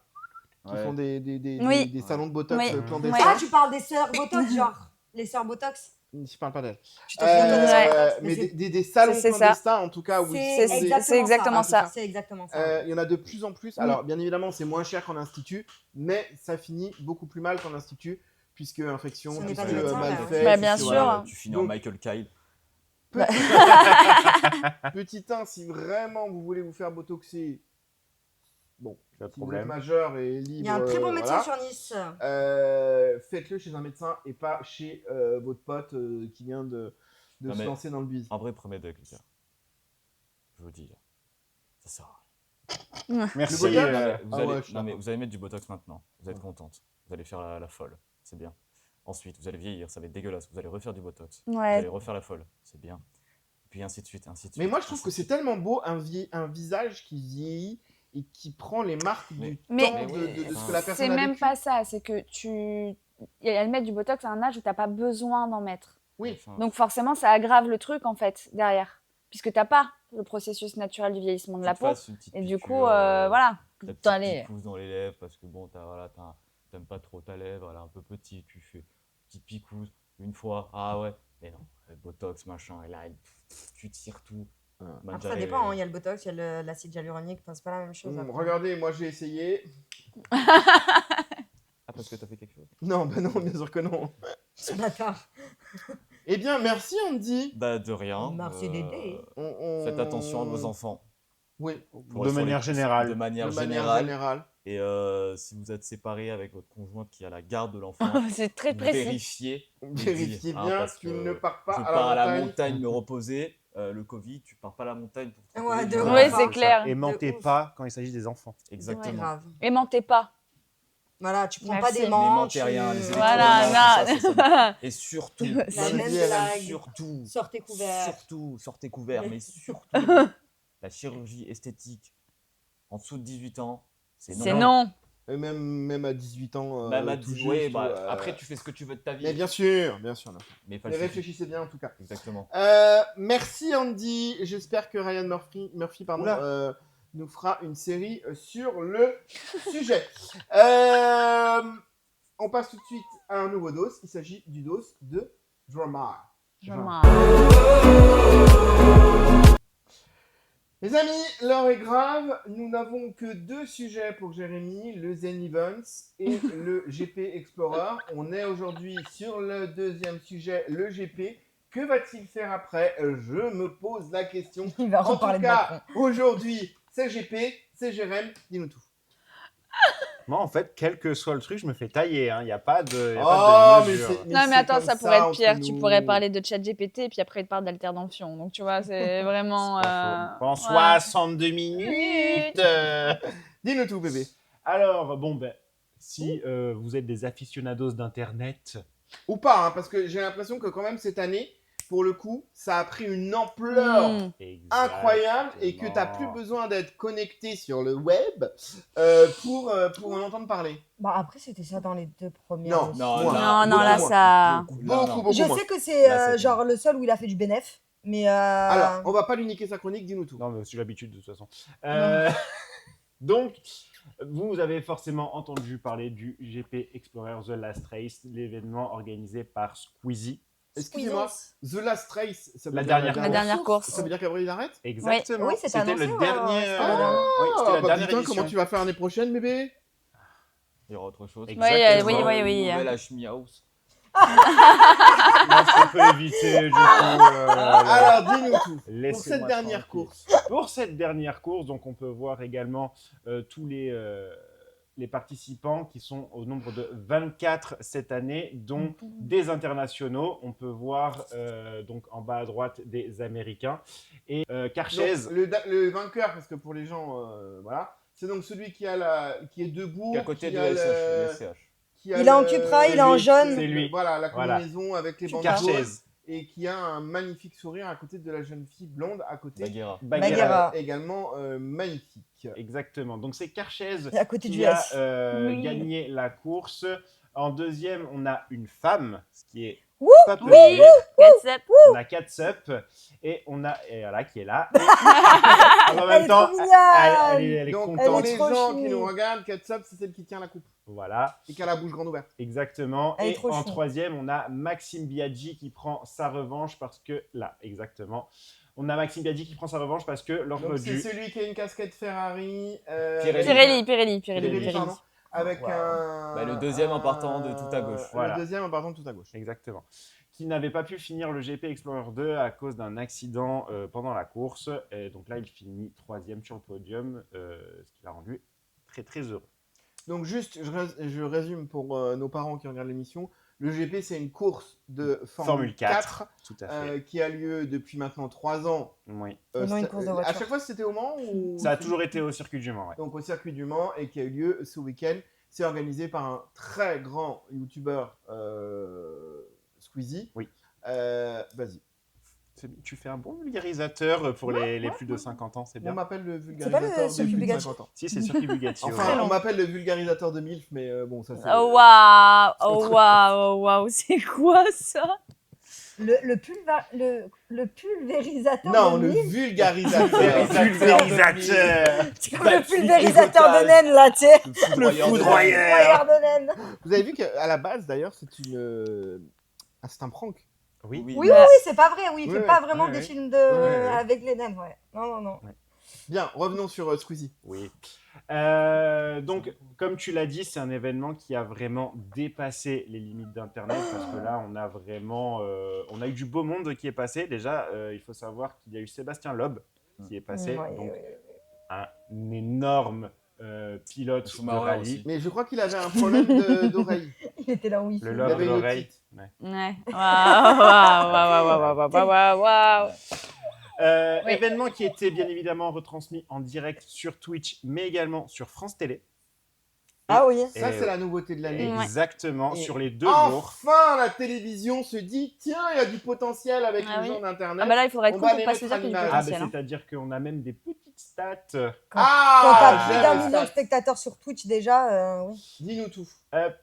Speaker 1: Qui
Speaker 4: Ouais.
Speaker 1: font
Speaker 5: Oui.
Speaker 1: des salons de Botox
Speaker 5: Oui.
Speaker 1: clandestins.
Speaker 6: Ah, tu parles des sœurs Botox, genre les sœurs Botox.
Speaker 1: Je parle pas d'elles.
Speaker 6: Tu t'en souviens de
Speaker 5: Ouais.
Speaker 6: sœurs Botox,
Speaker 1: Mais
Speaker 6: c'est-
Speaker 1: des salons
Speaker 5: C'est ça.
Speaker 1: clandestins en tout cas. Où
Speaker 6: c'est
Speaker 1: ils font des-
Speaker 5: c'est exactement ça.
Speaker 6: C'est exactement ça.
Speaker 1: Il y en a de plus en plus. Alors, bien évidemment, c'est moins cher qu'en institut, mais ça finit beaucoup plus mal qu'en institut, puisque infection,
Speaker 6: Ce n'est
Speaker 1: puisque
Speaker 6: pas des médecins,
Speaker 1: mal
Speaker 6: bah
Speaker 1: fait.
Speaker 6: ouais.
Speaker 5: Bah, bien
Speaker 1: puisque,
Speaker 5: sûr.
Speaker 1: voilà.
Speaker 4: Tu finis en
Speaker 1: Donc-
Speaker 4: Michael Kyle.
Speaker 1: Petit 1, si vraiment vous voulez vous faire botoxer, bon,
Speaker 7: Pas de
Speaker 1: si vous êtes
Speaker 7: problème.
Speaker 1: majeur et libre,
Speaker 6: Il y a un très bon médecin
Speaker 1: voilà,
Speaker 6: sur Nice.
Speaker 1: faites-le chez un médecin et pas chez votre pote qui vient de
Speaker 4: Non,
Speaker 1: se
Speaker 4: mais-
Speaker 1: lancer dans le bise.
Speaker 4: En vrai, premier deck, les gars. Je vous dis, ça sert à rien.
Speaker 7: Merci.
Speaker 1: Le Botox,
Speaker 4: Vous
Speaker 1: Ah
Speaker 4: allez,
Speaker 1: ouais, je suis
Speaker 4: non, mais
Speaker 1: d'accord.
Speaker 4: vous allez mettre du Botox maintenant. Vous êtes contente. Vous allez faire la folle. C'est bien. Ensuite, vous allez vieillir. Ça va être dégueulasse. Vous allez refaire du Botox. Vous
Speaker 5: Ouais.
Speaker 4: allez refaire la folle. C'est bien. Et puis ainsi de suite, ainsi de suite.
Speaker 1: Mais moi, je trouve
Speaker 4: ainsi
Speaker 1: que
Speaker 4: de
Speaker 1: c'est
Speaker 4: suite.
Speaker 1: tellement beau un visage qui vieillit et qui prend les marques
Speaker 4: Mais-
Speaker 1: du
Speaker 5: Mais-
Speaker 1: temps
Speaker 4: Mais
Speaker 1: de
Speaker 4: ouais,
Speaker 1: ce que
Speaker 4: enfin,
Speaker 1: la personne
Speaker 5: C'est
Speaker 1: a
Speaker 5: même
Speaker 1: vécu.
Speaker 5: pas ça, c'est que elles mettent du botox à un âge où t'as pas besoin d'en mettre.
Speaker 1: Oui.
Speaker 4: Enfin,
Speaker 5: Donc forcément, ça aggrave le truc en fait derrière, puisque t'as pas le processus naturel du vieillissement de
Speaker 4: tu
Speaker 5: la
Speaker 4: te
Speaker 5: peau.
Speaker 4: fasses une petite
Speaker 5: Et du
Speaker 4: piqûre,
Speaker 5: coup, voilà.
Speaker 4: ta petite
Speaker 5: Allez.
Speaker 4: picouse dans les lèvres parce que bon, t'aimes pas trop ta lèvre, elle est un peu petite, tu fais petite picouse une fois, ah ouais, mais non, le Botox, machin, et là, tu tires tout.
Speaker 6: Après, ça dépend. hein, Il y a le Botox, il y a l'acide hyaluronique. Enfin, c'est pas la même chose. après.
Speaker 1: Regardez, moi j'ai essayé.
Speaker 4: Ah, parce que t'as fait quelque chose?
Speaker 1: Non, bah non, bien sûr que non.
Speaker 6: Ce bâtard.
Speaker 1: Eh bien, merci Andy.
Speaker 4: Bah, de rien.
Speaker 6: Merci d'aider.
Speaker 1: On-
Speaker 4: Faites attention à vos enfants.
Speaker 1: Oui,
Speaker 4: Pour
Speaker 7: De
Speaker 4: sur
Speaker 7: manière générale.
Speaker 4: De manière
Speaker 1: de manière
Speaker 4: générale.
Speaker 1: générale.
Speaker 4: Et si vous êtes séparé avec votre conjointe qui a la garde de l'enfant,
Speaker 5: C'est très précis.
Speaker 4: vérifiez.
Speaker 1: Vérifiez bien
Speaker 4: parce
Speaker 1: qu'il
Speaker 4: que
Speaker 1: ne part pas
Speaker 4: je
Speaker 1: à
Speaker 4: pars à
Speaker 1: la
Speaker 4: la
Speaker 1: montagne.
Speaker 4: montagne me reposer. Le Covid, tu pars pas à la montagne pour te
Speaker 6: Ouais,
Speaker 4: reposer.
Speaker 6: de
Speaker 4: tu
Speaker 6: ouf.
Speaker 4: vas-
Speaker 5: Oui,
Speaker 6: ouf.
Speaker 5: c'est clair.
Speaker 7: Et mentez
Speaker 6: ouf.
Speaker 7: pas quand il s'agit des enfants.
Speaker 6: C'est
Speaker 4: Exactement.
Speaker 6: grave.
Speaker 5: Et mentez pas.
Speaker 6: Voilà, tu prends pas
Speaker 5: Merci.
Speaker 6: des
Speaker 5: Mais
Speaker 6: manches.
Speaker 4: mentez rien, les électrons,
Speaker 5: Voilà,
Speaker 4: ça,
Speaker 5: non.
Speaker 4: ça. Et surtout,
Speaker 6: La
Speaker 1: Dans
Speaker 6: même
Speaker 1: vie, elle aime
Speaker 6: blague.
Speaker 4: surtout,
Speaker 6: Sortez couverts.
Speaker 4: sortez couverts, mais surtout, la chirurgie esthétique en dessous de 18 ans, c'est non.
Speaker 5: C'est non.
Speaker 1: Et même à 18 ans,
Speaker 4: Même à
Speaker 1: tout
Speaker 4: 10
Speaker 1: juste,
Speaker 4: ouais, bah, après, tu fais ce que tu veux de ta vie.
Speaker 1: Mais bien sûr.
Speaker 4: Mais
Speaker 1: Mais réfléchissez bien en tout cas.
Speaker 4: Exactement.
Speaker 1: Merci Andy. J'espère que Ryan Murphy
Speaker 7: Oula.
Speaker 1: nous fera une série sur le sujet. On passe tout de suite à un nouveau dos. Il s'agit du dos de Drama. Les amis, l'heure est grave. Nous n'avons que 2 sujets pour Jérémy, le Zen Events et le GP Explorer. On est aujourd'hui sur le 2e sujet, le GP. Que va-t-il faire après? Je me pose la question.
Speaker 6: Il va
Speaker 1: En tout
Speaker 6: reparler de
Speaker 1: cas,
Speaker 6: Macron.
Speaker 1: aujourd'hui, c'est GP, c'est Jérém. Dis-nous tout.
Speaker 7: Moi, en fait, quel que soit le truc, je me fais tailler. Il n'y a pas de,
Speaker 1: Oh, mais
Speaker 7: mesure.
Speaker 1: c'est-
Speaker 5: Non, mais
Speaker 1: c'est
Speaker 5: attends,
Speaker 1: comme
Speaker 5: ça pourrait être
Speaker 1: entre
Speaker 5: pire. Tu
Speaker 1: nous.
Speaker 5: pourrais parler de ChatGPT et puis après, il te parle d'Alter dans le fion. Donc, tu vois, c'est vraiment.
Speaker 7: C'est pas faux. Pendant
Speaker 5: voilà.
Speaker 7: 62 minutes.
Speaker 1: Dis-nous tout, bébé.
Speaker 7: Alors, bon, ben, si vous êtes des aficionados d'Internet,
Speaker 1: Ou pas, hein, parce que j'ai l'impression que quand même cette année, pour le coup, ça a pris une ampleur
Speaker 5: Mm.
Speaker 1: incroyable et que tu n'as plus besoin d'être connecté sur le web pour en entendre parler.
Speaker 6: Bah après, c'était ça dans les 2 premières.
Speaker 1: Non,
Speaker 6: aussi.
Speaker 4: Non,
Speaker 1: Moi.
Speaker 4: là,
Speaker 5: Non, là,
Speaker 4: beaucoup
Speaker 5: ça.
Speaker 4: moins.
Speaker 1: Beaucoup
Speaker 6: Je
Speaker 1: moins.
Speaker 6: sais que c'est
Speaker 4: Là, c'est
Speaker 6: genre le seul où il a fait du bénéf, mais
Speaker 1: Alors, on va pas lui niquer sa chronique, dis-nous tout.
Speaker 7: Non, mais c'est l'habitude de toute façon. Donc, vous avez forcément entendu parler du GP Explorer The Last Race, l'événement organisé par Squeezie.
Speaker 1: Excusez-moi, The Last Race, ça veut
Speaker 7: La
Speaker 1: dire
Speaker 7: dernière
Speaker 5: course.
Speaker 1: Ça veut dire qu'après il arrête?
Speaker 7: Exactement.
Speaker 6: Oui, c'était annoncé,
Speaker 7: le
Speaker 6: ouais,
Speaker 7: dernier.
Speaker 6: ouais, c'était la dernière.
Speaker 7: Oui, c'était la
Speaker 1: bah
Speaker 7: dernière
Speaker 1: putain,
Speaker 7: édition.
Speaker 1: comment tu vas faire l'année prochaine, bébé?
Speaker 4: Il y aura autre chose.
Speaker 7: Exactement.
Speaker 5: oui.
Speaker 4: Nouvelle Ashmi House.
Speaker 7: Non, on peut éviter, du coup.
Speaker 1: Alors, dis-nous tout. Pour
Speaker 7: Laissez-moi
Speaker 1: cette dernière
Speaker 7: tranquille.
Speaker 1: course.
Speaker 7: Pour cette dernière course, donc on peut voir également tous les participants qui sont au nombre de 24 cette année, dont des internationaux. On peut voir donc en bas à droite des Américains. Et Carchez,
Speaker 1: Donc, le vainqueur, parce que pour les gens, voilà, c'est donc celui qui est debout,
Speaker 4: Qui est à côté
Speaker 1: qui
Speaker 4: de
Speaker 1: a
Speaker 4: SH.
Speaker 1: qui a
Speaker 6: Il est en cupra, il est en jaune.
Speaker 7: C'est lui.
Speaker 1: Voilà, la
Speaker 7: Voilà.
Speaker 1: combinaison avec les bandes
Speaker 7: Carchez,
Speaker 1: jaunes et qui a un magnifique sourire à côté de la jeune fille blonde à côté.
Speaker 4: Bagheera.
Speaker 6: Bagheera.
Speaker 1: Également magnifique.
Speaker 7: Exactement. Donc c'est Carchez
Speaker 6: Et à côté
Speaker 7: qui
Speaker 6: du
Speaker 7: a
Speaker 6: S.
Speaker 5: Oui.
Speaker 7: gagné la course. En deuxième, on a une femme, ce qui est
Speaker 6: Wouh,
Speaker 7: pas peu
Speaker 5: oui.
Speaker 7: dire.
Speaker 5: WhatsApp.
Speaker 7: On a Catsup et on a voilà qui est là. Et en
Speaker 6: Elle
Speaker 7: même
Speaker 6: est
Speaker 7: temps,
Speaker 6: trop mignonne.
Speaker 7: elle est
Speaker 1: Donc,
Speaker 7: contente.
Speaker 1: pour
Speaker 6: Elle est
Speaker 1: les
Speaker 6: trop
Speaker 1: gens
Speaker 6: chouille.
Speaker 1: qui nous regardent, Catsup, c'est celle qui tient la coupe
Speaker 7: Voilà,
Speaker 1: et qui a la bouche grande ouverte.
Speaker 7: exactement.
Speaker 6: Elle est
Speaker 7: Et
Speaker 6: trop
Speaker 7: en
Speaker 6: chou.
Speaker 7: troisième, on a Maxime Biaggi qui prend sa revanche parce que là, exactement. On a Maxime Biaggi qui prend sa revanche parce que lors
Speaker 1: Donc, c'est
Speaker 7: du
Speaker 1: celui qui a une casquette Ferrari.
Speaker 5: Pirelli.
Speaker 1: Pardon. Avec
Speaker 6: Wow.
Speaker 1: un.
Speaker 4: Bah, le deuxième en partant de tout à gauche.
Speaker 7: Voilà.
Speaker 1: Le deuxième en partant de tout à gauche.
Speaker 7: Exactement. Qui n'avait pas pu finir le GP Explorer 2 à cause d'un accident pendant la course. Et donc là, il finit 3e sur le podium, ce qui l'a rendu très très heureux.
Speaker 1: Donc, juste, je résume pour nos parents qui regardent l'émission. Le GP, c'est une course de Formule 4
Speaker 7: Tout à fait.
Speaker 1: qui a lieu depuis maintenant 3 ans.
Speaker 7: Oui.
Speaker 6: Et non, une
Speaker 1: c'est-
Speaker 6: course de
Speaker 1: à
Speaker 6: voiture.
Speaker 1: chaque fois, c'était au Mans ou...
Speaker 7: Ça a toujours été au circuit du Mans, ouais.
Speaker 1: Donc, au circuit du Mans et qui a eu lieu ce week-end. C'est organisé par un très grand youtubeur Squeezie.
Speaker 7: Oui.
Speaker 1: Vas-y.
Speaker 7: Tu fais un bon vulgarisateur pour les plus de 50 ans, c'est
Speaker 1: On
Speaker 7: bien.
Speaker 1: m'appelle le
Speaker 6: C'est pas le
Speaker 1: vulgarisateur de
Speaker 6: Sophie
Speaker 1: plus de
Speaker 6: Bugatti.
Speaker 1: 50 ans.
Speaker 7: Si, c'est Sophie Bugatti.
Speaker 1: Enfin, on m'appelle le vulgarisateur de MILF, mais bon, ça c'est...
Speaker 5: Oh waouh, c'est quoi ça?
Speaker 6: Le pulvérisateur
Speaker 1: Non,
Speaker 6: de
Speaker 1: le
Speaker 6: mille.
Speaker 1: vulgarisateur.
Speaker 7: Vulgarisateur.
Speaker 6: C'est comme le pulvérisateur de naine, là, tu sais.
Speaker 7: Le foudroyeur.
Speaker 6: Foudroyeur de naine.
Speaker 1: Vous avez vu qu'à la base, d'ailleurs, c'est une... Ah, c'est un prank.
Speaker 7: Oui.
Speaker 6: Oui, c'est pas vrai. Oui, il
Speaker 1: Ouais,
Speaker 6: fait pas
Speaker 1: ouais,
Speaker 6: vraiment
Speaker 7: ouais,
Speaker 6: des
Speaker 7: ouais.
Speaker 6: films
Speaker 1: ouais.
Speaker 6: avec les naines, ouais. Non.
Speaker 1: Bien, revenons sur Squeezie.
Speaker 7: Oui. Donc, comme tu l'as dit, c'est un événement qui a vraiment dépassé les limites d'Internet parce que là, on a vraiment, on a eu du beau monde qui est passé. Déjà, il faut savoir qu'il y a eu Sébastien Loeb qui est passé,
Speaker 6: Ouais,
Speaker 7: donc
Speaker 6: ouais.
Speaker 7: un énorme pilote de
Speaker 4: Schumacher
Speaker 7: rallye.
Speaker 4: aussi.
Speaker 1: Mais je crois qu'il avait un problème d'oreille.
Speaker 6: Il était là, oui.
Speaker 7: Le
Speaker 1: Il
Speaker 7: leurre
Speaker 1: avait
Speaker 7: de
Speaker 1: une
Speaker 7: l'oreille.
Speaker 1: otite.
Speaker 7: Ouais.
Speaker 5: Ouais. Waouh. Oui.
Speaker 7: Événement qui était bien évidemment retransmis en direct sur Twitch, mais également sur France Télé.
Speaker 6: Ah oui.
Speaker 1: Ça,
Speaker 7: Et
Speaker 1: c'est la nouveauté de l'année.
Speaker 7: Exactement,
Speaker 1: Et
Speaker 7: sur les 2 jours.
Speaker 1: Enfin, la télévision se dit, tiens, il y a du potentiel avec
Speaker 5: Ah
Speaker 1: les
Speaker 5: oui.
Speaker 1: gens d'Internet.
Speaker 5: Ah bah là, il faudrait être
Speaker 1: On
Speaker 5: con
Speaker 1: va
Speaker 5: pour
Speaker 1: les
Speaker 5: pas se
Speaker 1: mettre
Speaker 5: dire qu'il y a
Speaker 1: à
Speaker 5: du
Speaker 1: l'image.
Speaker 7: Ah,
Speaker 5: potentiel.
Speaker 7: ben c'est-à-dire qu'on a même des petites stats.
Speaker 6: Quand
Speaker 1: Ah,
Speaker 6: t'as plus
Speaker 1: j'aime
Speaker 6: d'un
Speaker 1: les
Speaker 6: million de
Speaker 1: stats.
Speaker 6: spectateurs sur Twitch déjà, oui.
Speaker 1: Dis-nous tout.
Speaker 7: Hop,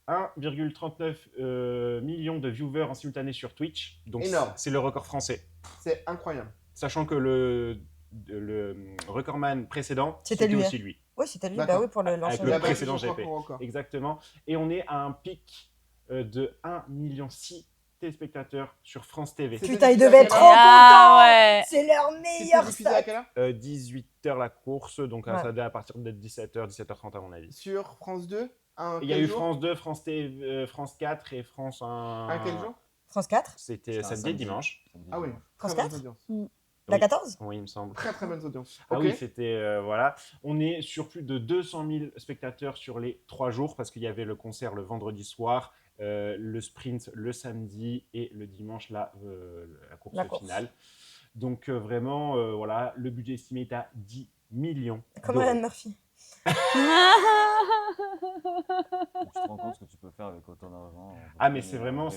Speaker 7: 1,39 million de viewers en simultané sur Twitch. Donc
Speaker 1: Énorme.
Speaker 7: c'est le record français.
Speaker 1: C'est incroyable.
Speaker 7: Sachant que le recordman précédent,
Speaker 6: C'était lui,
Speaker 7: aussi lui.
Speaker 6: Oui, c'était lui.
Speaker 1: D'accord.
Speaker 6: Bah oui, pour
Speaker 7: Avec
Speaker 6: l'ancien.
Speaker 7: le
Speaker 1: Il a battu
Speaker 7: précédent
Speaker 1: son
Speaker 7: GP.
Speaker 1: propre record.
Speaker 7: Exactement. Et on est à un pic de 1,6 million téléspectateurs sur France TV.
Speaker 1: C'est-
Speaker 6: Putain, ils
Speaker 1: diffusé à
Speaker 6: devaient
Speaker 1: quelle
Speaker 6: être
Speaker 1: heure
Speaker 6: trop contents.
Speaker 5: ouais.
Speaker 6: C'est leur
Speaker 1: C'était
Speaker 6: meilleur
Speaker 1: diffusé à
Speaker 6: stat.
Speaker 1: quelle heure
Speaker 7: 18h la course, donc
Speaker 6: Ouais.
Speaker 7: ça doit à partir de 17h, 17h30 à mon avis.
Speaker 1: Sur France 2
Speaker 7: Il y a eu France 2, France TV, France 4 et France 1.
Speaker 1: À quel jour
Speaker 6: France 4
Speaker 7: C'était
Speaker 4: C'était un
Speaker 7: samedi et
Speaker 4: samedi.
Speaker 7: dimanche.
Speaker 1: Ah oui,
Speaker 6: France
Speaker 1: très bonne
Speaker 6: 4?
Speaker 1: audience.
Speaker 6: La
Speaker 7: Oui.
Speaker 6: 14
Speaker 7: Oui, il me semble.
Speaker 1: Très très bonne audience.
Speaker 7: Ah
Speaker 1: Ok.
Speaker 7: oui, c'était voilà. On est sur plus de 200 000 spectateurs sur les 3 jours parce qu'il y avait le concert le vendredi soir, le sprint le samedi et le dimanche la course
Speaker 6: La course.
Speaker 7: finale. Donc vraiment, voilà, le budget estimé est à 10 millions.
Speaker 6: Comme
Speaker 7: d'euros.
Speaker 6: Ryan Murphy.
Speaker 4: Tu te rends compte ce que tu peux faire avec autant d'argent.
Speaker 7: Ah mais c'est vraiment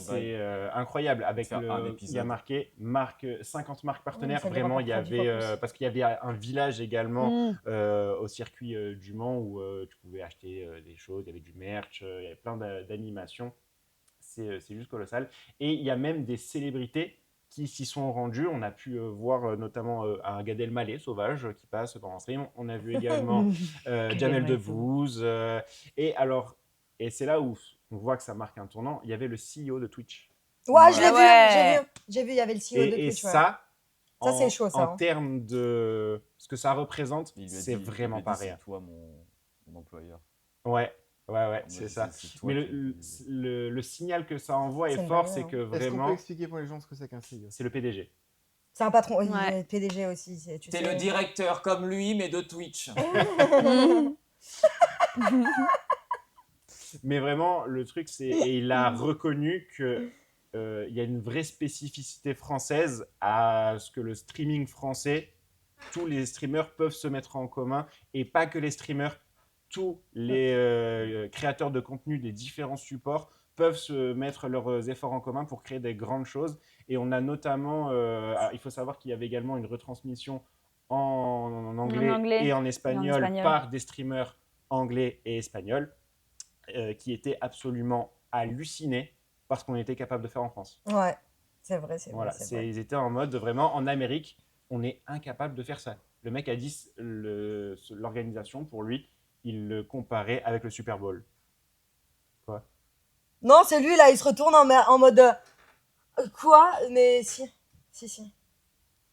Speaker 7: incroyable avec
Speaker 4: Faire un
Speaker 7: il y a
Speaker 4: épisode.
Speaker 7: marqué 50 marques partenaires.
Speaker 6: ça
Speaker 7: Vraiment,
Speaker 6: devrait
Speaker 7: il y
Speaker 6: rapporter 10 fois
Speaker 7: avait
Speaker 6: plus.
Speaker 7: parce qu'il y avait un village également
Speaker 5: Mm.
Speaker 7: au circuit du Mans où tu pouvais acheter des choses. Il y avait du merch, il y avait plein d'animations. C'est juste colossal. Et il y a même des célébrités qui s'y sont rendues. On a pu voir notamment un Gad Elmaleh sauvage qui passe pendant un stream. On a vu également Jamel
Speaker 5: Elmaleh
Speaker 7: Debbouze. Et c'est là où on voit que ça marque un tournant. Il y avait le CEO de Twitch.
Speaker 6: Ouais, je l'ai
Speaker 5: Ah ouais.
Speaker 6: J'ai vu, il y avait le CEO de
Speaker 7: Et
Speaker 6: Twitch. ouais.
Speaker 7: ça,
Speaker 6: Ça, c'est chaud, ça,
Speaker 7: en
Speaker 6: hein.
Speaker 7: termes de ce que ça représente,
Speaker 4: Il lui a
Speaker 7: c'est
Speaker 4: dit- il
Speaker 7: vraiment
Speaker 4: lui a
Speaker 7: pas
Speaker 4: dit,
Speaker 7: rien.
Speaker 4: C'est toi mon employeur.
Speaker 7: Ouais,
Speaker 4: Moi,
Speaker 7: c'est ça.
Speaker 4: c'est toi
Speaker 7: Mais
Speaker 4: qui-
Speaker 7: le signal que ça envoie
Speaker 6: C'est
Speaker 7: est
Speaker 6: une
Speaker 7: fort,
Speaker 6: dinguerie,
Speaker 7: c'est
Speaker 6: hein.
Speaker 7: que
Speaker 1: Est-ce qu'on peut
Speaker 7: vraiment,
Speaker 1: expliquer pour les gens ce que c'est qu'un CEO?
Speaker 7: c'est le PDG.
Speaker 6: C'est un patron, oui,
Speaker 5: Ouais.
Speaker 6: PDG aussi. Tu
Speaker 12: T'es
Speaker 6: sais.
Speaker 12: le directeur comme lui, mais de Twitch.
Speaker 7: Mais vraiment, le truc, c'est. Et il a reconnu que. Il y a une vraie spécificité française à ce que le streaming français, tous les streamers peuvent se mettre en commun, et pas que les streamers, tous les créateurs de contenu des différents supports peuvent se mettre leurs efforts en commun pour créer des grandes choses. Et on a notamment, alors, il faut savoir qu'il y avait également une retransmission en anglais et en espagnol par des streamers anglais et espagnols qui étaient absolument hallucinés par ce qu'on était capable de faire en France.
Speaker 6: Ouais, c'est vrai, c'est
Speaker 7: Voilà,
Speaker 6: vrai. c'est vrai.
Speaker 7: ils étaient en mode vraiment en Amérique, on est incapable de faire ça. Le mec a dit l'organisation pour lui, il le comparait avec le Super Bowl. Quoi?
Speaker 6: Non, c'est lui, là, il se retourne en mode... quoi? Mais si. Si.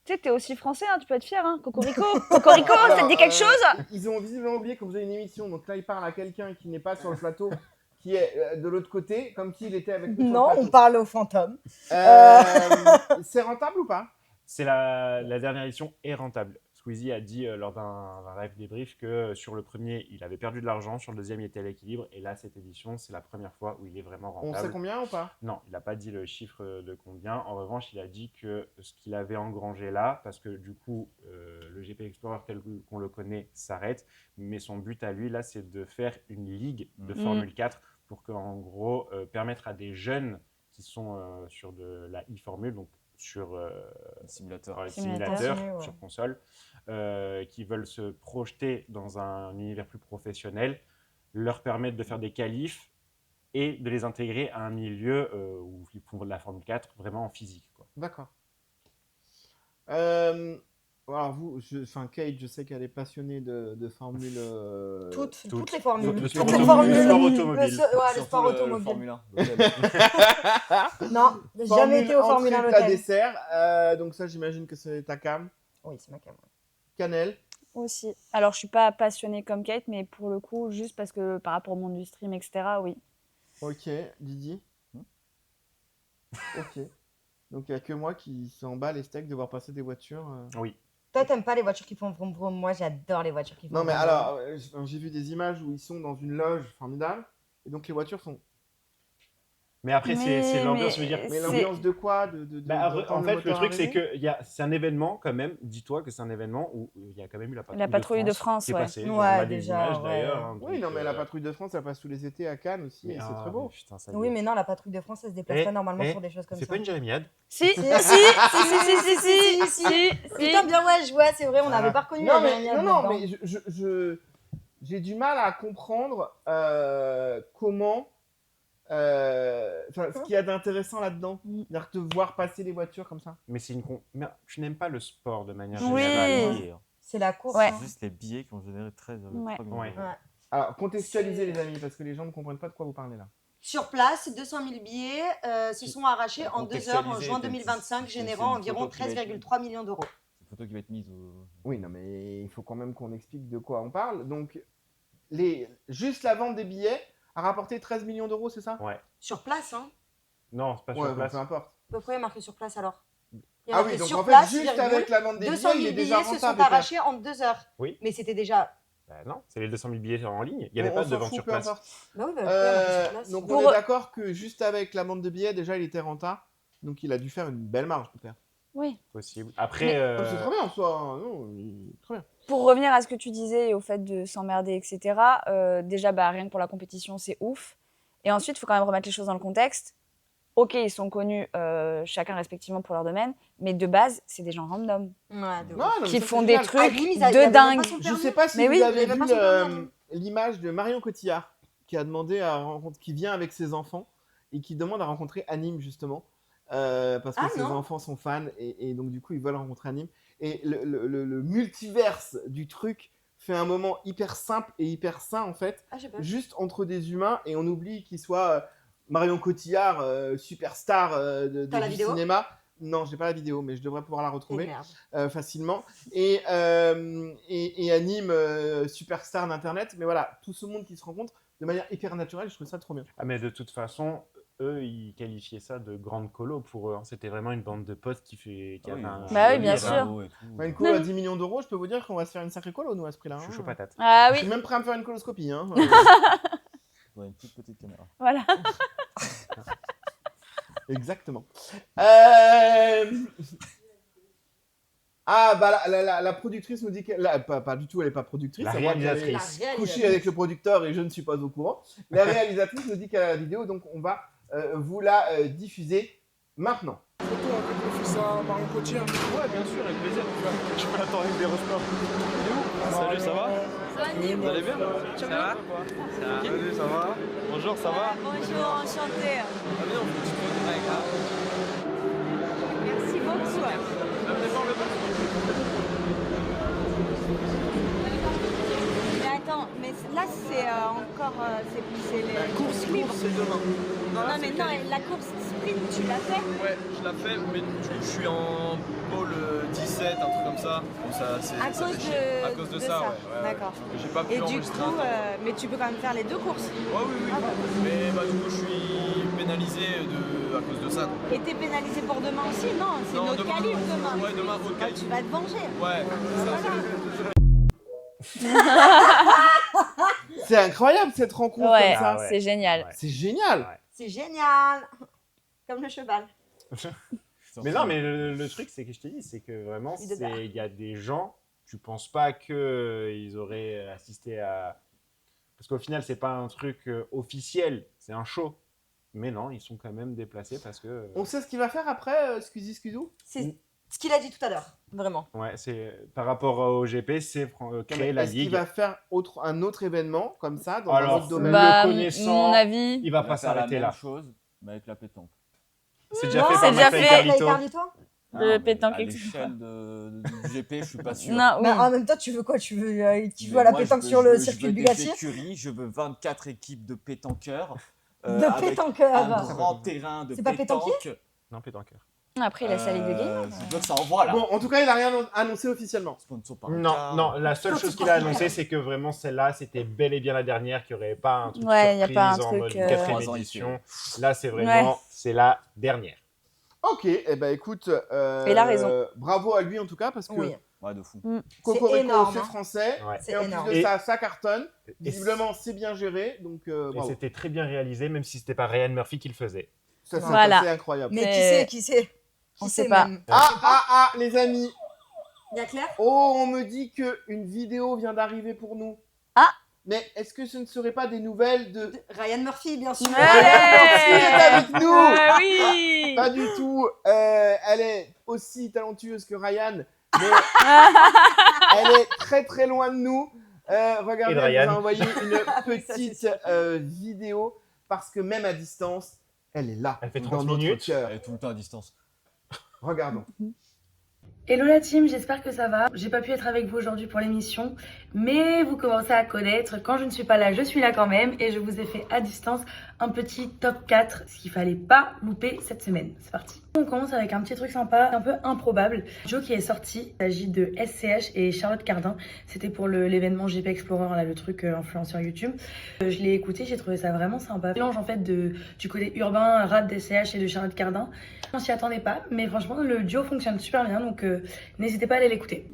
Speaker 5: Tu sais que t'es aussi français, hein, tu peux être fier. Hein. Cocorico, Cocorico, ça te dit quelque chose?
Speaker 1: Ils ont visiblement oublié que vous avez une émission, donc là il parle à quelqu'un qui n'est pas sur le plateau, qui est de l'autre côté, comme s'il était avec nous sur
Speaker 6: Non,
Speaker 1: le
Speaker 6: on
Speaker 1: plateau.
Speaker 6: parle au fantôme.
Speaker 1: C'est rentable ou pas?
Speaker 7: C'est la dernière édition est rentable. Squeezie a dit lors d'un live débrief que sur le premier, il avait perdu de l'argent, sur le deuxième, il était à l'équilibre, et là, cette édition, c'est la première fois où il est vraiment
Speaker 1: On
Speaker 7: rentable.
Speaker 1: sait combien ou pas?
Speaker 7: Non, il n'a pas dit le chiffre de combien. En revanche, il a dit que ce qu'il avait engrangé là, parce que du coup, le GP Explorer tel qu'on le connaît s'arrête, mais son but à lui, là, c'est de faire une ligue de Formule 4 pour qu'en gros, permettre à des jeunes qui sont sur de la e-Formule, donc sur
Speaker 4: simulateur,
Speaker 6: Simulateur,
Speaker 7: sur console, qui veulent se projeter dans un univers plus professionnel, leur permettre de faire des qualifs et de les intégrer à un milieu où ils font de la Formule 4 vraiment en physique.
Speaker 1: D'accord. Alors vous, Kate, je sais qu'elle est passionnée de Formule...
Speaker 6: Toutes les formules.
Speaker 7: Le
Speaker 6: Toutes
Speaker 7: sport
Speaker 6: les formules.
Speaker 7: le sport automobile.
Speaker 6: Le sport
Speaker 4: le
Speaker 6: automobile.
Speaker 4: Formule 1.
Speaker 6: Non, j'ai jamais été au Formule 1
Speaker 1: entrée,
Speaker 6: l'hôtel.
Speaker 1: plat, dessert. Donc ça, j'imagine que c'est ta cam.
Speaker 6: Oui, c'est ma cam.
Speaker 1: Cannelle.
Speaker 5: Aussi. Alors, je suis pas passionnée comme Kate, mais pour le coup, juste parce que par rapport au monde du stream, etc., oui.
Speaker 1: Ok, Didi. Ok. Donc il n'y a que moi qui s'en bat les steaks de voir passer des voitures.
Speaker 7: Oui.
Speaker 6: Toi, t'aimes pas les voitures qui font vroom vroom. Moi, j'adore les voitures qui font
Speaker 1: Non, mais
Speaker 6: vroom vroom.
Speaker 1: alors, j'ai vu des images où ils sont dans une loge formidable. Et donc, les voitures sont.
Speaker 7: Mais après, c'est l'ambiance, je veux dire.
Speaker 1: Mais l'ambiance de quoi
Speaker 7: Bah,
Speaker 1: d'entendre
Speaker 7: en
Speaker 1: le
Speaker 7: fait, le
Speaker 1: moteur
Speaker 7: truc, c'est
Speaker 1: arriver
Speaker 7: que c'est un événement quand même. Dis-toi que c'est un événement où il y a quand même eu
Speaker 5: La patrouille de France,
Speaker 7: qui est
Speaker 5: ouais.
Speaker 7: passée. On
Speaker 6: Ouais,
Speaker 7: a des
Speaker 6: déjà,
Speaker 7: images
Speaker 6: ouais.
Speaker 7: d'ailleurs. hein,
Speaker 1: Oui,
Speaker 7: donc,
Speaker 1: non, mais la patrouille de France, elle passe tous les étés à Cannes aussi, et c'est très beau.
Speaker 7: Putain, ça y
Speaker 6: Oui,
Speaker 7: est.
Speaker 6: mais non, la patrouille de France, elle se déplace pas normalement
Speaker 7: Eh,
Speaker 6: pour des choses comme
Speaker 7: c'est
Speaker 6: ça.
Speaker 7: pas une jérémiade.
Speaker 5: Si, si, si.
Speaker 6: Putain, bien ouais, c'est vrai, on n'avait pas reconnu
Speaker 1: Non,
Speaker 6: la
Speaker 1: mais,
Speaker 6: Jérémiade
Speaker 1: non,
Speaker 6: dedans.
Speaker 1: mais j'ai du mal à comprendre comment. Ce qu'il y a d'intéressant là-dedans, c'est-à-dire te voir passer les voitures comme ça.
Speaker 7: Mais mais tu n'aimes pas le sport de manière
Speaker 5: Oui.
Speaker 7: générale.
Speaker 6: C'est la course.
Speaker 5: Ouais.
Speaker 6: hein.
Speaker 4: Juste les billets qui ont généré très
Speaker 5: Ouais.
Speaker 4: millions
Speaker 7: Ouais.
Speaker 4: d'euros.
Speaker 1: Alors, contextualisez les amis, parce que les gens ne comprennent pas de quoi vous parlez là.
Speaker 6: Sur place, 200 000 billets se sont arrachés en 2 heures en juin
Speaker 4: Contextualiser,
Speaker 6: 2025,
Speaker 4: c'est
Speaker 6: générant
Speaker 4: une
Speaker 6: environ
Speaker 4: photo qui va être-
Speaker 6: 13,3 millions d'euros.
Speaker 4: C'est une photo qui va être mise au.
Speaker 1: Oui, non, mais il faut quand même qu'on explique de quoi on parle. Donc, juste la vente des billets a rapporté 13 millions d'euros, c'est ça?
Speaker 7: Ouais.
Speaker 6: Sur place, hein.
Speaker 7: Non, c'est pas
Speaker 1: Ouais,
Speaker 7: sur place.
Speaker 1: peu importe.
Speaker 6: Pourquoi il y a marqué sur place alors? Il y a
Speaker 1: Ah
Speaker 6: marqué
Speaker 1: oui, donc
Speaker 6: sur
Speaker 1: en fait,
Speaker 6: place,
Speaker 1: juste
Speaker 6: virgule,
Speaker 1: avec la vente des
Speaker 6: 200
Speaker 1: billets,
Speaker 6: 000
Speaker 1: il est déjà
Speaker 6: billets se
Speaker 1: rentable.
Speaker 6: sont arrachés en 2 heures.
Speaker 7: Oui.
Speaker 6: Mais c'était déjà.
Speaker 7: Bah non, c'est les 200 000 billets en ligne. Il n'y avait
Speaker 1: On
Speaker 7: pas de
Speaker 1: s'en
Speaker 7: vente
Speaker 1: fout,
Speaker 7: sur
Speaker 1: peu
Speaker 7: place.
Speaker 1: importe.
Speaker 6: Bah oui, bah, pourquoi il y a marqué sur place
Speaker 1: Donc,
Speaker 5: Pour-
Speaker 1: on est d'accord que juste avec la vente de billets, déjà, il était rentable. Donc, il a dû faire une belle marge, le père.
Speaker 5: Oui.
Speaker 7: Possible. Après,
Speaker 1: C'est très bien en soi. hein. Non, très bien.
Speaker 5: Pour revenir à ce que tu disais et au fait de s'emmerder, etc., déjà, rien que pour la compétition, c'est ouf. Et ensuite, il faut quand même remettre les choses dans le contexte. Ok, ils sont connus chacun respectivement pour leur domaine, mais de base, c'est des gens random
Speaker 6: Ouais, de
Speaker 1: Non, non, mais
Speaker 5: qui
Speaker 1: ça,
Speaker 5: font
Speaker 1: c'est
Speaker 5: des
Speaker 1: génial.
Speaker 5: trucs
Speaker 6: Lim, il avait
Speaker 5: de
Speaker 6: même
Speaker 5: dingue.
Speaker 6: pas son
Speaker 1: Je
Speaker 6: permis.
Speaker 1: sais pas si
Speaker 5: Mais
Speaker 1: vous
Speaker 5: oui,
Speaker 1: avez
Speaker 6: il avait
Speaker 1: vu
Speaker 6: pas son permis.
Speaker 1: l'image de Marion Cotillard qui a demandé à rencontrer, qui vient avec ses enfants et qui demande à rencontrer Anime justement parce que
Speaker 6: Ah,
Speaker 1: ses
Speaker 6: non.
Speaker 1: enfants sont fans et donc du coup ils veulent rencontrer Anime et le multiverse du truc fait un moment hyper simple et hyper sain en fait,
Speaker 6: Ah, j'ai pas vu.
Speaker 1: juste entre des humains et on oublie qu'il soit Marion Cotillard, superstar
Speaker 6: T'as la
Speaker 1: du
Speaker 6: vidéo
Speaker 1: cinéma. Non, j'ai pas la vidéo, mais je devrais pouvoir la
Speaker 6: Et
Speaker 1: retrouver
Speaker 6: merde.
Speaker 1: facilement. Et Anime, superstar d'internet. Mais voilà, tout ce monde qui se rencontre de manière hyper naturelle, je trouve ça trop bien.
Speaker 7: ah, mais de toute façon, eux, ils qualifiaient ça de grande colo pour eux. hein. C'était vraiment une bande de potes qui
Speaker 4: Ah oui,
Speaker 7: avait un.
Speaker 5: Bah oui, bien
Speaker 7: délire,
Speaker 5: sûr.
Speaker 7: hein.
Speaker 4: et tout.
Speaker 1: Une colo à 10 millions d'euros, je peux vous dire qu'on va se faire une sacrée colo, nous, à ce prix-là.
Speaker 7: Je suis
Speaker 1: hein.
Speaker 7: chaud patate.
Speaker 5: Ah
Speaker 1: Je
Speaker 5: oui,
Speaker 1: suis même prêt à me faire une coloscopie. Hein.
Speaker 4: Ouais, une toute petite caméra.
Speaker 5: voilà.
Speaker 1: Exactement. Ah, bah la productrice nous dit qu'elle. Pas du tout, elle n'est pas productrice.
Speaker 7: La
Speaker 1: à moins qu'elle ait
Speaker 7: réalisatrice.
Speaker 1: couché avec le producteur et je ne suis pas au courant. La réalisatrice nous dit qu'elle a la vidéo, donc on va vous la diffuser maintenant.
Speaker 3: Photo avec le fils à Marion Cotillard.
Speaker 7: Ouais, bien sûr, avec plaisir. Je peux l'attendre avec des respects.
Speaker 13: Salut, ça va?
Speaker 3: Vous
Speaker 13: allez bien? Ça va? Salut, ça va? Bonjour, ça va?
Speaker 5: Bonjour, enchantée.
Speaker 13: Allez, on fait une petite photo avec là.
Speaker 5: Merci beaucoup. Mais attends, mais là c'est encore c'est les
Speaker 13: La course libre, c'est demain.
Speaker 5: Non mais non, la course sprint tu l'as fait?
Speaker 13: Ouais, je l'ai fait, mais je suis en pôle 17, un truc comme ça. Donc ça,
Speaker 5: À
Speaker 13: ça
Speaker 5: cause
Speaker 13: fait chier. À cause de ça, ouais.
Speaker 5: D'accord.
Speaker 13: Donc j'ai pas pu
Speaker 5: Et du
Speaker 13: enregistrer
Speaker 5: coup,
Speaker 13: un temps.
Speaker 5: mais tu peux quand même faire les deux courses.
Speaker 13: Ouais, oui. Mais bah, du coup, je suis pénalisé à cause de ça. Quoi.
Speaker 5: Et t'es pénalisé pour demain aussi? Non, c'est
Speaker 13: Non,
Speaker 5: notre
Speaker 13: demain,
Speaker 5: calibre demain.
Speaker 13: Ouais, demain, autre
Speaker 5: Ah,
Speaker 13: calibre.
Speaker 5: tu vas te venger.
Speaker 13: Ouais,
Speaker 1: C'est incroyable cette rencontre
Speaker 5: Ouais,
Speaker 1: comme ça.
Speaker 7: Ah ouais.
Speaker 5: c'est génial.
Speaker 7: Ouais.
Speaker 1: C'est génial.
Speaker 7: Ouais.
Speaker 6: C'est génial. Comme le cheval.
Speaker 7: Mais non, mais le truc, c'est que je t'ai dit, c'est que vraiment,
Speaker 6: Il est
Speaker 7: il y a des gens, tu penses pas qu'ils auraient assisté à. Parce qu'au final, c'est pas un truc officiel, c'est un show. Mais non, ils sont quand même déplacés parce que.
Speaker 1: On sait ce qu'il va faire après, Squeezie Squeezou?
Speaker 6: C'est ce qu'il a dit tout à l'heure. Vraiment.
Speaker 7: Ouais, c'est par rapport au GP, c'est créer la
Speaker 1: Est-ce qu'il
Speaker 7: ligue.
Speaker 1: va faire un autre événement comme ça dans un
Speaker 7: Alors,
Speaker 1: autre domaine?
Speaker 5: Bah,
Speaker 7: le connaissant,
Speaker 5: mon avis.
Speaker 7: il va pas
Speaker 4: faire la
Speaker 7: s'arrêter
Speaker 4: même
Speaker 7: là.
Speaker 4: chose, mais avec la pétanque.
Speaker 7: C'est déjà
Speaker 6: Non,
Speaker 7: fait
Speaker 5: c'est
Speaker 7: par
Speaker 5: déjà
Speaker 7: McFly
Speaker 5: fait.
Speaker 7: et Carlito.
Speaker 6: Carlito.
Speaker 5: Le
Speaker 4: mais
Speaker 5: pétanque,
Speaker 4: à
Speaker 5: etc.
Speaker 4: l'échelle du GP, je suis pas sûr.
Speaker 5: Non, oui.
Speaker 6: Mais en même temps, tu veux quoi? Tu veux
Speaker 4: Mais
Speaker 6: jouer à la
Speaker 4: moi,
Speaker 6: pétanque
Speaker 4: je veux-
Speaker 6: sur
Speaker 4: je
Speaker 6: le
Speaker 4: veux-
Speaker 6: circuit
Speaker 4: je veux
Speaker 6: de
Speaker 4: des
Speaker 6: Bugatti?
Speaker 4: écuries, je veux 24 équipes de pétanqueurs.
Speaker 6: De
Speaker 4: avec
Speaker 6: pétanqueur.
Speaker 4: un grand terrain de
Speaker 6: C'est pas
Speaker 4: pétanque.
Speaker 6: pétanquier?
Speaker 7: Non, pétanqueur.
Speaker 5: Après, il a sa ligue de game.
Speaker 4: Je veux que ça envoie là.
Speaker 1: Bon, en tout cas, il a rien annoncé officiellement.
Speaker 4: Sponsor par
Speaker 7: Non,
Speaker 4: Car.
Speaker 7: non, la seule chose qu'il a annoncé, c'est que vraiment celle-là, c'était bel et bien la dernière, qu'il n'y aurait pas un truc
Speaker 5: Ouais, y a
Speaker 7: surprise
Speaker 5: pas un
Speaker 7: en
Speaker 5: truc,
Speaker 7: mode
Speaker 5: 3
Speaker 7: quatrième
Speaker 4: ans, il
Speaker 7: édition. Là, c'est vraiment, c'est la dernière.
Speaker 1: Ok, et ben écoute,
Speaker 5: Il a raison.
Speaker 1: bravo à lui en tout cas parce que
Speaker 6: Oui.
Speaker 4: Ouais, de fou.
Speaker 1: Cocorico,
Speaker 6: énorme,
Speaker 1: c'est
Speaker 6: hein.
Speaker 1: français.
Speaker 7: Ouais.
Speaker 6: C'est
Speaker 1: Et en
Speaker 6: énorme.
Speaker 1: plus de
Speaker 7: Et-
Speaker 1: ça cartonne.
Speaker 7: Et
Speaker 1: Visiblement, c'est bien géré. Donc,
Speaker 7: Et
Speaker 1: bravo.
Speaker 7: c'était très bien réalisé, même si c'était pas Ryan Murphy qui le faisait.
Speaker 1: Ça, c'est
Speaker 5: Voilà.
Speaker 1: c'est incroyable.
Speaker 6: Mais qui sait
Speaker 5: On
Speaker 6: Qui
Speaker 5: sait
Speaker 6: sait
Speaker 5: pas.
Speaker 6: même
Speaker 1: Ah, les amis.
Speaker 6: Il y a Claire
Speaker 1: Oh, on me dit qu'une vidéo vient d'arriver pour nous.
Speaker 5: Ah.
Speaker 1: Mais est-ce que ce ne serait pas des nouvelles de...
Speaker 6: Ryan Murphy, bien sûr.
Speaker 1: Ryan Murphy est avec nous.
Speaker 5: Oui.
Speaker 1: Pas du tout. Elle est aussi talentueuse que Ryan, mais elle est très très loin de nous. Regardez,
Speaker 7: Et de
Speaker 1: elle nous
Speaker 7: Ryan.
Speaker 1: a envoyé une petite vidéo parce que même à distance, elle est là.
Speaker 7: Elle fait
Speaker 1: dans
Speaker 7: 30
Speaker 1: notre
Speaker 7: minutes.
Speaker 1: cœur.
Speaker 4: Elle est tout le temps à distance.
Speaker 1: Regardons.
Speaker 14: Hello la team, j'espère que ça va. J'ai pas pu être avec vous aujourd'hui pour l'émission, mais vous commencez à connaître, quand je ne suis pas là, je suis là quand même, et je vous ai fait à distance un petit top 4, ce qu'il fallait pas louper cette semaine. C'est parti. On commence avec un petit truc sympa, un peu improbable. Joe qui est sorti, il s'agit de SCH et Charlotte Cardin. C'était pour l'événement JP Explorer, là, le truc influenceur YouTube. Je l'ai écouté, j'ai trouvé ça vraiment sympa. Mélange en fait du côté urbain, rap d'SCH et de Charlotte Cardin. On s'y attendait pas, mais franchement le duo fonctionne super bien, donc n'hésitez pas à aller l'écouter.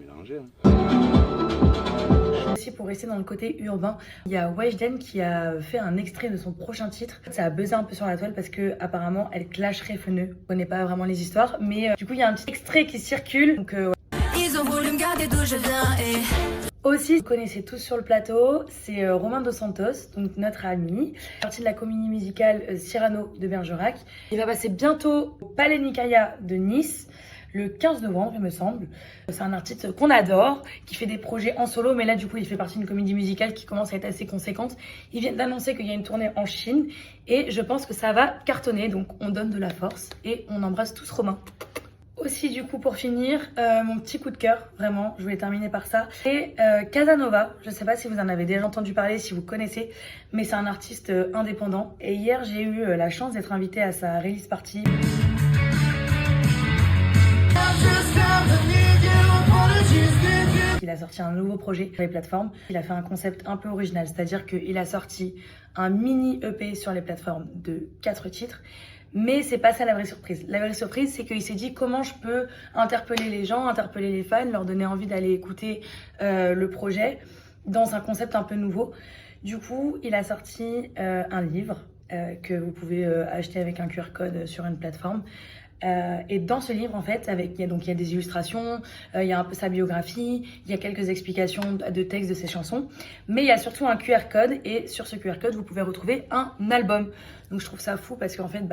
Speaker 14: Aussi pour rester dans le côté urbain, il y a Weshden qui a fait un extrait de son prochain titre. Ça a buzzé un peu sur la toile parce que apparemment elle clasherait Feneux. Je connais pas vraiment les histoires, mais du coup il y a un petit extrait qui circule. Donc
Speaker 9: Ils ont voulu me garder d'où je viens et...
Speaker 14: aussi, vous connaissez tous sur le plateau, c'est Romain Dos Santos, donc notre ami, partie de la comédie musicale Cyrano de Bergerac. Il va passer bientôt au Palais Nicaïa de Nice, le 15 novembre, il me semble. C'est un artiste qu'on adore, qui fait des projets en solo, mais là, du coup, il fait partie d'une comédie musicale qui commence à être assez conséquente. Ils viennent d'annoncer qu'il y a une tournée en Chine, et je pense que ça va cartonner, donc on donne de la force, et on embrasse tous Romain. Aussi, du coup, pour finir, mon petit coup de cœur, vraiment, je voulais terminer par ça. Et Casanova, je sais pas si vous en avez déjà entendu parler, si vous connaissez, mais c'est un artiste indépendant. Et hier, j'ai eu la chance d'être invitée à sa release party. Il a sorti un nouveau projet sur les plateformes. Il a fait un concept un peu original, c'est-à-dire qu'il a sorti un mini EP sur les plateformes de 4 titres. Mais c'est pas ça la vraie surprise. La vraie surprise, c'est qu'il s'est dit comment je peux interpeller les gens, interpeller les fans, leur donner envie d'aller écouter le projet dans un concept un peu nouveau. Du coup, il a sorti un livre que vous pouvez acheter avec un QR code sur une plateforme. Et dans ce livre, en fait, il y a des illustrations, il y a un peu sa biographie, il y a quelques explications de textes de ses chansons, mais il y a surtout un QR code, et sur ce QR code, vous pouvez retrouver un album. Donc je trouve ça fou parce qu'en fait,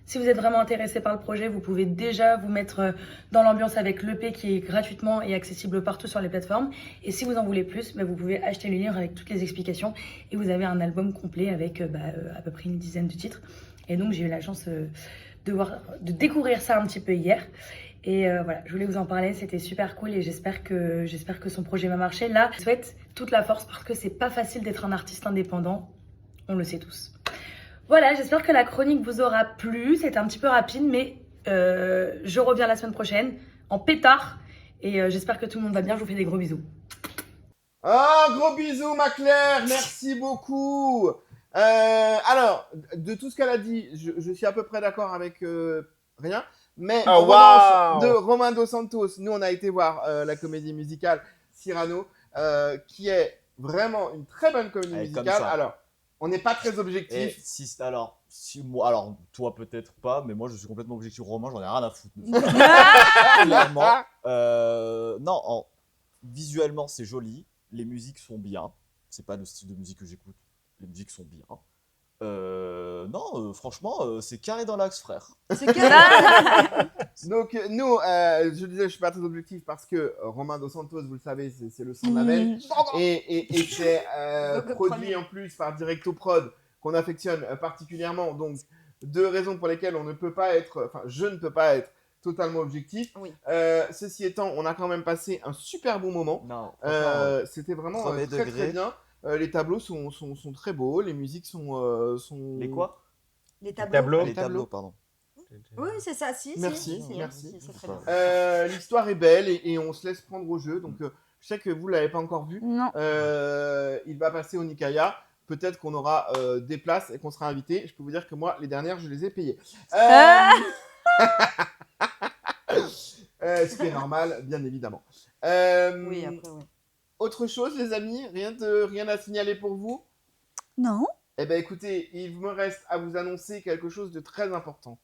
Speaker 14: si vous êtes vraiment intéressé par le projet, vous pouvez déjà vous mettre dans l'ambiance avec l'EP qui est gratuitement et accessible partout sur les plateformes. Et si vous en voulez plus, vous pouvez acheter le livre avec toutes les explications, et vous avez un album complet avec à peu près une dizaine de titres. Et donc j'ai eu la chance de découvrir ça un petit peu hier, et voilà, je voulais vous en parler, c'était super cool, et j'espère que son projet va marcher. Là, je souhaite toute la force parce que c'est pas facile d'être un artiste indépendant, on le sait tous. Voilà, j'espère que la chronique vous aura plu, c'était un petit peu rapide, mais je reviens la semaine prochaine en pétard, et j'espère que tout le monde va bien, je vous fais des gros bisous.
Speaker 1: Ah, gros bisous ma Claire, merci beaucoup. Alors, de tout ce qu'elle a dit, je suis à peu près d'accord avec rien. Mais en revanche, de Romain Dos Santos, nous on a été voir la comédie musicale Cyrano, qui est vraiment une très bonne comédie musicale. Alors, on n'est pas très objectif.
Speaker 4: Alors, toi peut-être pas, mais moi je suis complètement objectif. Romain, j'en ai rien à foutre. Clairement. Non, visuellement c'est joli, les musiques sont bien. C'est pas le style de musique que j'écoute. Les musiques sont bien. Non, franchement, c'est carré dans l'axe, frère.
Speaker 6: C'est carré.
Speaker 1: Donc, nous, je disais, je suis pas très objectif parce que Romain Dos Santos, vous le savez, c'est le sang de la veine. Et c'est produit en plus par Directo Prod, qu'on affectionne particulièrement. Donc, deux raisons pour lesquelles on ne peut pas être, enfin, je ne peux pas être totalement objectif.
Speaker 6: Oui.
Speaker 1: Ceci étant, on a quand même passé un super bon moment. C'était vraiment très bien. Les tableaux sont très beaux, les musiques sont...
Speaker 4: Les quoi?
Speaker 6: Les tableaux.
Speaker 1: Les tableaux,
Speaker 4: pardon.
Speaker 6: Oui, c'est ça, si.
Speaker 1: Merci,
Speaker 6: si,
Speaker 1: merci.
Speaker 6: c'est très bien.
Speaker 1: L'histoire est belle et on se laisse prendre au jeu. Donc, je sais que vous ne l'avez pas encore vu.
Speaker 5: Non.
Speaker 1: Il va passer au Nicaïa. Peut-être qu'on aura des places et qu'on sera invité. Je peux vous dire que moi, les dernières, je les ai payées. Ce qui est normal, bien évidemment.
Speaker 6: Oui, après, oui.
Speaker 1: Autre chose, les amis, rien à signaler pour vous?
Speaker 5: Non.
Speaker 1: Eh bien, écoutez, il me reste à vous annoncer quelque chose de très important.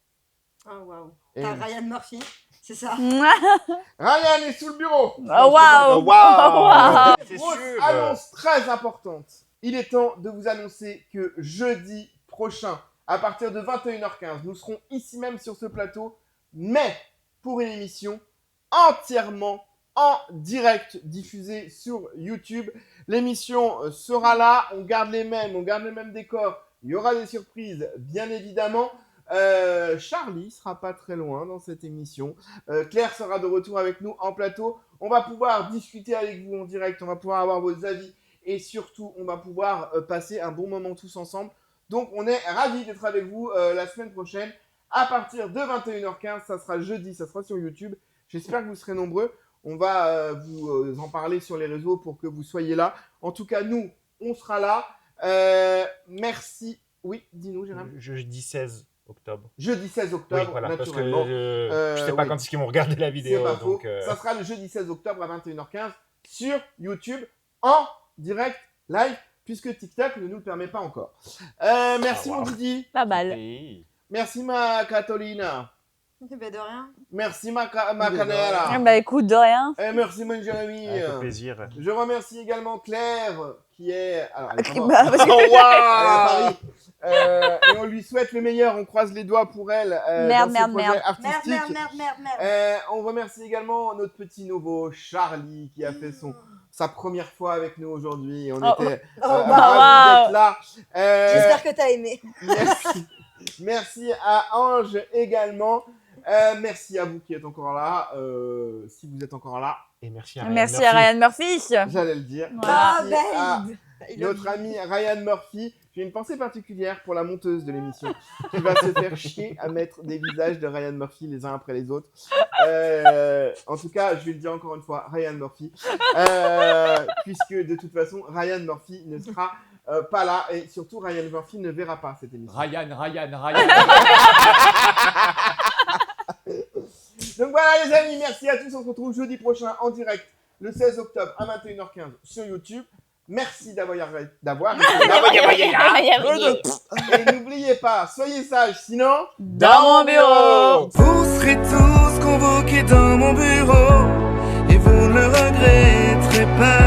Speaker 6: Oh, waouh.
Speaker 1: Et
Speaker 6: T'as
Speaker 1: oui.
Speaker 6: Ryan Murphy, c'est ça?
Speaker 1: Ryan est sous le bureau.
Speaker 5: Oh, waouh.
Speaker 7: Waouh. C'est
Speaker 1: Grosse
Speaker 7: sûr.
Speaker 1: annonce très importante. Il est temps de vous annoncer que jeudi prochain, à partir de 21h15, nous serons ici même sur ce plateau, mais pour une émission entièrement en direct diffusée sur YouTube. L'émission sera là, on garde les mêmes décors, il y aura des surprises bien évidemment. Charlie sera pas très loin dans cette émission. Claire sera de retour avec nous en plateau. On va pouvoir discuter avec vous en direct, on va pouvoir avoir vos avis et surtout on va pouvoir passer un bon moment tous ensemble. Donc on est ravis d'être avec vous la semaine prochaine à partir de 21h15. Ça sera jeudi, ça sera sur YouTube. J'espère que vous serez nombreux. On va vous en parler sur les réseaux pour que vous soyez là. En tout cas, nous, on sera là. Merci. Oui, dis-nous, Jérôme.
Speaker 7: Jeudi 16 octobre.
Speaker 1: Jeudi 16 octobre,
Speaker 7: Oui, voilà, parce que
Speaker 1: naturellement.
Speaker 7: je sais pas
Speaker 1: oui.
Speaker 7: quand est-ce qu'ils vont regarder la vidéo.
Speaker 1: C'est pas faux.
Speaker 7: donc,
Speaker 1: Ça sera le jeudi 16 octobre à 21h15 sur YouTube en direct live puisque TikTok ne nous le permet pas encore. Merci mon Didi.
Speaker 5: Pas mal.
Speaker 1: Merci ma Catalina.
Speaker 6: Ben de rien.
Speaker 1: Merci ma Canela.
Speaker 5: Bah écoute, de rien.
Speaker 1: Et merci mon Jérémy.
Speaker 7: Avec plaisir.
Speaker 1: Je remercie également Claire qui est... Alors, elle est pas morte.
Speaker 5: Bah, parce que-
Speaker 1: Oh, waouh. Elle est à Paris. Et on lui souhaite le meilleur, on croise les doigts pour elle
Speaker 5: Merde,
Speaker 1: dans ses
Speaker 5: merde,
Speaker 1: projets
Speaker 5: merde.
Speaker 1: artistiques.
Speaker 6: Merde.
Speaker 1: On remercie également notre petit nouveau Charlie qui a fait sa première fois avec nous aujourd'hui. On était ravis d'être là.
Speaker 6: J'espère que t'as aimé.
Speaker 1: Merci. Merci à Ange également. Merci à vous qui êtes encore là. Si vous êtes encore là.
Speaker 7: Et merci
Speaker 5: Merci à Ryan Murphy.
Speaker 1: J'allais le dire.
Speaker 5: Voilà.
Speaker 1: Merci à notre ami Ryan Murphy. J'ai une pensée particulière pour la monteuse de l'émission qui va se faire chier à mettre des visages de Ryan Murphy les uns après les autres. En tout cas, je vais le dire encore une fois, Ryan Murphy. Puisque de toute façon, Ryan Murphy ne sera pas là. Et surtout, Ryan Murphy ne verra pas cette émission.
Speaker 12: Ryan.
Speaker 1: Donc voilà les amis, merci à tous. On se retrouve jeudi prochain en direct le 16 octobre à 21h15 sur YouTube. Merci d'avoir Et n'oubliez pas, soyez sages, sinon
Speaker 5: dans mon bureau.
Speaker 3: Vous serez tous convoqués dans mon bureau et vous ne le regretterez pas.